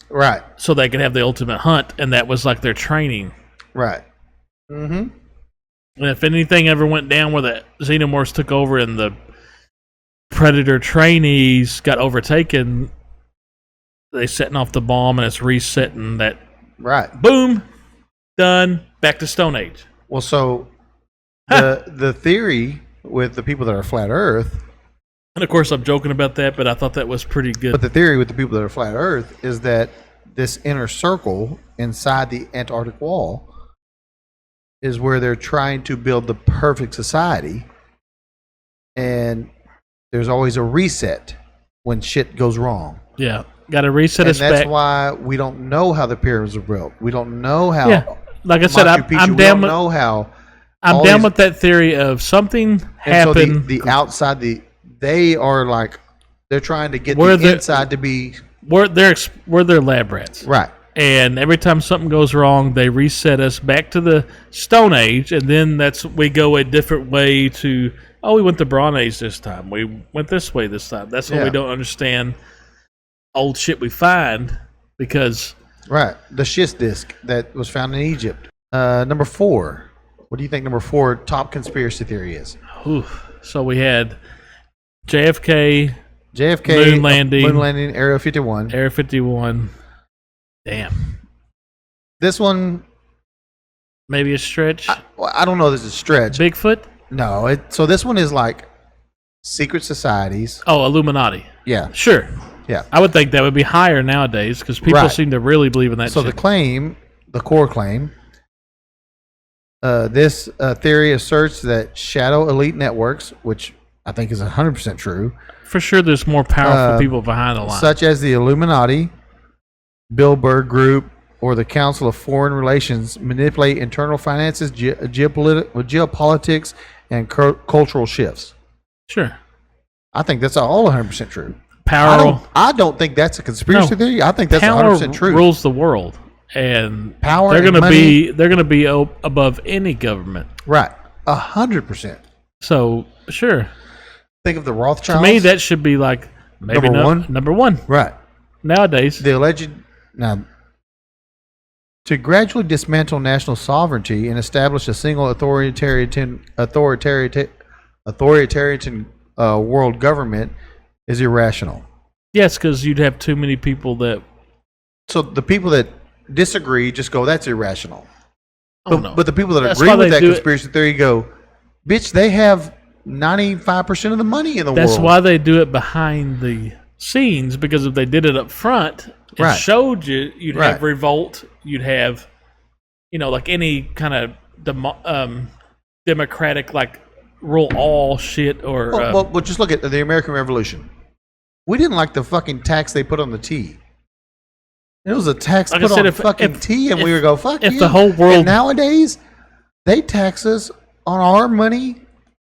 right, so they could have the ultimate hunt, and that was like their training. right. Mm-hmm. And if anything ever went down where the xenomorphs took over and the predator trainees got overtaken, they setting off the bomb and it's resetting that. Right. Boom, done. Back to Stone Age. Well, so the theory with the people that are flat Earth, And of course, I'm joking about that, but I thought that was pretty good. but the theory with the people that are flat Earth is that this inner circle inside the Antarctic wall is where they're trying to build the perfect society, and there's always a reset when shit goes wrong. Yeah, got to reset And us that's back. why we don't know how the pyramids were built. We don't know how. Yeah, like I said, Machu Picchu, I'm we down don't with. know how. I'm all down these- with that theory of something And so happened. the outside, they are like they're trying to get Where the the- inside to be we're their lab rats, right. and every time something goes wrong, they reset us back to the Stone Age, and then we go a different way to. Oh, we went the Bronze Age this time. We went this way this time. That's when Yeah. we don't understand old shit we find because Right. The schist disc that was found in Egypt. Number 4. What do you think number 4 top conspiracy theory is? So we had JFK, JFK, Moon landing. Area 51. Area 51. Damn. This one, Maybe a stretch. I don't know if this is a stretch. Bigfoot? No. So this one is like secret societies. Oh, Illuminati. Yeah. Sure. Yeah. I would think that would be higher nowadays because people Right. seem to really believe in that So shit. the core claim, this theory asserts that shadow elite networks, which I think is 100% true, For sure, there's more powerful people behind the line. such as the Illuminati, Bilderberg Group, or the Council of Foreign Relations, manipulate internal finances, geopolitics, and cultural shifts. Sure. I think that's all 100% true. Power, I don't think that's a conspiracy No. theory. I think that's power 100% true. rules the world. And Power they're and gonna money. they're gonna be above any government. Right. 100%. So sure. Think of the To Rothschilds. me that should be like maybe Number one? Number one. Right. Nowadays. The alleged now to gradually dismantle national sovereignty and establish a single authoritarian world government is irrational. Yes, because you'd have too many people that So the people that disagree just go, "That's irrational." oh, But, no. but the people that That's agree why with they that do it. conspiracy theory go, "Bitch, they have 95% of the money in the That's world." why they do it behind the scenes, because if they did it up front and Right. showed you, you'd Right. have revolt, you'd have, like any kind of democratic, like rule all shit or. Well, just look at the American Revolution. We didn't like the fucking tax they put on the tea. It was a tax Like I put said, on if- fucking if- tea, and we if- would go, "Fuck if you." the whole world- And nowadays, they tax us on our money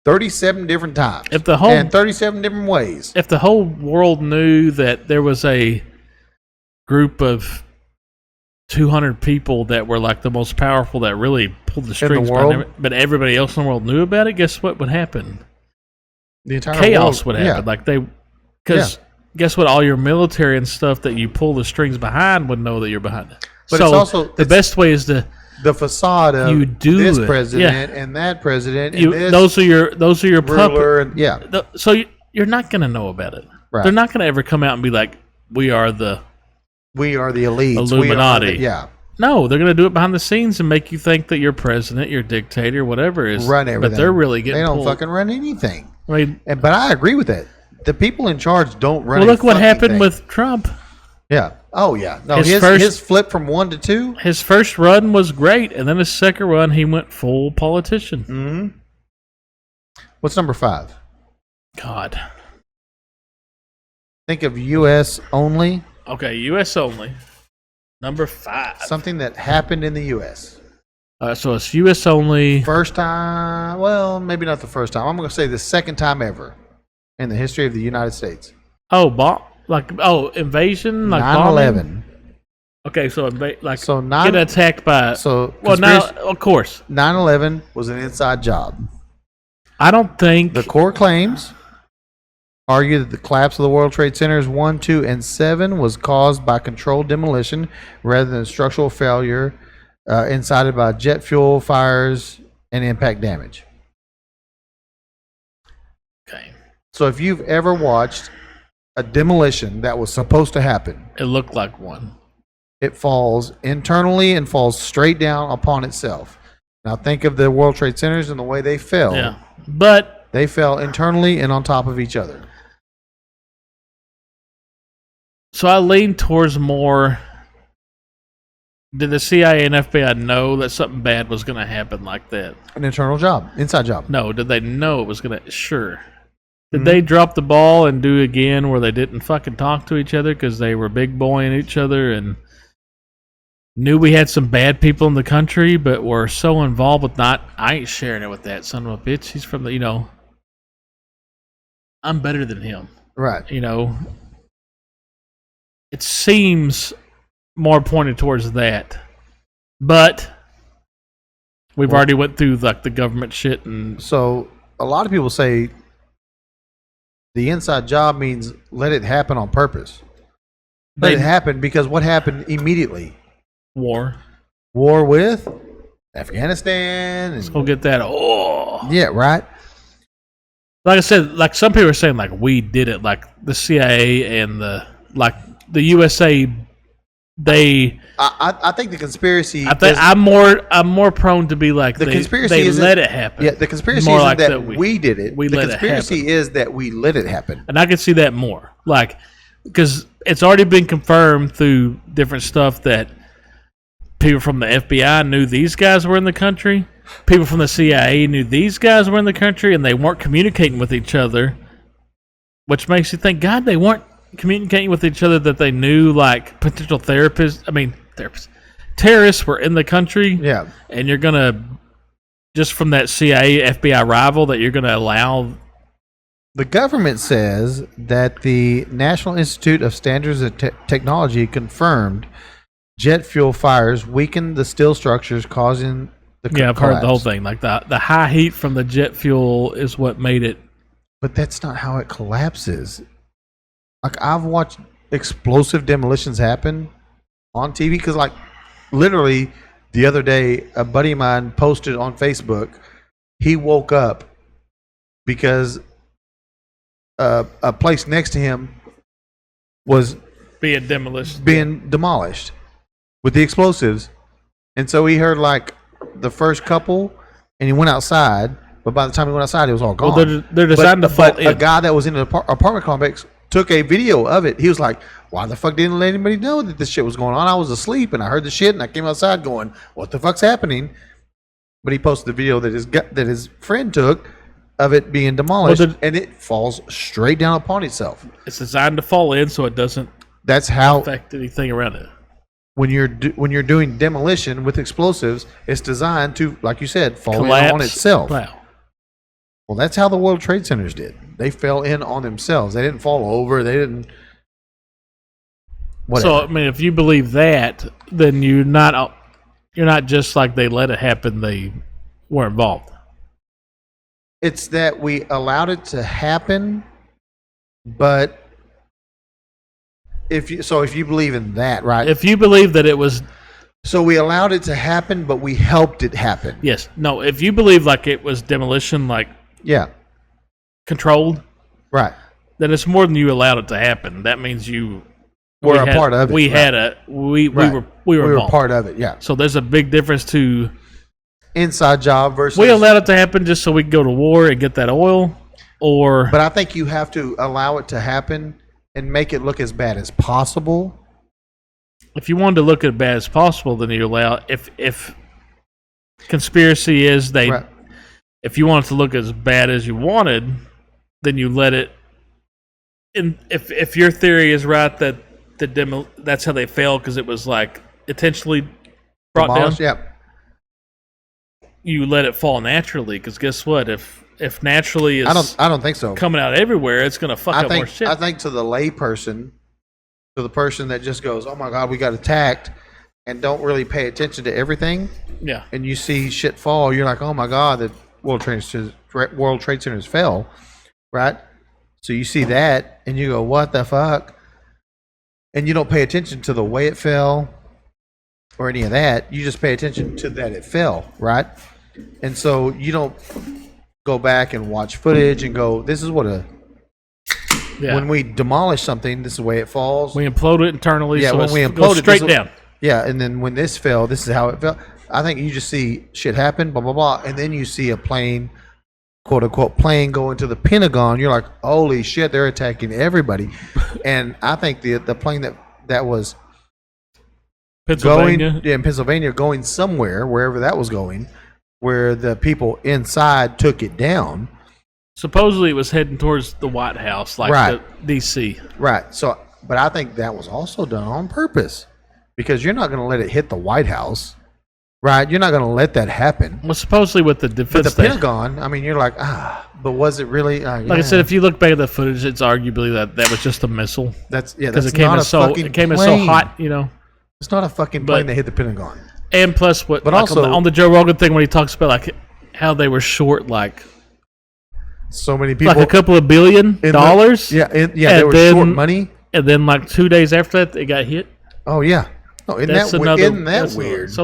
37 different times. If the whole- and 37 different ways. if the whole world knew that there was a group of 200 people that were like the most powerful that really pulled the strings, world? but everybody else in the world knew about it, guess what would happen? The entire Chaos world, would happen. Like because guess what? All your military and stuff that you pull the strings behind would know that you're behind it. But so it's also- the best way is to the facade of You do this it. president and that president and you. this Those are your puppets. ruler. And, yeah, So you're not going to know about it. Right. They're not going to ever come out and be like, "We are the." we are the elites. Illuminati. We are the, yeah. No, they're going to do it behind the scenes and make you think that your president, your dictator, whatever is Run everything. But they're really getting They don't pulled. fucking run anything. I mean, But I agree with that. The people in charge don't run. well, a look what fucking happened thing. with Trump. Yeah. Oh yeah. No, His his first- flip from 1 to 2. His first run was great, and then his second run, he went full politician. Mm-hmm. What's number 5? God. Think of U.S. only. Okay, U.S. only. Number 5. Something that happened in the U.S. So it's U.S. only. First time. Well, maybe not the first time. I'm going to say the second time ever in the history of the United States. Oh, invasion, like 9/11. bombing? Okay, so So get attacked by. So well, now conspiracy- of course, 9/11 was an inside job. I don't think The core claims argue that the collapse of the World Trade Centers 1, 2, and 7 was caused by controlled demolition rather than structural failure incited by jet fuel fires and impact damage. Okay, So if you've ever watched a demolition that was supposed to happen, it looked like one. it falls internally and falls straight down upon itself. Now think of the World Trade Centers and the way they fell. Yeah, but They fell internally and on top of each other. so I lean towards more. Did the CIA and FBI know that something bad was going to happen like that? An internal job, inside job. No. Did they know it was going to? Sure. Did they drop the ball and do again where they didn't fucking talk to each other because they were big boying each other and knew we had some bad people in the country, but were so involved with not. I ain't sharing it with that son of a bitch. He's from the, I'm better than him. Right. It seems more pointed towards that, but we've already went through like the government shit, and So a lot of people say the inside job means let it happen on purpose. Let it happen because what happened immediately? war. War with Afghanistan. Let's go get that. Oh, Yeah, right. like I said, like some people are saying, like we did it, like the CIA and the USA. I think the conspiracy. I'm more prone to be like The conspiracy they isn't- let it happen. Yeah, the conspiracy More isn't like that we did it. we the let it conspiracy happen. is that we let it happen. And I can see that more, like because it's already been confirmed through different stuff that people from the FBI knew these guys were in the country. People from the CIA knew these guys were in the country, and they weren't communicating with each other, which makes you think, God, they weren't communicating with each other, that they knew like potential terrorists were in the country. Yeah. And you're gonna just from that CIA FBI rival that you're gonna allow. The government says that the National Institute of Standards and Technology confirmed jet fuel fires weakened the steel structures, causing the Yeah, I've heard the whole collapse. thing. Like the high heat from the jet fuel is what made it. But that's not how it collapses. Like I've watched explosive demolitions happen on TV because, like, literally the other day, a buddy of mine posted on Facebook. He woke up because a place next to him was Being demolished. being demolished with the explosives, and so he heard like the first couple, and he went outside. But by the time he went outside, it was all gone. Well, they're designed to fall but in. a guy that was in an apartment complex took a video of it. He was like, "Why the fuck didn't let anybody know that this shit was going on? I was asleep and I heard the shit, and I came outside going, what the fuck's happening?" But he posted the video that his friend took of it being demolished, and it falls straight down upon itself. It's designed to fall in, so it doesn't That's how affect anything around it. when you're doing demolition with explosives, it's designed to, like you said, fall in on itself. Wow. Well, that's how the World Trade Centers did. They fell in on themselves. They didn't fall over. They didn't. Whatever. So I mean, if you believe that, then you're not just like they let it happen. They were involved. It's that we allowed it to happen, but if you believe in that, right? If you believe that it was, So we allowed it to happen, but we helped it happen. yes, no. If you believe like it was demolition, like Yeah. controlled, Right. then it's more than you allowed it to happen. That means you We're a part of it. We Right. had a we Right. were We were involved. part of it. Yeah. So there's a big difference to Inside job versus. we allowed it to happen just so we could go to war and get that oil, or But I think you have to allow it to happen and make it look as bad as possible. if you wanted to look as bad as possible, then you allow if conspiracy is they Right. if you want it to look as bad as you wanted, then you let it. And if your theory is right that that's how they failed because it was like intentionally brought Demolished, down, yeah. you let it fall naturally. Because guess what? If naturally is I don't think so. coming out everywhere, it's gonna fuck up more shit. I think to the lay person, to the person that just goes, "Oh my God, we got attacked," and don't really pay attention to everything, Yeah, and you see shit fall, you're like, "Oh my God, the World Trade Centers fell," right? So you see that, and you go, "What the fuck?" And you don't pay attention to the way it fell or any of that. You just pay attention to that it fell, right? And so you don't go back and watch footage and go, "This is what yeah. when we demolish something, this is the way it falls." we implode it internally. Yeah, so when it's we goes implode it, straight this is- down. Yeah, and then when this fell, this is how it fell. I think you just see shit happen, blah blah blah, and then you see a plane, quote unquote, plane go into the Pentagon. You're like, "Holy shit, they're attacking everybody!" And I think the plane that was Pennsylvania. going in Pennsylvania, going somewhere, wherever that was going, where the people inside took it down. Supposedly it was heading towards the White House, like Right. the DC. Right. So, but I think that was also done on purpose because you're not going to let it hit the White House, right? You're not going to let that happen. Well, supposedly with the But defense the thing, Pentagon, I mean, you're like, but was it really? like I said, if you look back at the footage, it's arguably that was just a missile that's because that's it came not in a so fucking it came in so plane. hot, you know. It's not a fucking But- plane that hit the Pentagon. And plus, what? But like also- on the Joe Rogan thing when he talks about like how they were short like So many people. a couple of billion in the- dollars. yeah, they And were then- short money. And then like 2 days after that, it got hit. Oh yeah. Oh, isn't That's that another. isn't that that's another- weird? So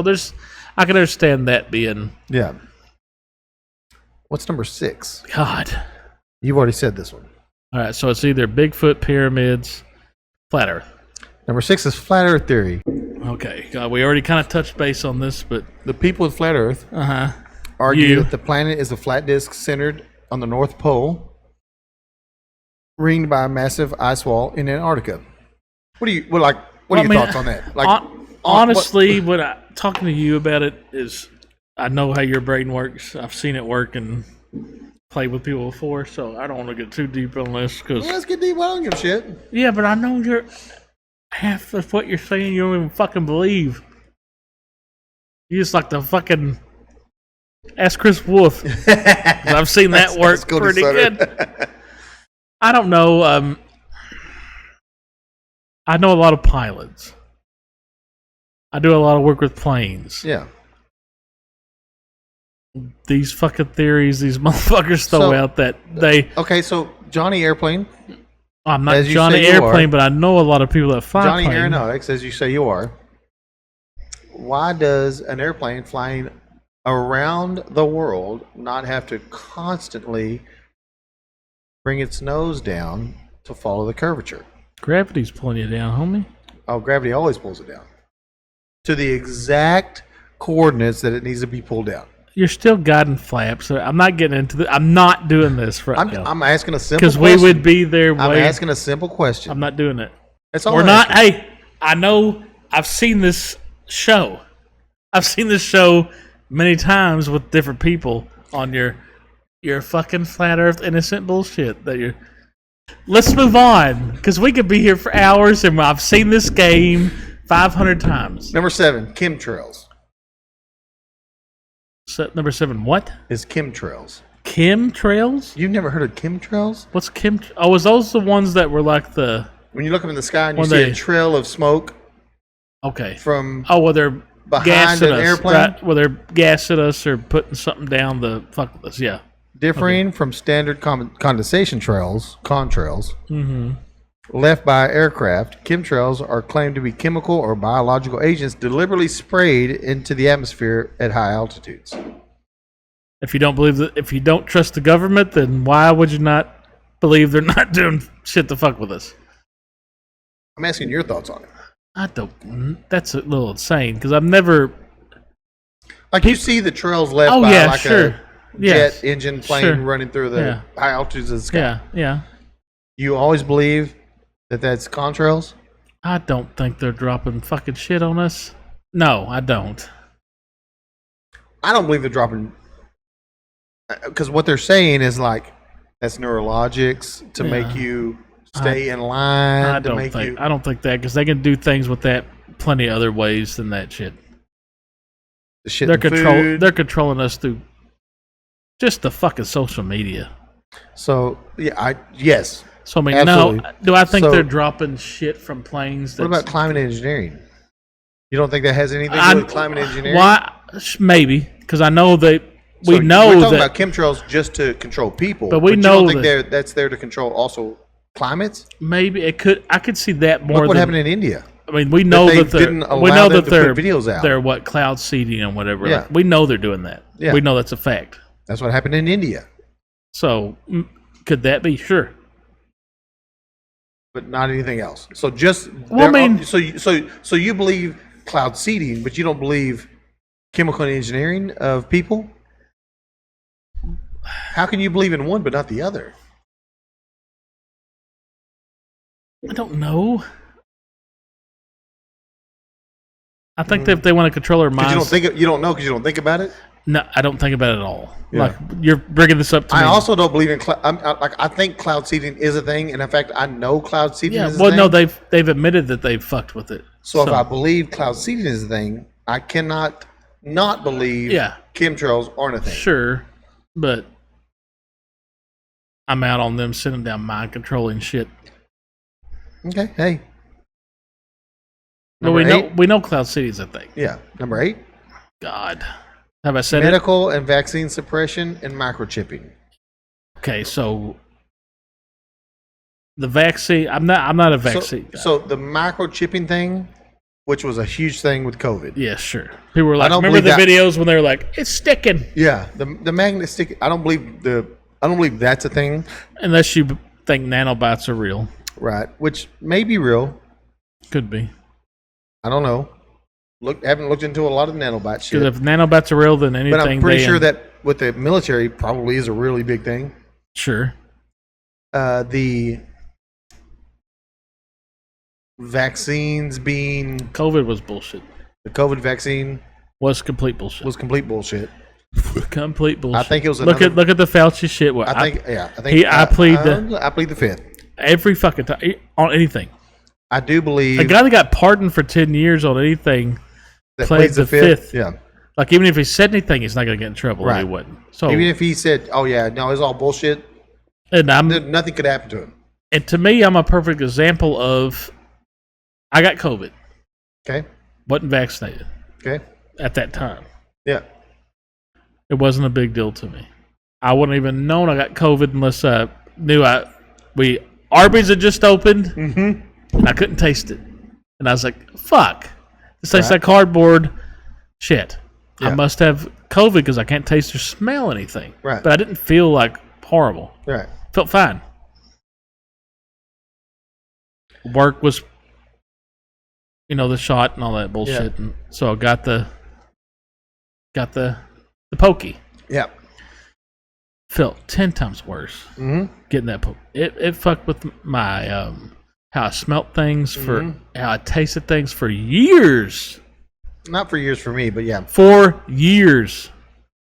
I can understand that being Yeah. What's number 6? God. You've already said this one. All right, so it's either Bigfoot, pyramids, flat Earth. Number 6 is flat Earth theory. Okay, God, we already kind of touched base on this, but The people with flat Earth uh-huh. argue You. that the planet is a flat disk centered on the North Pole, ringed by a massive ice wall in Antarctica. What are your thoughts on that? Honestly, what I talking to you about it is, I know how your brain works. I've seen it work and played with people before, so I don't want to get too deep on this because Let's get deep. I don't give a shit. yeah, but I know you're half of what you're saying. You don't even fucking believe. You just like the fucking ask Chris Wolf. 'Cause I've seen that work Let's go to pretty Sutter. good. I don't know. I know a lot of pilots. I do a lot of work with planes. Yeah. These fucking theories, these motherfuckers throw So- out that they. Okay, so Johnny Airplane, I'm not as you Johnny say you Airplane, are. but I know a lot of people that fly Johnny planes. Aeronautics, as you say you are. Why does an airplane flying around the world not have to constantly bring its nose down to follow the curvature? Gravity's pulling you down, homie. Oh, gravity always pulls it down to the exact coordinates that it needs to be pulled down. You're still guiding flaps. So I'm not getting into the. I'm not doing this right now I'm asking a simple because question. we would be there. I'm Way, asking a simple question. I'm not doing it. That's all We're I'm not. asking. Hey, I know. I've seen this show. I've seen this show many times with different people on your fucking flat Earth innocent bullshit that you're. Let's move on because we could be here for hours, and I've seen this game 500 times. Number 7, chemtrails. Number 7, what? Is chemtrails. Chemtrails? You've never heard of chemtrails? What's chem? Oh, was those the ones that were like the? When you look up in the sky and you When see they- a trail of smoke Okay. from Oh, well, they're behind gassing an us, airplane, right? Well, they're gassing us or putting something down the fuck with us. Yeah. differing from standard condensation trails, contrails, Mm-hmm. left by aircraft, chemtrails are claimed to be chemical or biological agents deliberately sprayed into the atmosphere at high altitudes. If you don't believe that, if you don't trust the government, then why would you not believe they're not doing shit to fuck with us? I'm asking your thoughts on it. I don't. That's a little insane because I've never. Like you see the trails left Oh by yeah, like sure. a Yes. jet engine plane Sure. running through the Yeah. high altitudes of the sky. Yeah, yeah. You always believe that that's contrails? I don't think they're dropping fucking shit on us. No, I don't. I don't believe they're dropping, because what they're saying is like that's neurologics to Yeah. make you stay in line. I to don't make think. you. I don't think that because they can do things with that plenty of other ways than that shit. The shit They're in control. food. They're controlling us through just the fucking social media. So yeah, yes. So I mean, Absolutely. no. Do I think So- they're dropping shit from planes? What about climate engineering? You don't think that has anything to I- do with climate engineering? Why? Maybe because I know that So we know we're talking that. about chemtrails just to control people, But we you know don't think that- that's there to control also climates. Maybe it could. I could see that more. Look what than, happened in India. I mean, we know they that they're. didn't We allow know them that to put they're videos out. They're what cloud seeding and whatever. Yeah. Like, we know they're doing that. Yeah. We know that's a fact. That's what happened in India, So could that be sure? but not anything else. So just Well, I there are- mean- so you believe cloud seeding, but you don't believe chemical engineering of people. How can you believe in one but not the other? I don't know. I think that if they want to control our Because minds, you don't know because you don't think about it. No, I don't think about it at all. Yeah. Like you're bringing this up to me. I also don't believe in I think cloud seeding is a thing, and in fact, I know cloud seeding Yeah, is a well, thing. no, they've admitted that they've fucked with it. So if I believe cloud seeding is a thing, I cannot not believe chemtrails aren't a thing. Sure, but I'm out on them sending down mind controlling shit. Okay, hey. No, we know Cloud City's a thing. Yeah, number 8. God, have I said medical and vaccine suppression and microchipping. Okay, so the vaccine. I'm not a vaccine guy. So the microchipping thing, which was a huge thing with COVID. Yeah, sure. People were like, remember the videos when they were like, it's sticking. Yeah, the magnet stick. I don't believe that's a thing. Unless you think nanobots are real. Right, which may be real. Could be. I don't know. Haven't looked into a lot of nanobot shit. Because if nanobots are real, then anything. But I'm pretty sure that with the military probably is a really big thing. Sure. The vaccines being COVID was bullshit. The COVID vaccine was complete bullshit. Complete bullshit. Complete bullshit. I think it was. Look at the Fauci shit. Well, I plead the fifth every fucking time on anything. I do believe a guy that got pardoned for 10 years on anything that played the fifth. Yeah. Like even if he said anything, he's not going to get in trouble. Right. He wouldn't. So even if he said, "Oh yeah, no, it's all bullshit," and nothing could happen to him. And to me, I'm a perfect example of I got COVID. Okay. Wasn't vaccinated. Okay. At that time. Yeah. It wasn't a big deal to me. I wouldn't even known I got COVID unless I knew Arby's had just opened. Mm-hmm. And I couldn't taste it. And I was like, fuck. This tastes like cardboard. Shit. Yeah. I must have COVID because I can't taste or smell anything. Right. But I didn't feel like horrible. Right. Felt fine. Work was, the shot and all that bullshit. Yeah. And so I got the pokey. Yeah. Felt 10 times worse. Mm-hmm. Getting that pokey. It fucked with my how I smelt things, for how I tasted things for years. Not for years for me, but yeah. 4 years.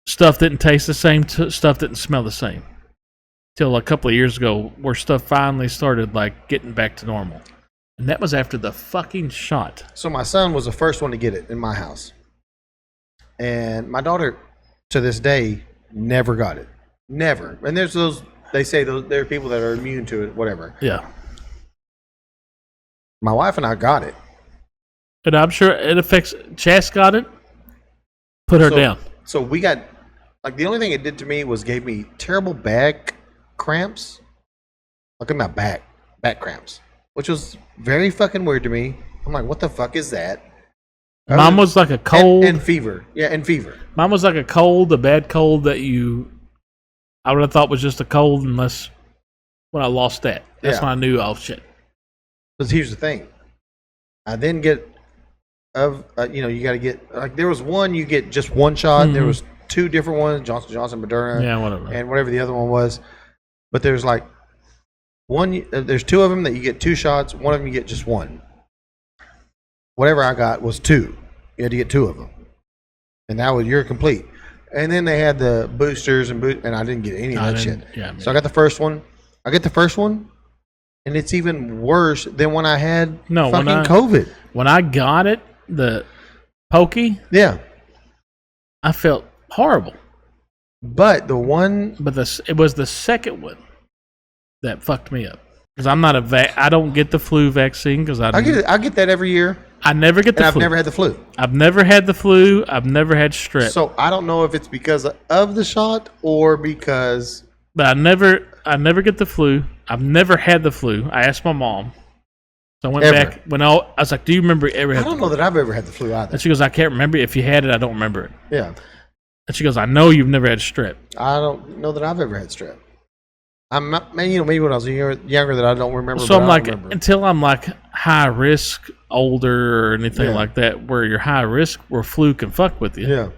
Stuff didn't taste the same. Stuff didn't smell the same. Till a couple of years ago, where stuff finally started getting back to normal. And that was after the fucking shot. So my son was the first one to get it in my house. And my daughter, to this day, never got it. Never. And there's they say there are people that are immune to it, whatever. Yeah. My wife and I got it. And I'm sure it affects... Chas got it. Put her down. So we got... the only thing it did to me was gave me terrible back cramps. Look at my back cramps. Which was very fucking weird to me. I'm like, what the fuck is that? Mine was like a cold... And fever. Yeah, and fever. Mine was like a bad cold that I would have thought was just a cold unless... When I lost that. That's when I knew, oh shit. Because here's the thing. I then get you got to get there was one you get just one shot. Mm-hmm. There was 2 different ones, Johnson, Moderna, whatever, and whatever the other one was. But there's one. There's 2 of them that you get 2 shots. One of them you get just 1. Whatever I got was 2. You had to get 2 of them, and you're complete. And then they had the boosters and I didn't get any of that shit. Yeah, so I got the first one. And it's even worse than when I had COVID. When I got it, the pokey, I felt horrible. But it was the second one that fucked me up. Because I'm not I don't get the flu vaccine because I get that every year. I never get the flu. I've never had the flu. I've never had the flu. I've never had strep. So I don't know if it's because of the shot or because. But I never get the flu. I've never had the flu. I asked my mom. So I went back when I was like, "Do you remember ever?" I don't know that I've ever had the flu either. And she goes, "I can't remember. If you had it, I don't remember it." Yeah. And she goes, "I know you've never had strep." I don't know that I've ever had strep. I'm not, maybe when I was younger that I don't remember. So I'm until I'm high risk, older, or anything like that, where you're high risk, where flu can fuck with you. Yeah.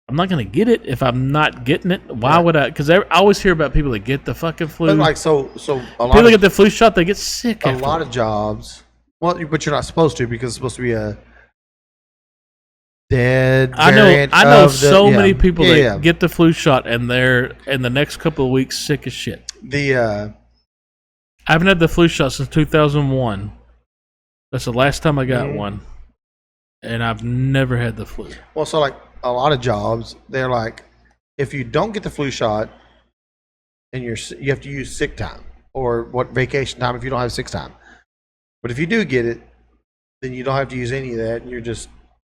I'm not going to get it if I'm not getting it. Why would I? Because I always hear about people that get the fucking flu. But so a lot people that get the flu shot, they get sick. A lot of jobs. Well, but you're not supposed to because it's supposed to be dead. I variant know of the- so yeah. many people Yeah, that yeah. get the flu shot and they're in the next couple of weeks sick as shit. The I haven't had the flu shot since 2001. That's the last time I got Mhm. one, and I've never had the flu. well, so like a lot of jobs, they're like, if you don't get the flu shot, and you have to use sick time or what vacation time if you don't have sick time. But if you do get it, then you don't have to use any of that, and you're just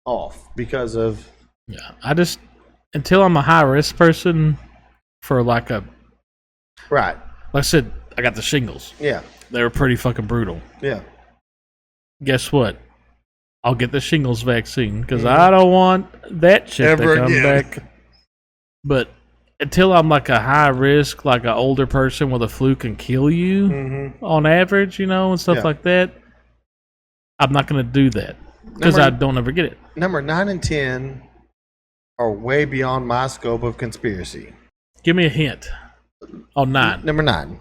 off because of Yeah, I just until I'm a high risk person for like right. I said, I got the shingles. Yeah, They were pretty fucking brutal. yeah. Guess what? I'll get the shingles vaccine because Mhm. I don't want that shit Ever to come again. back. But until I'm like a high risk, like an older person where the flu can kill you Mm-hmm. on average, and stuff Yeah. like that, I'm not going to do that because I Number- don't ever get it. Number 9 and 10 are way beyond my scope of conspiracy. Give me a hint. Oh, 9. Number 9,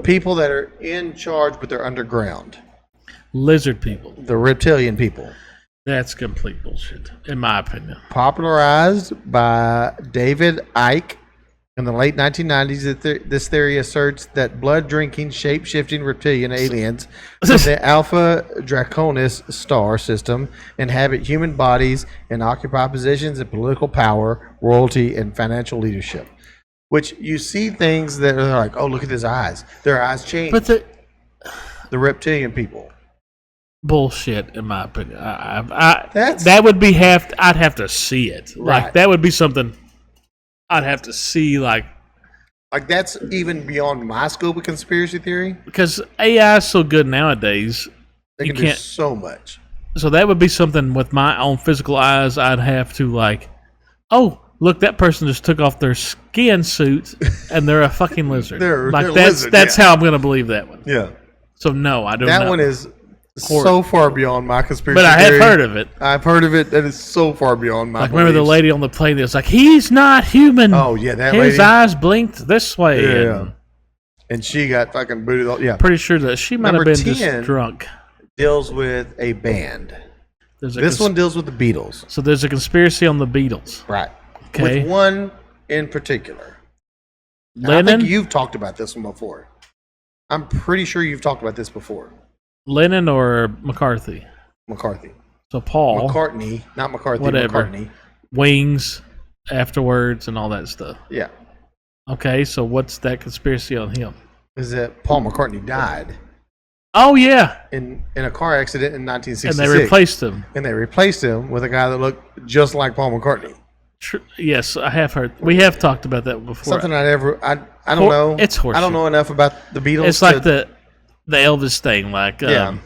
people that are in charge but they're underground. Lizard people. The reptilian people. That's complete bullshit, in my opinion. Popularized by David Icke in the late 1990s, this theory asserts that blood-drinking, shape-shifting reptilian aliens from the Alpha Draconis star system inhabit human bodies and occupy positions of political power, royalty, and financial leadership. Which you see things that are like, oh, look at his eyes. Their eyes change. But The reptilian people. bullshit, in my opinion. That's- that would be I'd have to see it. Right. Like that would be something I'd have to see. Like Like, that's even beyond my scope of conspiracy theory. because AI is so good nowadays, They you can do can't. so much. So that would be something with my own physical eyes. I'd have to like, oh look, that person just took off their skin suit and they're a fucking lizard. They're that's lizard, that's yeah. how I'm gonna believe that one. Yeah. So no, I don't. That know. one is Court. so far beyond my conspiracy But I have theory. heard of it. I've heard of it. That is so far beyond my Like remember the beliefs. lady on the plane that was like, he's not human. Oh, yeah, that his lady. eyes blinked this way. Yeah. And And she got fucking booted. Yeah. pretty sure that she might Number have been 10. just drunk. Deals with a band. There's a This one deals with the Beatles. So there's a conspiracy on the Beatles. Right. Okay. With one in particular. And I Lennon, think you've talked about this one before. I'm pretty sure you've talked about this before. Lennon or McCarthy. McCarthy. So Paul, McCartney. Not McCarthy. Whatever. McCartney. Wings afterwards and all that stuff. Yeah. Okay, so what's that conspiracy on him? Is that Paul McCartney died Oh yeah, in a car accident in and 1966. they replaced him. And they replaced him with a guy that looked just like Paul McCartney. Yes, I have heard. We have talked about that before. Something I don't Hor- know. it's horseshit. I don't know enough about the Beatles. It's like the Elvis thing. Like Yeah.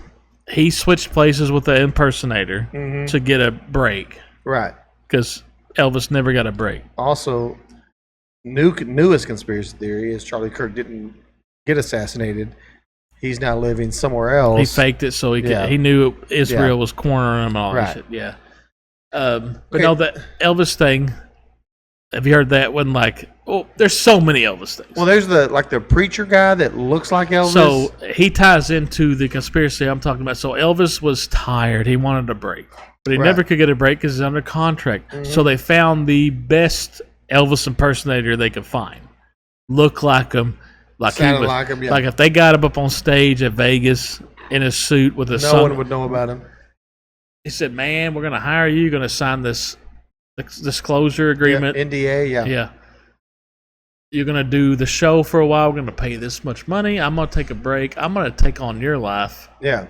he switched places with the impersonator Mhm. to get a break right. because Elvis never got a break. Also, newest conspiracy theory is Charlie Kirk didn't get assassinated. He's now living somewhere else. He faked it so he could. Yeah. He knew Israel Yeah. was cornering him and all Right. that shit. Yeah. But Okay. no, that Elvis thing. Have you heard that one? Like, oh, there's so many Elvis things. Well, there's the preacher guy that looks like Elvis. So he ties into the conspiracy I'm talking about. So Elvis was tired. He wanted a break, but he Right. never could get a break because he's under contract. So they found the best Elvis impersonator they could find. Look like him. Like he Sounded was, like him, yeah. Like if they got him up on stage at Vegas in a suit with a no one would know about him. He said, "Man, we're going to hire you. You're going to sign this disclosure agreement. Yeah, NDA, yeah. Yeah. You're going to do the show for a while. We're going to pay you this much money. I'm going to take a break. I'm going to take on your life. Yeah.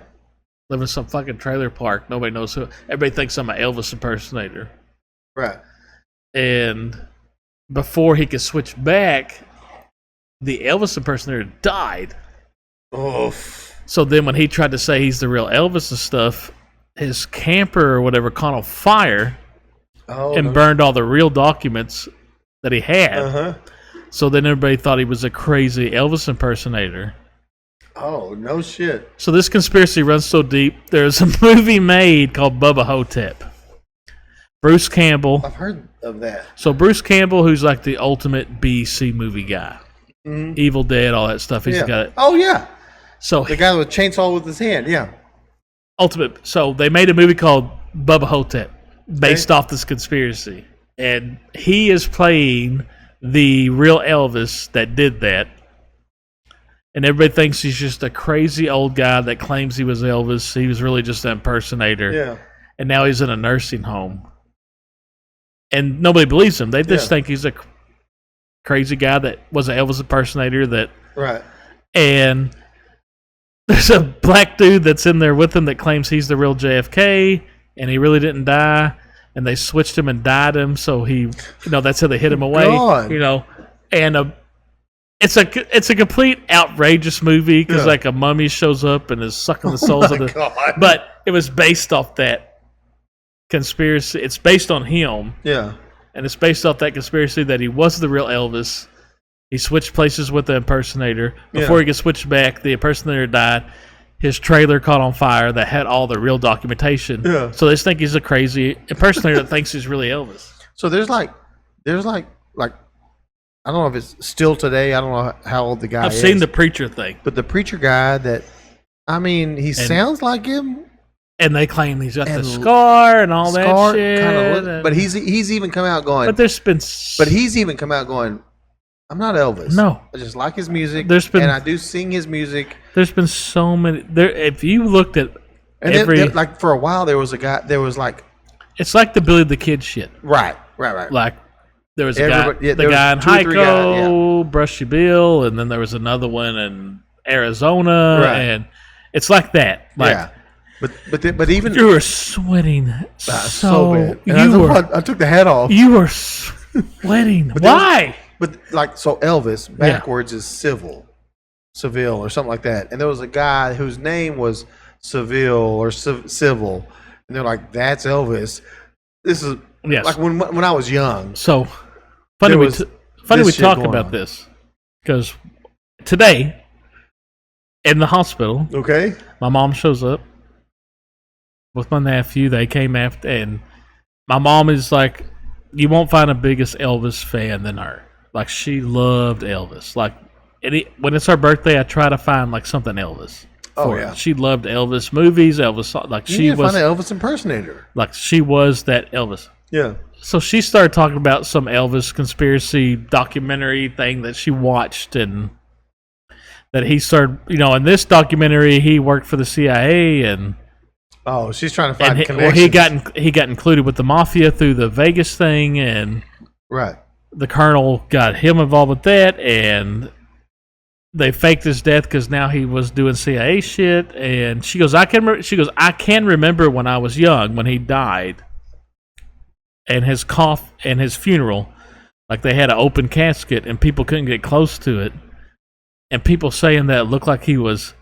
Live in some fucking trailer park. Nobody knows who. Everybody thinks I'm an Elvis impersonator." Right. And before he could switch back, the Elvis impersonator died. Oof. So then when he tried to say he's the real Elvis and stuff, his camper or whatever caught on fire Oh. and burned all the real documents that he had. Uh-huh. So then everybody thought he was a crazy Elvis impersonator. Oh, no shit. So this conspiracy runs so deep, there's a movie made called Bubba Hotep. Bruce Campbell. I've heard of that. So Bruce Campbell, who's like the ultimate BC movie guy. Mhm. Evil Dead, all that stuff. He's Yeah. got it. Oh, yeah. So The guy with a chainsaw with his hand, yeah. ultimate. So they made a movie called Bubba Hotep. based off this conspiracy. And he is playing the real Elvis that did that. And everybody thinks he's just a crazy old guy that claims he was Elvis. He was really just an impersonator. Yeah. And now he's in a nursing home. And nobody believes him. They just think he's a crazy guy that was an Elvis impersonator. Right. And there's a black dude that's in there with him that claims he's the real JFK, and he really didn't die. And they switched him and dyed him, so he, that's how they hid him away. God. And it's a complete outrageous movie because like a mummy shows up and is sucking the souls of the. God. But it was based off that conspiracy. It's based on him. Yeah. And it's based off that conspiracy that he was the real Elvis. He switched places with the impersonator. Before he gets switched back, the impersonator died. His trailer caught on fire that had all the real documentation. Yeah. So they just think he's a crazy impersonator that thinks he's really Elvis. So there's like I don't know if it's still today. I don't know how old the guy is. I've seen the preacher thing. But the preacher guy he sounds like him. And they claim he's got the scar and all that shit. But he's even come out going. But there's been. But he's even come out going, I'm not Elvis. No. I just like his music. And I do sing his music. There's been so many. If you looked at then, for a while, there was a guy. There was like. It's like the Billy the Kid shit. Right. Like there was a guy. Yeah, the guy in Heiko, Brushy Bill, and then there was another one in Arizona, and it's like that. Like, but even you were sweating so bad. And I took the hat off. You were sweating. Why? But like Elvis backwards is Seville or something like that. And there was a guy whose name was Seville or Civil, and they're like, that's Elvis. This is like when I was young. So funny we talk about this because today in the hospital, my mom shows up with my nephew. They came after, and my mom is like, you won't find a biggest Elvis fan than her. Like, she loved Elvis. Like, when it's her birthday, I try to find like something Elvis. Her. She loved Elvis movies. Elvis, like you need to find an Elvis impersonator. Like, she was that Elvis. Yeah. So she started talking about some Elvis conspiracy documentary thing that she watched, and that he started. In this documentary, he worked for the CIA, and she's trying to find connections. He got included with the mafia through the Vegas thing, and the colonel got him involved with that, and they faked his death because now he was doing CIA shit. And she goes, I can remember when I was young when he died, and his cough and his funeral, like they had an open casket and people couldn't get close to it, and people saying that it looked like he was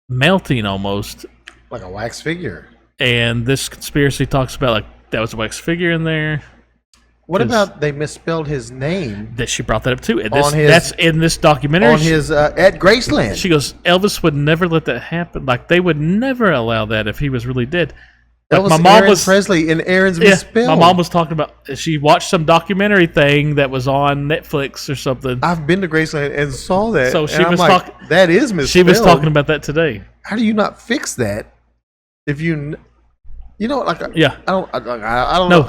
melting almost, like a wax figure. And this conspiracy talks about like that was a wax figure in there. What about they misspelled his name? That she brought that up too. That's in this documentary. On his at Graceland. She goes, Elvis would never let that happen. Like, they would never allow that if he was really dead. Like, my mom was Presley and Aaron's misspelled. My mom was talking about, she watched some documentary thing that was on Netflix or something. I've been to Graceland and saw that. So she was talking. That is misspelled. She was talking about that today. How do you not fix that? If I don't know.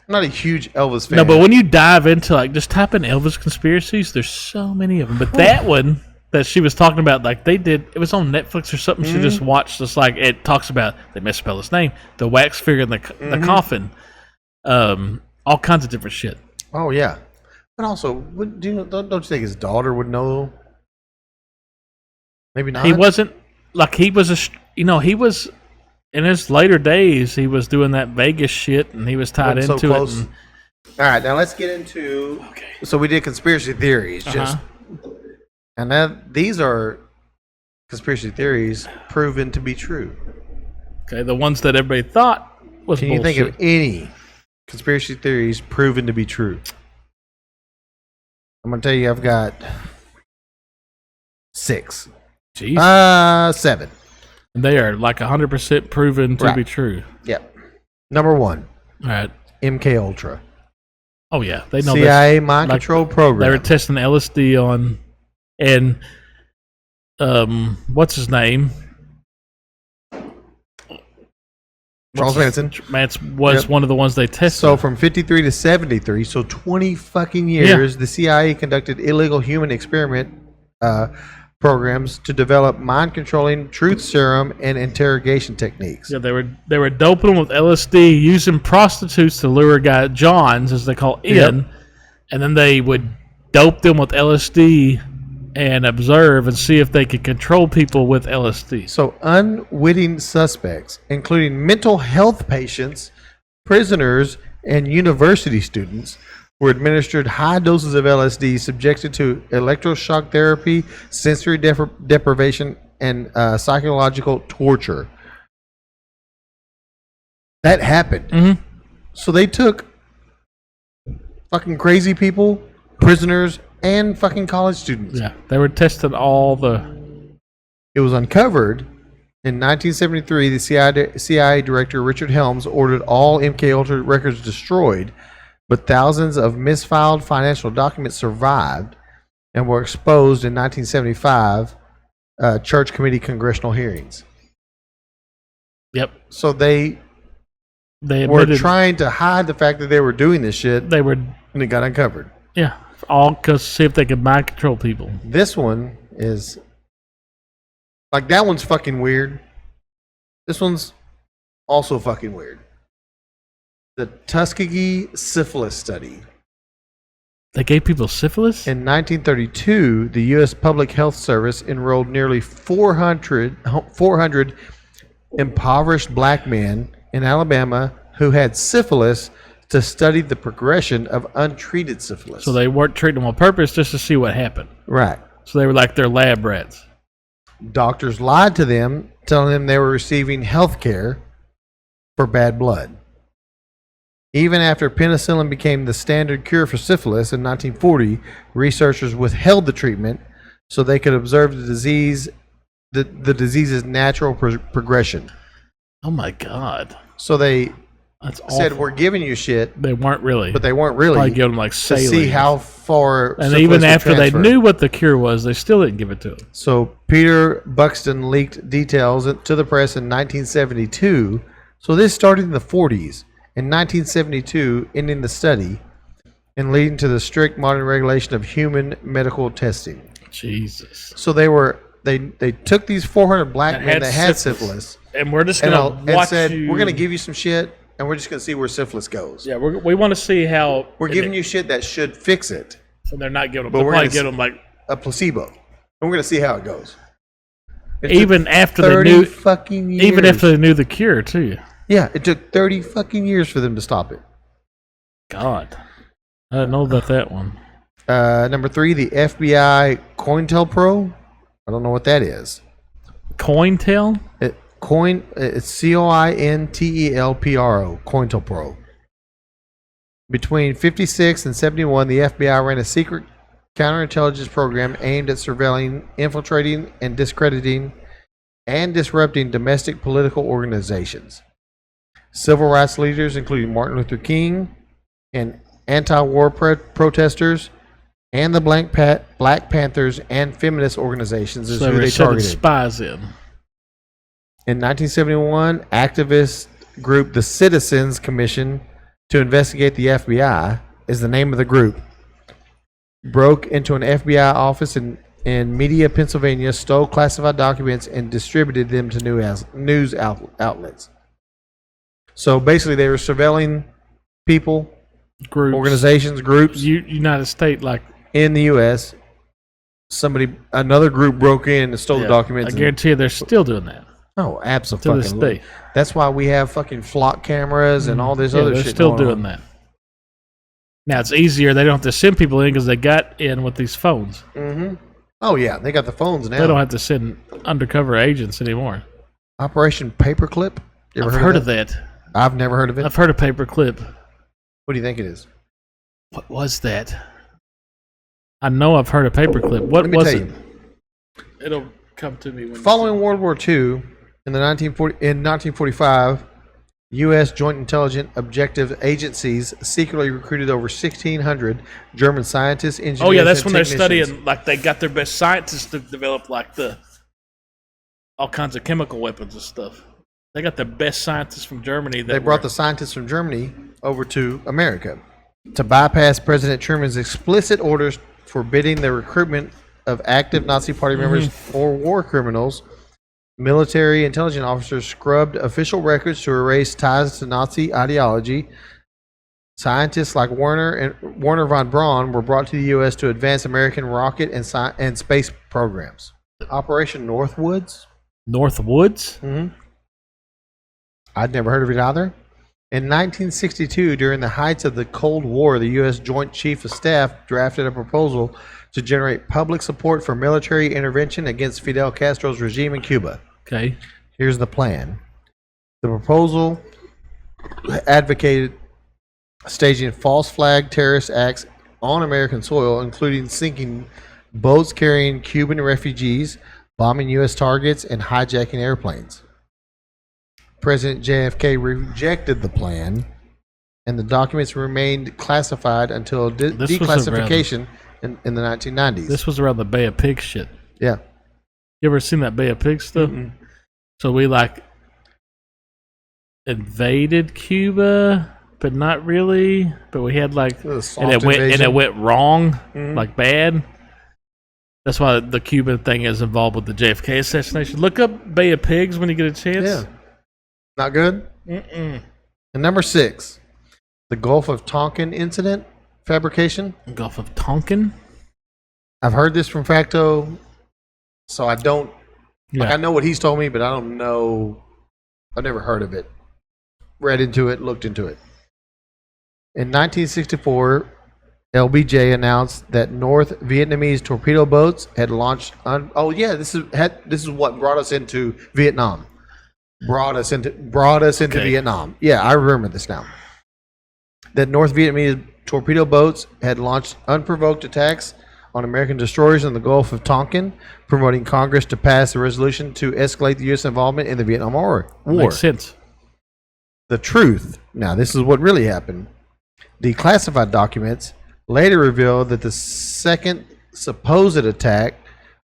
I'm not a huge Elvis fan. No, but when you dive into, like, just type in Elvis conspiracies, there's so many of them. But that one that she was talking about, like, it was on Netflix or something. She just watched this, like, it talks about, they misspelled his name, the wax figure in the coffin, all kinds of different shit. Oh, yeah. But also, don't you think his daughter would know? Maybe not. He wasn't, like, he was in his later days, he was doing that Vegas shit, and he was tied into it. All right, now let's get into. Okay. So we did conspiracy theories, and now these are conspiracy theories proven to be true. Okay, the ones that everybody thought was Can bullshit. you think of any conspiracy theories proven to be true? I'm gonna tell you, I've got 6. Jeez. 7. They are like 100% proven to be true. Yep. Number 1. All right. MK Ultra. Oh yeah, they know CIA mind control program. They were testing LSD on, and what's his name? Charles Manson. Manson was Yep. one of the ones they tested. So from 53 to 73, so 20 fucking years, the CIA conducted illegal human experiment programs to develop mind-controlling truth serum and interrogation techniques. yeah, they were doping them with LSD, using prostitutes to lure Johns, as they call in, and then they would dope them with LSD and observe and see if they could control people with LSD. So unwitting suspects, including mental health patients, prisoners, and university students, were administered high doses of LSD, subjected to electroshock therapy, sensory deprivation, and psychological torture. That happened. Mhm. So they took fucking crazy people, prisoners, and fucking college students. Yeah, they were testing all the. It was uncovered in 1973. The CIA director Richard Helms ordered all MKUltra records destroyed, but thousands of misfiled financial documents survived and were exposed in 1975 Church Committee congressional hearings. Yep, So they they were admitted trying to hide the fact that they were doing this shit, they were. and it got uncovered. Yeah, all because see if they could mind control people. This one is like, that one's fucking weird. This one's also fucking weird. The Tuskegee syphilis study. They gave people syphilis. In 1932, the U.S. Public Health Service enrolled nearly 400 impoverished black men in Alabama who had syphilis to study the progression of untreated syphilis. So they weren't treating them on purpose, just to see what happened. Right. So they were like their lab rats. Doctors lied to them, telling them they were receiving health care for bad blood. Even after penicillin became the standard cure for syphilis in 1940, researchers withheld the treatment so they could observe the disease's natural progression. Oh my god, So they that's said, awful. "We're giving you shit," They weren't really, but they weren't probably really, give them like to saline. see how far. And syphilis even would after transfer. they knew what the cure was, they still didn't give it to them. So Peter Buxton leaked details to the press in 1972. So this started in the 40s. In 1972, ending the study and leading to the strict modern regulation of human medical testing. Jesus. So they took these 400 black men that had syphilis and we're just and, gonna watch said, you. "We're going to give you some shit, and we're just going to see where syphilis goes. Yeah, we want to see how We're giving you shit that should fix it, So they're not giving them. but They're we're probably gonna giving them like a placebo, and we're going to see how it goes." It even took after they 30 knew, fucking years. even after they knew the cure too. Yeah, it took 30 fucking years for them to stop it. God, I didn't know about that one. Number 3, the FBI COINTELPRO. I don't know what that is. COINTEL. It's COINTELPRO, COINTELPRO. Between 56 and 71, the FBI ran a secret counterintelligence program aimed at surveilling, infiltrating, and discrediting and disrupting domestic political organizations. Civil rights leaders, including Martin Luther King, and anti-war protesters, and the Black Panthers and feminist organizations is So who they they sending targeted. spies in. In 1971, activist group the Citizens Commission to investigate the FBI is the name of the group, broke into an FBI office in Media, Pennsylvania, stole classified documents, and distributed them to news outlets. So basically, they were surveilling people, Groups, organizations, groups United States, like in the U.S. Another group broke in and stole the I documents. guarantee you, they're still doing that Oh, to absolutely. this day. That's why we have fucking flock cameras and all this Yeah, other they're shit. still going doing on. that. Now it's easier; they don't have to send people in because they got in with these phones. Mm-hmm. Oh yeah, they got the phones now. They don't have to send undercover agents anymore. Operation Paperclip. You ever I've heard of that. I've never heard of it. I've heard of Paperclip. What do you think it is? What was that? I know I've heard of Paperclip. What Let me was tell it? you. It'll come to me when Following World War II, in 1945, U.S. Joint Intelligence Objective Agencies secretly recruited over 1,600 German scientists, engineers, Oh yeah, that's and when they're technicians. studying. Like they got their best scientists to develop like all kinds of chemical weapons and stuff. They got the best scientists from Germany. They brought the scientists from Germany over to America to bypass President Truman's explicit orders forbidding the recruitment of active Nazi Party members or war criminals. Military intelligence officers scrubbed official records to erase ties to Nazi ideology. Scientists like Werner von Braun were brought to the U.S. to advance American rocket and space programs. Operation Northwoods. Northwoods? Mm-hmm. I'd never heard of it either. In 1962, during the heights of the Cold War, the U.S. Joint Chief of Staff drafted a proposal to generate public support for military intervention against Fidel Castro's regime in Cuba. Okay. Here's the plan. The proposal advocated staging false flag terrorist acts on American soil, including sinking boats carrying Cuban refugees, bombing U.S. targets, and hijacking airplanes. President JFK rejected the plan, and the documents remained classified until declassification in the 1990s. This was around the Bay of Pigs shit. Yeah. You ever seen that Bay of Pigs stuff? Mm-mm. So we invaded Cuba, but not really. But we had it went wrong, like bad. That's why the Cuban thing is involved with the JFK assassination. Look up Bay of Pigs when you get a chance. Yeah. Not good? Mm-mm. And number 6, the Gulf of Tonkin incident fabrication. Gulf of Tonkin? I've heard this from Facto, so I don't... Yeah. Like, I know what he's told me, but I don't know... I've never heard of it. Read into it, looked into it. In 1964, LBJ announced that North Vietnamese torpedo boats had launched... this is what brought us into Vietnam. Brought us into Vietnam. Yeah, I remember this now. That North Vietnamese torpedo boats had launched unprovoked attacks on American destroyers in the Gulf of Tonkin, promoting Congress to pass a resolution to escalate the U.S. involvement in the Vietnam War. Makes sense. The truth, now this is what really happened. Declassified documents later revealed that the second supposed attack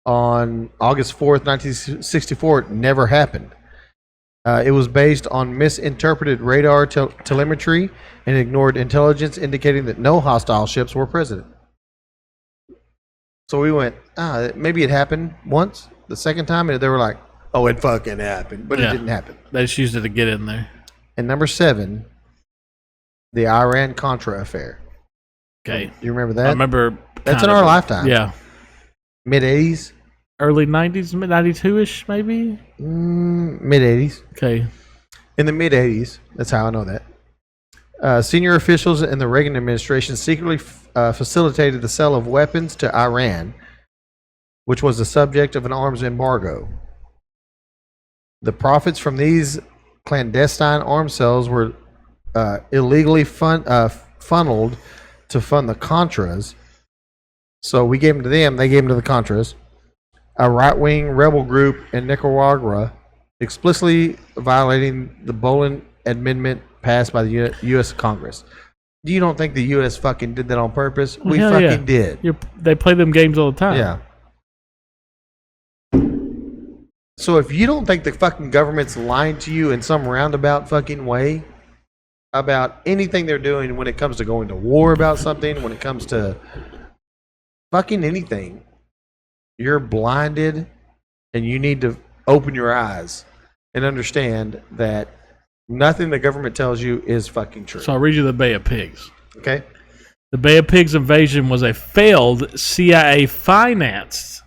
on August 4th, 1964 never happened. It was based on misinterpreted radar telemetry and ignored intelligence indicating that no hostile ships were present. So we went, maybe it happened once. The second time, and they were like, oh, it fucking happened. But it didn't happen. They just used it to get in there. And number 7, the Iran-Contra affair. Okay. You remember that? I remember. That's in our lifetime. Yeah. Mid-80s? Early 90s, mid-92-ish, maybe? Mid-80s. Okay. In the mid-80s, that's how I know that. Senior officials in the Reagan administration secretly facilitated the sale of weapons to Iran, which was the subject of an arms embargo. The profits from these clandestine arms sales were illegally funneled to fund the Contras. So we gave them to them, they gave them to the Contras. A right-wing rebel group in Nicaragua, explicitly violating the Boland Amendment passed by the U.S. Congress. You don't think the U.S. fucking did that on purpose? We fucking did. They play them games all the time. Yeah. So if you don't think the fucking government's lying to you in some roundabout fucking way about anything they're doing when it comes to going to war about something, when it comes to fucking anything, you're blinded, and you need to open your eyes and understand that nothing the government tells you is fucking true. So I'll read you the Bay of Pigs. Okay. The Bay of Pigs invasion was a failed CIA-financed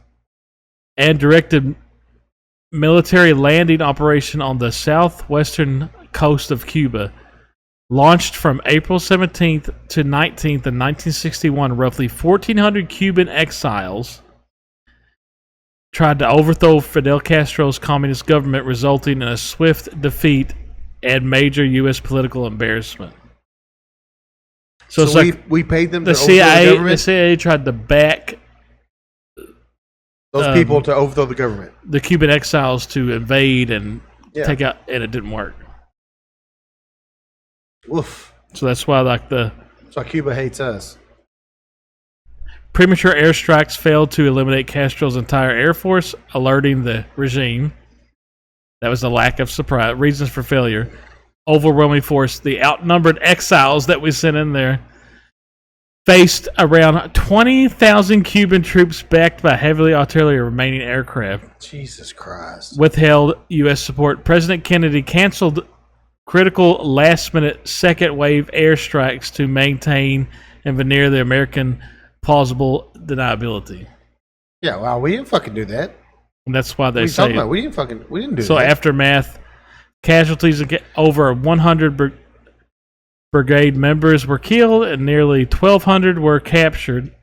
and directed military landing operation on the southwestern coast of Cuba. Launched from April 17th to 19th in 1961, roughly 1,400 Cuban exiles tried to overthrow Fidel Castro's communist government, resulting in a swift defeat and major U.S. political embarrassment. So it's we paid them the to overthrow the government? The CIA tried to back those people to overthrow the government. The Cuban exiles to invade and take out, and it didn't work. Oof. So that's why That's why Cuba hates us. Premature airstrikes failed to eliminate Castro's entire air force, alerting the regime. That was the lack of surprise. Reasons for failure. Overwhelming force. The outnumbered exiles that we sent in there faced around 20,000 Cuban troops backed by heavily artillery remaining aircraft. Jesus Christ. Withheld U.S. support. President Kennedy canceled critical last-minute second-wave airstrikes to maintain and veneer the American plausible deniability. Yeah, well, we didn't fucking do that. And that's why What are they you say. talking about? We didn't do So that. aftermath, casualties over 100 brigade members were killed and nearly 1,200 were captured.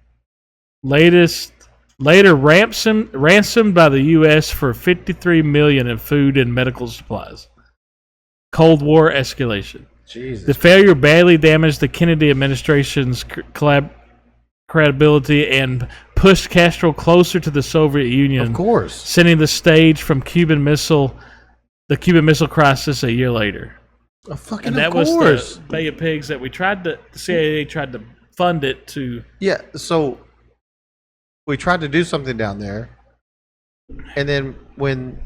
Later ransomed by the U.S. for $53 million in food and medical supplies. Cold War escalation. Jesus. The failure badly damaged the Kennedy administration's credibility and pushed Castro closer to the Soviet Union. Of course. Setting the stage from the Cuban Missile Crisis a year later. Fucking And that of was course. the Bay of Pigs that the CIA tried to fund it to. Yeah, so we tried to do something down there, and then when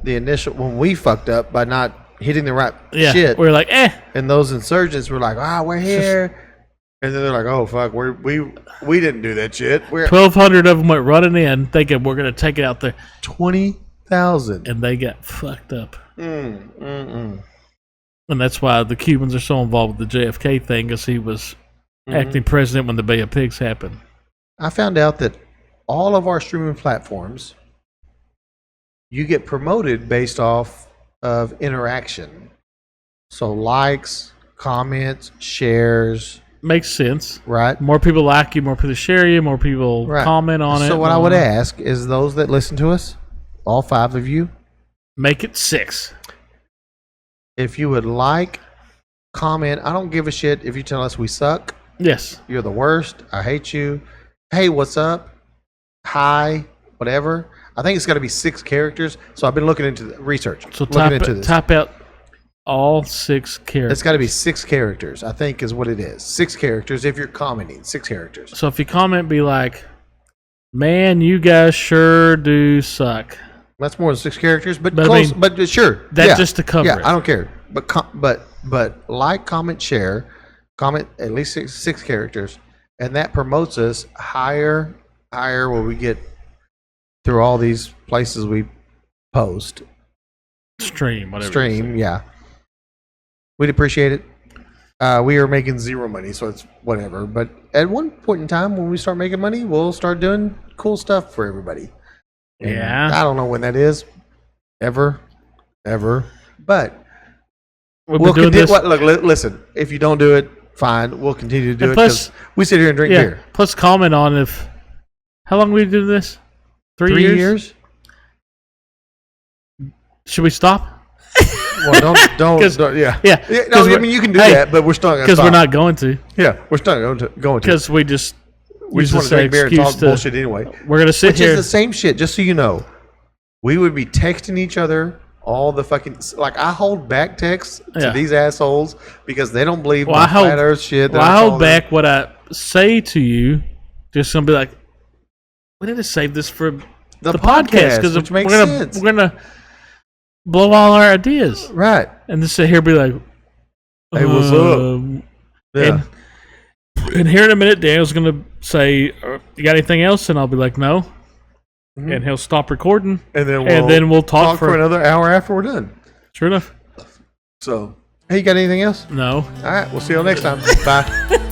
we fucked up by not hitting the right shit, We were like, and those insurgents were like, we're here, and then they're like, oh fuck, we didn't do that shit. We're 1,200 of them went running in thinking we're going to take it out there. 20,000. And they got fucked up. And that's why the Cubans are so involved with the JFK thing, because he was acting president when the Bay of Pigs happened. I found out that all of our streaming platforms, you get promoted based off of interaction. So likes, comments, shares, Makes sense. right? More people like you, more people share you, more people Right. comment on it. So what I would ask is those that listen to us, all 5 of you, Make it 6. if you would like, comment. I don't give a shit if you tell us we suck. Yes. You're the worst. I hate you. Hey, what's up? Hi, whatever. I think it's got to be 6 characters. So I've been looking into the research. So looking into this. type out all 6 characters. It's got to be 6 characters, I think is what it is. 6 characters if you're commenting. 6 characters. So if you comment, be like, man, you guys sure do suck. That's more than 6 characters, but But I close. mean, but sure, that's just to cover Yeah, it. I don't care. But like, comment, share, comment at least 6 characters, and that promotes us higher where we get through all these places we post. Stream, whatever. Stream, yeah. We'd appreciate it. We are making 0 money, so it's whatever. But at one point in time, when we start making money, we'll start doing cool stuff for everybody. And Yeah. I don't know when that is. Ever. But We've we'll been doing continue. this. Look, listen. If you don't do it, fine. We'll continue to do And it plus- because we sit here and drink Yeah. beer. Plus, comment on if. How long we do this? 3 3 years? years? Should we stop? Well, don't. 'Cause- Yeah. Yeah. No, 'cause I we're- mean you can do hey, that, but we're still not Because we're not going to. Yeah, we're still going to. Because we just. We just use want to this drink beer and excuse talk bullshit anyway. We're going to sit Which here. is the same shit, just so you know. We would be texting each other all the fucking... Like, I hold back texts to Yeah. these assholes because they don't believe Well, my I hold- flat earth shit. that Well, I I hold told them. back what I say to you. Just going to be like, we need to save this for The podcast. podcast, which makes we're sense. We're going to blow all our ideas. Right. And just sit here and be like, Hey, what's up? Yeah. And here in a minute, Daniel's going to say, you got anything else? And I'll be like, no. Mhm. And he'll stop recording. And then we'll talk for another hour after we're done. Sure enough. So, hey, you got anything else? No. All right, we'll see you all next time. Bye.